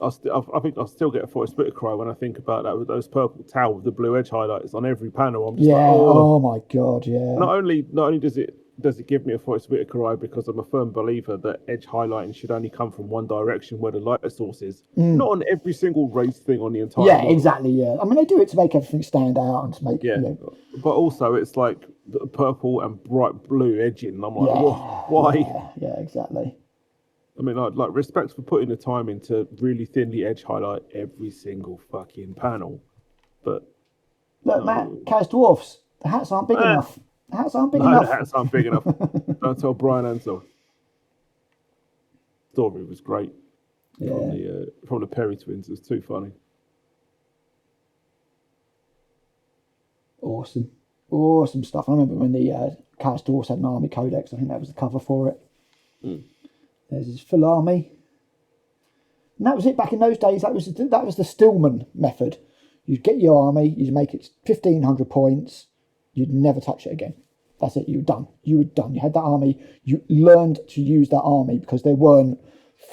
[SPEAKER 2] I think I'll still get a Forest Whitaker cry when I think about that with those purple towel with the blue edge highlights on every panel. I'm just like,
[SPEAKER 1] oh my god, yeah.
[SPEAKER 2] Not only does it give me a Forest Whitaker eye because I'm a firm believer that edge highlighting should only come from one direction where the light source is, not on every single race thing on the entire.
[SPEAKER 1] Yeah, exactly. Yeah, I mean they do it to make everything stand out and to make
[SPEAKER 2] But also it's like the purple and bright blue edging. And I'm like, why?
[SPEAKER 1] Yeah, exactly.
[SPEAKER 2] I mean, like respect for putting the time in to really thinly edge highlight every single fucking panel. But
[SPEAKER 1] look, Matt, C.H.E.B.S Dwarfs, the hats aren't big enough. The hats aren't big enough.
[SPEAKER 2] The hats aren't big enough. Don't tell Brian Ansell. Story was great. From the Perry twins. It was too funny.
[SPEAKER 1] Awesome stuff. I remember when the C.H.E.B.S Dwarfs had an army codex. I think that was the cover for it. There's his full army. And that was it back in those days. That was the Stillman method. You'd get your army, you'd make it 1,500 points, you'd never touch it again. That's it, you were done. You had that army, you learned to use that army because there weren't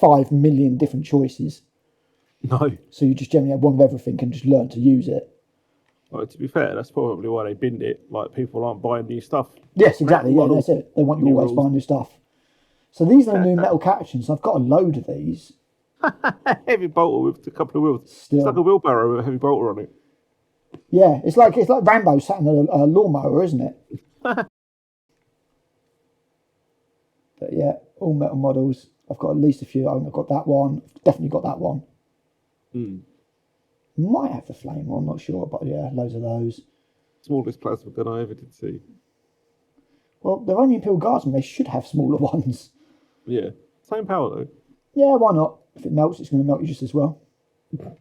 [SPEAKER 1] 5 million different choices.
[SPEAKER 2] No.
[SPEAKER 1] So you just generally had one of everything and just learn to use it.
[SPEAKER 2] Well, to be fair, that's probably why they binned it. Like, people aren't buying new stuff.
[SPEAKER 1] Yes, exactly. Yeah, that's it. They want you always buying new stuff. So these are the new metal captions. I've got a load of these.
[SPEAKER 2] Heavy bolter with a couple of wheels. Still. It's like a wheelbarrow with a heavy bolter on it.
[SPEAKER 1] Yeah, it's like Rambo sat in a lawnmower, isn't it? But yeah, all metal models. I've got at least a few. I've got that one. Definitely got that one. Might have the flamer, I'm not sure, but yeah, loads of those.
[SPEAKER 2] Smallest plasma gun I ever did see.
[SPEAKER 1] Well, they're only Imperial Guardsmen. They should have smaller ones.
[SPEAKER 2] Yeah, same power though.
[SPEAKER 1] Yeah, why not? If it melts, it's going to melt you just as well. And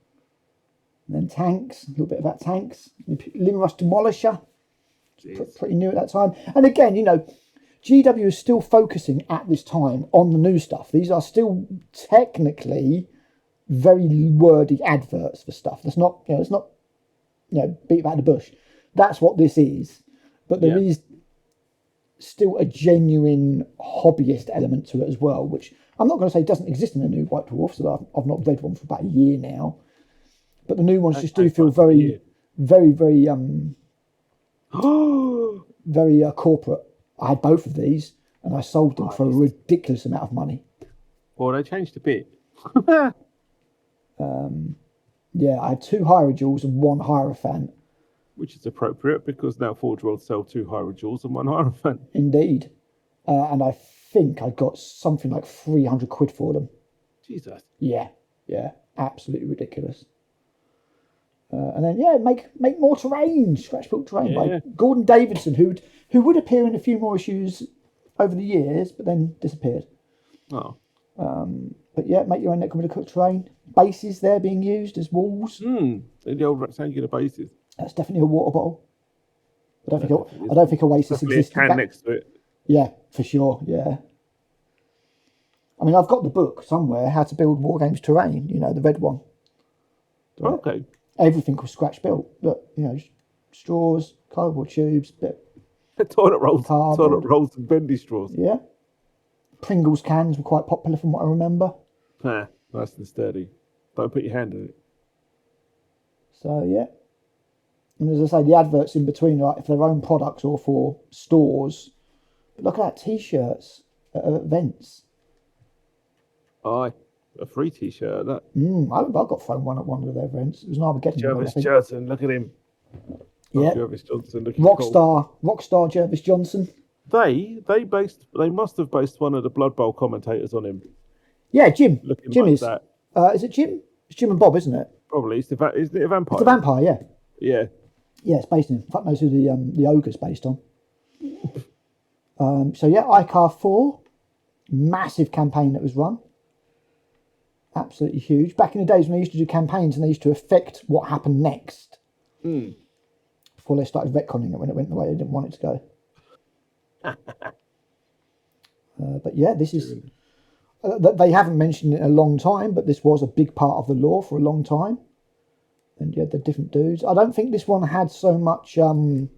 [SPEAKER 1] then tanks, a little bit about tanks. Limrush Demolisher, pretty new at that time. And again, GW is still focusing at this time on the new stuff. These are still technically very wordy adverts for stuff. That's not, it's not, beat about the bush. That's what this is. But there is still a genuine hobbyist element to it as well, which I'm not going to say doesn't exist in the new White Dwarfs. So I've not read one for about a year now, but the new ones just do feel very, very, very, very corporate. I had both of these and I sold them for a ridiculous amount of money.
[SPEAKER 2] Well, they changed a bit.
[SPEAKER 1] Yeah, I had 2 Hierodules and 1 Hierophant.
[SPEAKER 2] Which is appropriate because now Forge World sell 2 Hierodules and 1 Hierophant.
[SPEAKER 1] Indeed. And I think I got something like 300 quid for them.
[SPEAKER 2] Jesus.
[SPEAKER 1] Yeah, absolutely ridiculous. And then make more terrain, scratch built terrain by Gordon Davidson, who would appear in a few more issues over the years, but then disappeared.
[SPEAKER 2] Oh.
[SPEAKER 1] But yeah, make your own necromantic terrain. Bases there being used as walls.
[SPEAKER 2] The old rectangular bases.
[SPEAKER 1] That's definitely a water bottle. I don't think Oasis existed.
[SPEAKER 2] A can next to it.
[SPEAKER 1] Yeah, for sure. Yeah. I mean, I've got the book somewhere, How to Build War Games Terrain. The red one.
[SPEAKER 2] Okay.
[SPEAKER 1] Everything was scratch built. Look, straws, cardboard tubes,
[SPEAKER 2] toilet rolls and bendy straws.
[SPEAKER 1] Yeah. Pringles cans were quite popular from what I remember.
[SPEAKER 2] Nice and sturdy. Don't put your hand in it.
[SPEAKER 1] So yeah. And as I say, the adverts in between, like if their own products or for stores. But look at that, T-shirts at events.
[SPEAKER 2] Aye, a free T-shirt. That.
[SPEAKER 1] I got thrown one at one of their events. It was an Armageddon.
[SPEAKER 2] Jervis Churton, look at him.
[SPEAKER 1] Yeah.
[SPEAKER 2] Jervis Johnson looking cool.
[SPEAKER 1] Rockstar Jervis Johnson.
[SPEAKER 2] They must have based one of the Blood Bowl commentators on him.
[SPEAKER 1] Yeah, Jim.
[SPEAKER 2] Looking
[SPEAKER 1] Jim
[SPEAKER 2] like
[SPEAKER 1] is.
[SPEAKER 2] that.
[SPEAKER 1] Is it Jim? It's Jim and Bob, isn't it?
[SPEAKER 2] Probably. Isn't it a vampire?
[SPEAKER 1] It's the vampire, yeah.
[SPEAKER 2] Yeah.
[SPEAKER 1] Yeah, it's based in. Fuck knows who the ogre's based on. So yeah, ICAR 4, massive campaign that was run. Absolutely huge. Back in the days when they used to do campaigns and they used to affect what happened next. Before they started retconning it when it went the way they didn't want it to go. But yeah, this is. They haven't mentioned it in a long time, but this was a big part of the lore for a long time. And you had the different dudes. I don't think this one had so much fan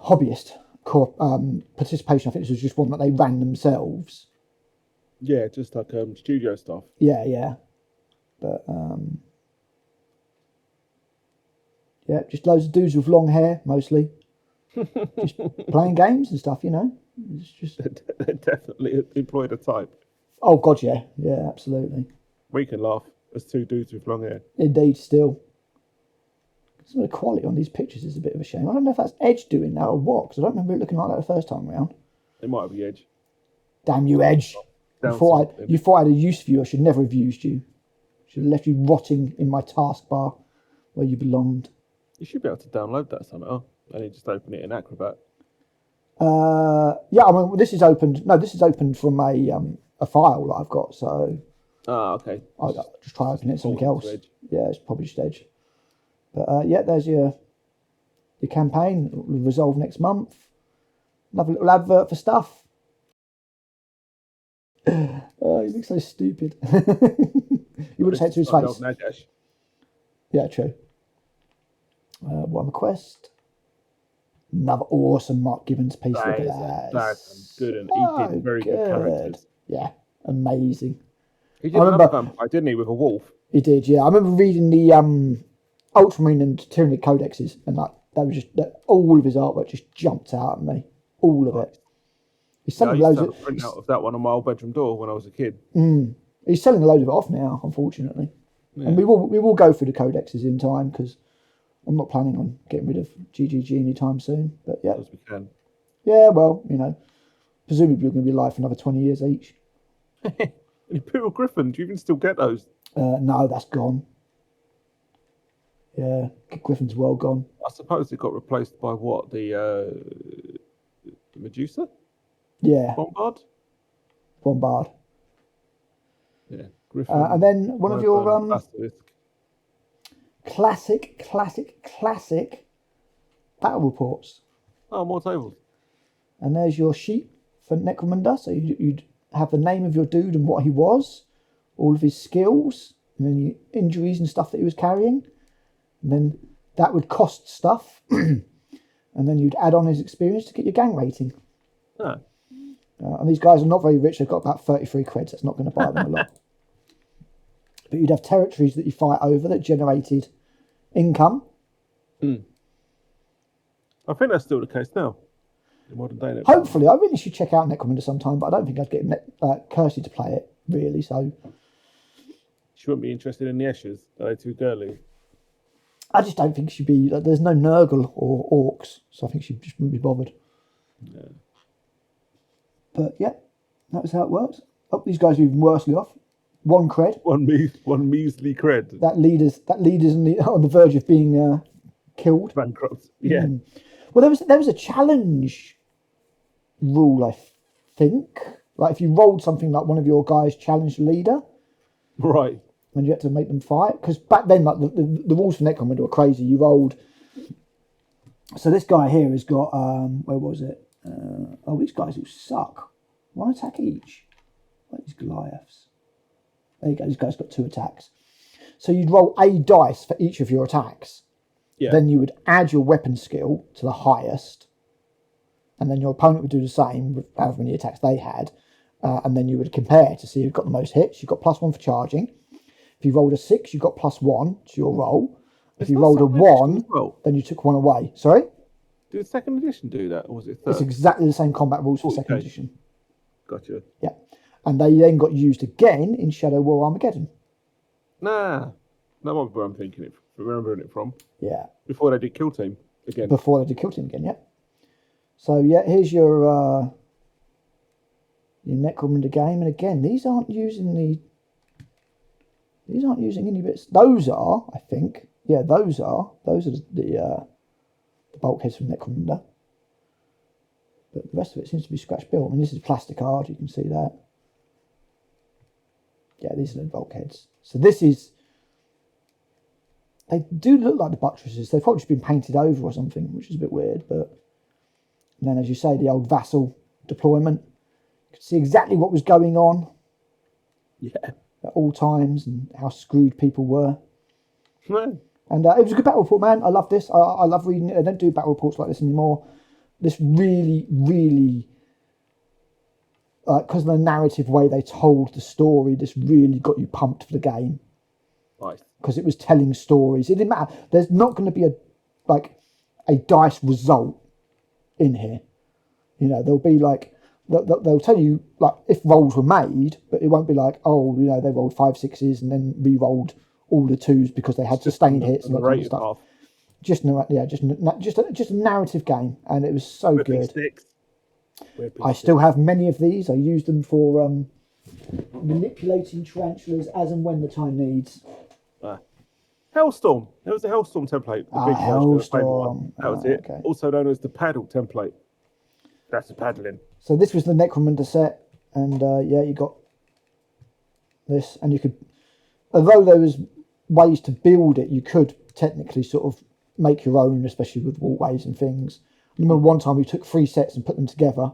[SPEAKER 1] hobbyist participation. I think this was just one that they ran themselves.
[SPEAKER 2] Yeah, just like studio stuff.
[SPEAKER 1] Yeah. But yeah, just loads of dudes with long hair, mostly. Just playing games and stuff, you know. It's just
[SPEAKER 2] They definitely employed a type.
[SPEAKER 1] Oh god, yeah, absolutely.
[SPEAKER 2] We can laugh as two dudes with long hair.
[SPEAKER 1] Indeed, still. Some of the quality on these pictures is a bit of a shame. I don't know if that's Edge doing that or what, because I don't remember it looking like that the first time round.
[SPEAKER 2] It might be Edge.
[SPEAKER 1] Damn you, Edge. You thought I had a use for you. I should never have used you. Should have left you rotting in my taskbar where you belonged.
[SPEAKER 2] You should be able to download that somehow. And you just open it in Acrobat.
[SPEAKER 1] Yeah, I mean, this is opened. No, this is opened from a file that I've got. So.
[SPEAKER 2] Okay.
[SPEAKER 1] I'll just try opening it something else. Yeah, it's probably just Edge. But yeah, there's your campaign. It'll resolve next month. Another little advert for stuff. Oh, he looks so stupid. You would have said to his face. Yeah, true. One quest. Another awesome Mark Gibbons piece. Look at that.
[SPEAKER 2] That's good, and he did very good characters.
[SPEAKER 1] Yeah, amazing.
[SPEAKER 2] He did another vampire, didn't he, with a wolf?
[SPEAKER 1] He did, yeah. I remember reading the Ultramarine and Tyranid codexes, and like that was just all of his artwork just jumped out at me, all of it. He's selling loads of
[SPEAKER 2] print out of that one on my old bedroom door when I was a kid.
[SPEAKER 1] He's selling a load of it off now, unfortunately, and we will go through the codexes in time because I'm not planning on getting rid of GGG anytime soon. But yeah,
[SPEAKER 2] as we can.
[SPEAKER 1] Yeah, well, you know, presumably you're going to be alive for another 20 years each.
[SPEAKER 2] Imperial Griffin, do you even still get those?
[SPEAKER 1] No, that's gone. Yeah, Griffin's well gone.
[SPEAKER 2] I suppose it got replaced by what? The Medusa?
[SPEAKER 1] Yeah.
[SPEAKER 2] Bombard? Yeah, Griffin.
[SPEAKER 1] And then one of your classic battle reports.
[SPEAKER 2] Oh, more tables.
[SPEAKER 1] And there's your sheet for Necromunda. So you'd have the name of your dude and what he was, all of his skills, and then your injuries and stuff that he was carrying. And then that would cost stuff. And then you'd add on his experience to get your gang rating.
[SPEAKER 2] Oh.
[SPEAKER 1] And these guys are not very rich. They've got about 33 creds. That's not going to buy them a lot. But you'd have territories that you fight over that generated income.
[SPEAKER 2] I think that's still the case now. In modern day.
[SPEAKER 1] Hopefully, I really should check out Necromunda sometime, but I don't think I'd get Kirsty to play it, really. So
[SPEAKER 2] she wouldn't be interested in the Esches. Are they too girly?
[SPEAKER 1] I just don't think she'd be. There's no Nurgle or Orcs, so I think she just wouldn't be bothered.
[SPEAKER 2] Yeah.
[SPEAKER 1] But yeah, that was how it works. Oh, these guys are even worsely off. One cred.
[SPEAKER 2] One measly cred.
[SPEAKER 1] That leader's on the verge of being killed.
[SPEAKER 2] Bankrupt. Yeah.
[SPEAKER 1] Well, there was a challenge rule, I think. Like if you rolled something like one of your guys challenged the leader.
[SPEAKER 2] Right.
[SPEAKER 1] And you had to make them fight. Because back then, like the rules for Necromunda were crazy. You rolled. So this guy here has got where was it? These guys who suck. One attack each. Like these Goliaths. There you go. This guy's got 2 attacks. So you'd roll a dice for each of your attacks. Yeah. Then you would add your weapon skill to the highest. And then your opponent would do the same with however many attacks they had. And then you would compare to see who got the most hits. You got +1 for charging. If you rolled a 6, you got +1 to your roll. If you rolled a 1, then you took 1 away. Sorry?
[SPEAKER 2] Did the second edition do that, or was it third?
[SPEAKER 1] It's exactly the same combat rules for second edition.
[SPEAKER 2] Gotcha.
[SPEAKER 1] Yeah. And they then got used again in Shadow War Armageddon.
[SPEAKER 2] Nah. That might be where I'm remembering it from.
[SPEAKER 1] Yeah.
[SPEAKER 2] Before they did Kill Team again.
[SPEAKER 1] Before they did Kill Team again, yeah. So yeah, here's your Necromunda game, and again, these aren't using any bits. Those are, I think, yeah, those are the bulkheads from Necromunda. But the rest of it seems to be scratch built. I mean, this is plastic hard, you can see that. Yeah, these are the bulkheads. So this is, they do look like the buttresses. They've probably just been painted over or something, which is a bit weird. But and then, as you say, the old vassal deployment. You could see exactly what was going on.
[SPEAKER 2] Yeah.
[SPEAKER 1] At all times, and how screwed people were.
[SPEAKER 2] Man.
[SPEAKER 1] And it was a good battle report, man. I love this. I love reading it. They don't do battle reports like this anymore. This really, really, because of the narrative way they told the story, this really got you pumped for the game.
[SPEAKER 2] Nice.
[SPEAKER 1] Because it was telling stories. It didn't matter. There's not going to be a dice result in here. You know, there'll be like, they'll tell you like if rolls were made, but it won't be like, oh, you know, they rolled 5 6s and then re-rolled all the 2s because they had sustained hits and that kind of stuff. Just a narrative game, and it was so good. I still have many of these. I use them for manipulating tarantulas as and when the time needs.
[SPEAKER 2] Hellstorm. There was a Hellstorm template. The big
[SPEAKER 1] Hellstorm.
[SPEAKER 2] That was it. Okay. Also known as the paddle template. That's the paddling.
[SPEAKER 1] So this was the Necromunda set, and yeah, you got this, and you could, although there was ways to build it, you could technically sort of make your own, especially with walkways and things. I remember one time we took 3 sets and put them together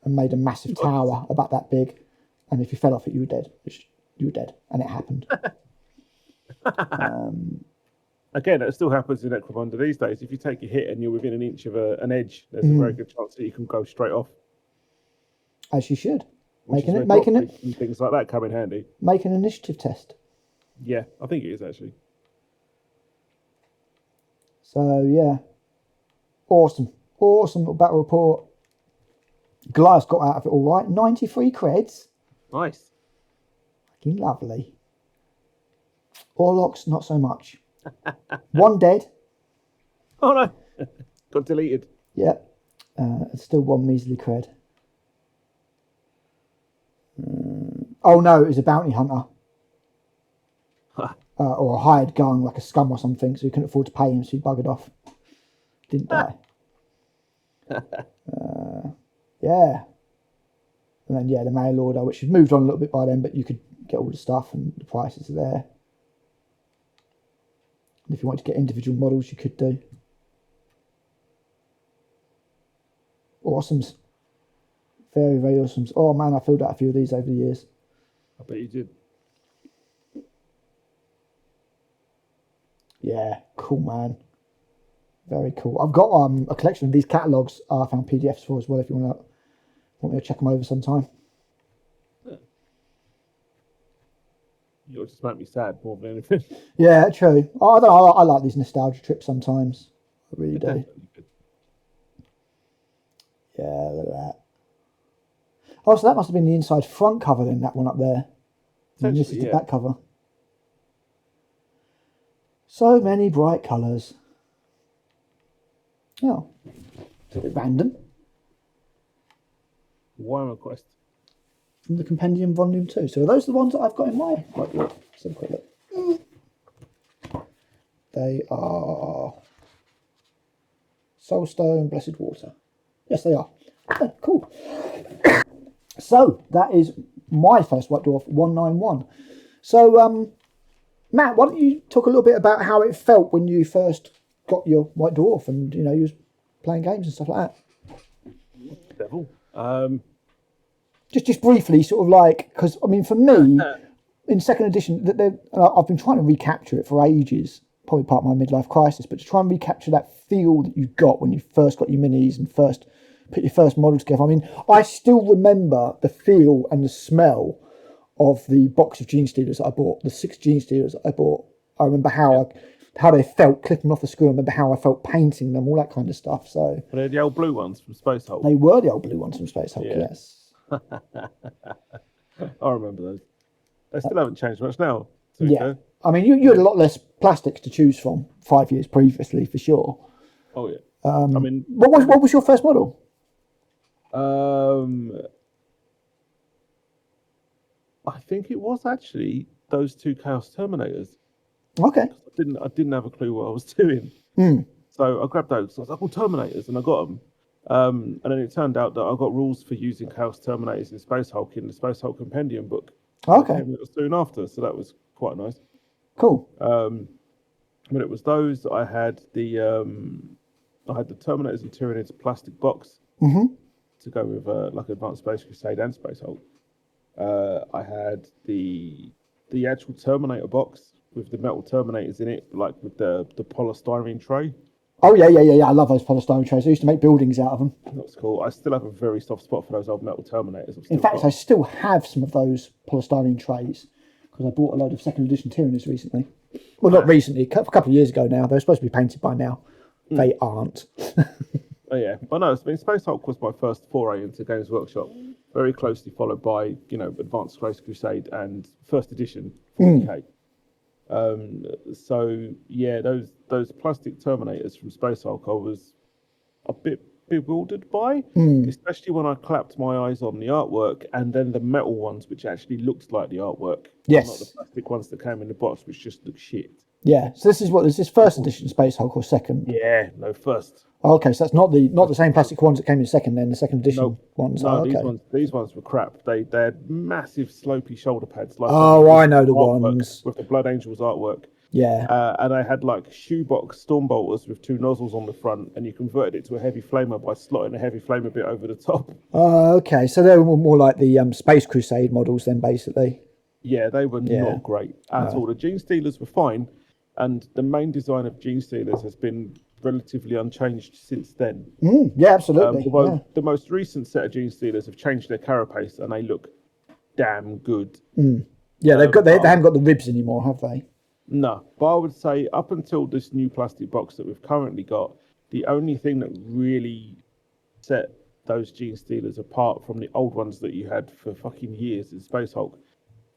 [SPEAKER 1] and made a massive tower about that big, and if you fell off it, you were dead. You were dead, and it happened.
[SPEAKER 2] Again, it still happens in Necromunda these days. If you take a hit and you're within an inch of an edge, there's a very good chance that you can go straight off.
[SPEAKER 1] As you should.
[SPEAKER 2] Making it things like that come in handy.
[SPEAKER 1] Make an initiative test.
[SPEAKER 2] Yeah, I think it is actually.
[SPEAKER 1] So yeah, awesome little battle report. Goliath got out of it all right. 93 creds.
[SPEAKER 2] Nice.
[SPEAKER 1] Fucking lovely. Orlocks, not so much. 1 dead.
[SPEAKER 2] Oh no, got deleted.
[SPEAKER 1] Yeah, still 1 measly cred. Oh no, it was a bounty hunter. Or a hired gun, like a scum or something, so he couldn't afford to pay him, so he buggered off. Didn't die. Yeah. And then, yeah, the mail order, which had moved on a little bit by then, but you could get all the stuff and the prices are there. And if you wanted to get individual models, you could do. Awesomes. Very, very awesomes. Oh man, I filled out a few of these over the years.
[SPEAKER 2] I bet you did.
[SPEAKER 1] Yeah, cool, man. Very cool. I've got a collection of these catalogues I found PDFs for as well if you want me to check them over sometime.
[SPEAKER 2] Yeah. You'll just make me sad more than anything.
[SPEAKER 1] Yeah, true. I don't know, I like these nostalgia trips sometimes. I really do. Yeah, look at that. Oh, so that must have been the inside front cover then, that one up there. And this is the back cover. So many bright colours. Oh, it's a bit random.
[SPEAKER 2] Warhammer Quest.
[SPEAKER 1] From the Compendium Volume 2. So are those the ones that I've got in my... Let's have a quick look. They are... Soulstone, Blessed Water. Yes, they are. Oh, cool. So, that is my first White Dwarf 191. So, Matt, why don't you talk a little bit about how it felt when you first got your White Dwarf and, you know, you was playing games and stuff like that?
[SPEAKER 2] Devil.
[SPEAKER 1] Just briefly, sort of like, because, I mean, for me, in second edition, I've been trying to recapture it for ages, probably part of my midlife crisis, but to try and recapture that feel that you got when you first got your minis and first put your first model together. I mean, I still remember the feel and the smell of the box of Gene Stealers that I bought, the 6 Gene Stealers that I bought. I remember how they felt clipping off the screw. I remember how I felt painting them, all that kind of stuff. So
[SPEAKER 2] they're the old blue ones from Space Hulk.
[SPEAKER 1] They were the old blue ones from Space Hulk, yes.
[SPEAKER 2] I remember those. They still haven't changed much now.
[SPEAKER 1] Yeah, I mean, you had a lot less plastics to choose from 5 years previously, for sure.
[SPEAKER 2] Oh yeah. I mean,
[SPEAKER 1] what was your first model?
[SPEAKER 2] I think it was actually those two Chaos Terminators.
[SPEAKER 1] Okay.
[SPEAKER 2] I didn't have a clue what I was doing. So I grabbed those. I was like, "Oh, Terminators," and I got them. And then it turned out that I got rules for using Chaos Terminators in Space Hulk in the Space Hulk Compendium book.
[SPEAKER 1] Okay.
[SPEAKER 2] Came soon after, so that was quite nice.
[SPEAKER 1] Cool.
[SPEAKER 2] But it was those I had the Terminators and Tyranids plastic box to go with like Advanced Space Crusade and Space Hulk. I had the actual Terminator box with the metal Terminators in it, like with the polystyrene tray.
[SPEAKER 1] Oh yeah. I love those polystyrene trays. I used to make buildings out of them.
[SPEAKER 2] That's cool. I still have a very soft spot for those old metal Terminators.
[SPEAKER 1] In fact, I still have some of those polystyrene trays because I bought a load of second edition Tyranids recently. Well, not recently, a couple of years ago now. They're supposed to be painted by now. They aren't.
[SPEAKER 2] Oh yeah, but no, I mean, Space Hulk was my first foray into Games Workshop, very closely followed by Advanced Space Crusade and First Edition 40K. So yeah, those plastic Terminators from Space Hulk, I was a bit bewildered by, especially when I clapped my eyes on the artwork and then the metal ones, which actually looked like the artwork.
[SPEAKER 1] Yes.
[SPEAKER 2] Not the plastic ones that came in the box, which just look shit.
[SPEAKER 1] Yeah. So is this first edition Space Hulk or second?
[SPEAKER 2] Yeah, no, first.
[SPEAKER 1] Okay, so that's not the same plastic ones that came in second. Then the second edition ones.
[SPEAKER 2] No,
[SPEAKER 1] okay.
[SPEAKER 2] these ones were crap. They had massive slopey shoulder pads. Like
[SPEAKER 1] I know the ones
[SPEAKER 2] with the Blood Angels artwork.
[SPEAKER 1] Yeah.
[SPEAKER 2] And I had like shoebox storm bolters with two nozzles on the front, and you converted it to a heavy flamer by slotting a heavy flamer bit over the top.
[SPEAKER 1] Okay, so they were more like the Space Crusade models then, basically.
[SPEAKER 2] Yeah, they were not great at all. The Gene Stealers were fine, and the main design of Gene Stealers has been relatively unchanged since then.
[SPEAKER 1] Yeah, absolutely.
[SPEAKER 2] The most recent set of Gene Stealers have changed their carapace, and they look damn good.
[SPEAKER 1] Yeah, they haven't got the ribs anymore, have they?
[SPEAKER 2] No, but I would say up until this new plastic box that we've currently got, the only thing that really set those Gene Stealers apart from the old ones that you had for fucking years in Space Hulk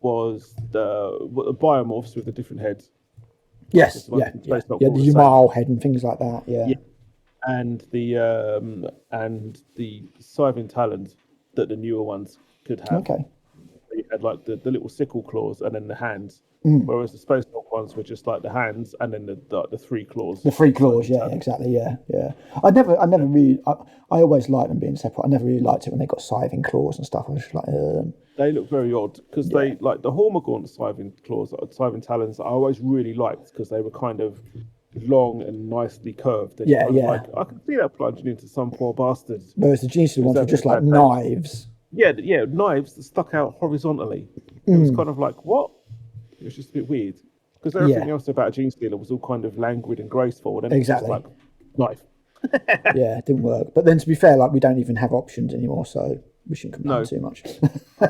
[SPEAKER 2] was the biomorphs with the different heads.
[SPEAKER 1] Yes, the Yamal head and things like that. Yeah.
[SPEAKER 2] And the Scything Talons that the newer ones could have.
[SPEAKER 1] Okay.
[SPEAKER 2] You had like the little sickle claws and then the hands, whereas the Space Hulk ones were just like the hands and then the three claws.
[SPEAKER 1] The three claws, yeah, exactly, yeah. I never really. I always liked them being separate. I never really liked it when they got scything claws and stuff. I was just like,
[SPEAKER 2] They look very odd because they like the Hormagaunt scything claws, scything talons. I always really liked because they were kind of long and nicely curved. And like, I can see that plunging into some poor bastards.
[SPEAKER 1] Whereas the Gene Stealer ones were just like knives.
[SPEAKER 2] Yeah, knives that stuck out horizontally. It was kind of like, what? It was just a bit weird. Because everything else about a Gene Stealer was all kind of languid and graceful. And then
[SPEAKER 1] exactly.
[SPEAKER 2] It was just like, knife.
[SPEAKER 1] Yeah, it didn't work. But then to be fair, like we don't even have options anymore, so we shouldn't complain too much. No,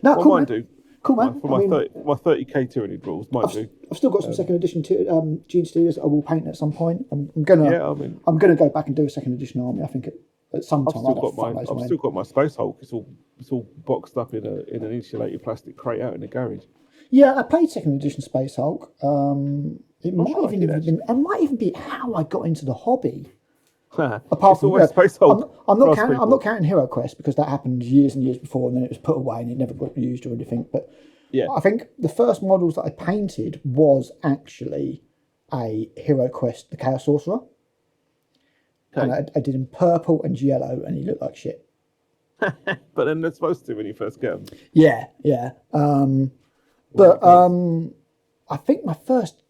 [SPEAKER 2] well,
[SPEAKER 1] cool,
[SPEAKER 2] mine
[SPEAKER 1] man.
[SPEAKER 2] do.
[SPEAKER 1] Cool, man.
[SPEAKER 2] For my 30k Tyranid rules, might do.
[SPEAKER 1] I've still got some second edition Gene Stealers I will paint at some point. I'm gonna go back and do a second edition army. I think at some time.
[SPEAKER 2] I've still got my Space Hulk. It's all boxed up in an insulated plastic crate out in the garage.
[SPEAKER 1] Yeah, I played second edition Space Hulk. It might even be how I got into the hobby. Apart from
[SPEAKER 2] Space Hulk.
[SPEAKER 1] I'm not counting Hero Quest because that happened years and years before, and then it was put away and it never got used or anything. But I think the first models that I painted was actually a Hero Quest, the Chaos Sorcerer. Okay. And I did him purple and yellow, and he looked like shit.
[SPEAKER 2] But then they're supposed to when you first get them.
[SPEAKER 1] Yeah. I think my first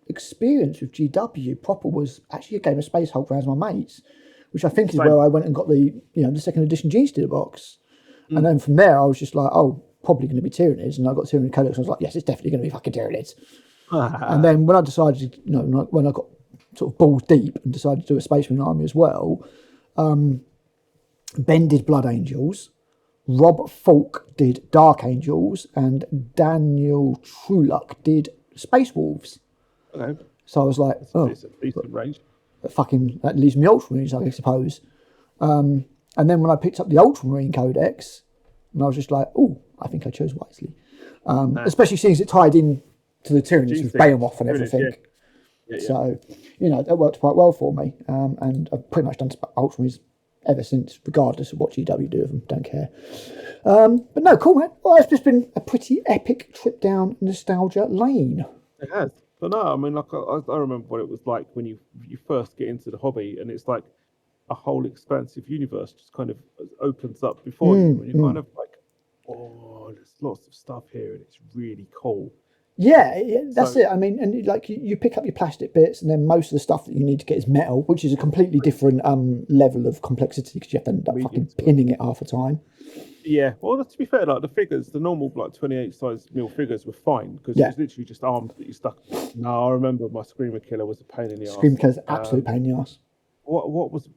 [SPEAKER 1] experience with GW proper was actually a game of Space Hulk around my mates, which I think is where I went and got the second edition Gene Stealer box. And then from there I was just like, probably going to be Tyranids, and I got Tyranid Codex, and I was like, yes, it's definitely going to be fucking Tyranids. And then when I decided, when I got sort of balls deep and decided to do a Space Marine army as well, Ben did Blood Angels, Rob Falk did Dark Angels, and Daniel Truluck did Space Wolves.
[SPEAKER 2] Okay.
[SPEAKER 1] So I was like,
[SPEAKER 2] decent range.
[SPEAKER 1] That leaves me Ultramarines, I suppose. And then when I picked up the Ultramarine Codex, and I was just like, I think I chose wisely. Especially since it tied in to the Tyranids with Behemoth and everything.
[SPEAKER 2] Yeah.
[SPEAKER 1] So, that worked quite well for me. And I've pretty much done Ultramarines ever since, regardless of what GW do with them. Don't care. But no, cool, man. Well, it's just been a pretty epic trip down nostalgia lane.
[SPEAKER 2] It has. But no, I mean, like, I remember what it was like when you first get into the hobby, and it's like a whole expansive universe just kind of opens up before you, and you're kind of like, oh, there's lots of stuff here, and it's really cool.
[SPEAKER 1] Yeah, that's it. I mean, and like you pick up your plastic bits, and then most of the stuff that you need to get is metal, which is a completely different level of complexity because you have to end up fucking pinning it half the time.
[SPEAKER 2] Yeah, well, to be fair, like the figures, the normal like 28 size mil figures were fine because it was literally just arms that you stuck. No, I remember my Screamer Killer was a pain in the ass.
[SPEAKER 1] Screamer Killer's an absolute pain in the ass.
[SPEAKER 2] What was?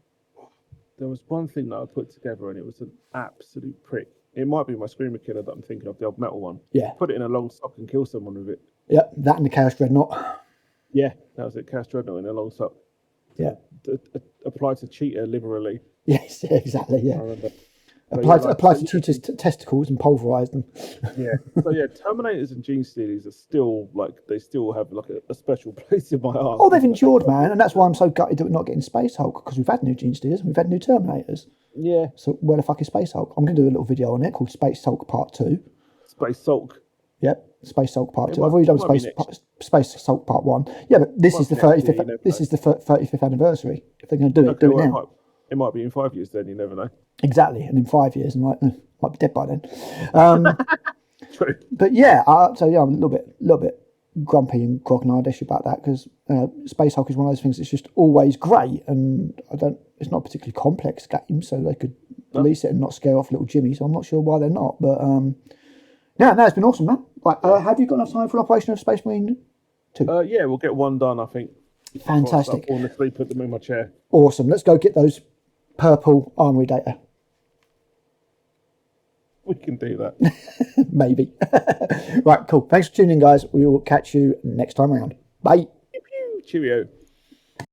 [SPEAKER 2] There was one thing that I put together, and it was an absolute prick. It might be my Screamer Killer that I'm thinking of, the old metal one.
[SPEAKER 1] Yeah.
[SPEAKER 2] Put it in a long sock and kill someone with it.
[SPEAKER 1] Yep, that and the Chaos Dreadnought.
[SPEAKER 2] Yeah, that was it. Chaos Dreadnought in a long sock.
[SPEAKER 1] Yeah.
[SPEAKER 2] Applied to cheetah liberally.
[SPEAKER 1] Yes, exactly. Yeah.
[SPEAKER 2] I remember.
[SPEAKER 1] Applied to cheetah's testicles and pulverised them.
[SPEAKER 2] Yeah. So yeah, Terminators and Gene Stealers are still they still have like a special place in my heart.
[SPEAKER 1] Oh, they've endured, man, and that's why I'm so gutted that we're not getting Space Hulk, because we've had new Gene Stealers and we've had new Terminators.
[SPEAKER 2] Yeah.
[SPEAKER 1] So where the fuck is Space Hulk? I'm going to do a little video on it called Space Hulk Part 2.
[SPEAKER 2] Space Hulk.
[SPEAKER 1] Yep, Space Hulk Part 2. I've already done Space Hulk Part 1. Yeah, but this is the 35th. This is the 35th anniversary. If they're going to do it, do it now.
[SPEAKER 2] It might be in 5 years then. You never know.
[SPEAKER 1] Exactly, and in 5 years, and might be dead by then.
[SPEAKER 2] True.
[SPEAKER 1] But yeah, so yeah, I'm a little bit grumpy and grognardish about that because Space Hulk is one of those things that's just always great, and it's not a particularly complex game, so they could release it and not scare off little Jimmy. So I'm not sure why they're not, but no, it's been awesome, man. Right, have you got enough time for an operation of Space Marine 2?
[SPEAKER 2] Yeah, we'll get one done, I think.
[SPEAKER 1] Fantastic.
[SPEAKER 2] I'll honestly put them in my chair.
[SPEAKER 1] Awesome. Let's go get those purple armory data.
[SPEAKER 2] We can do that.
[SPEAKER 1] Maybe. Right, cool. Thanks for tuning in, guys. We will catch you next time around. Bye.
[SPEAKER 2] Cheerio.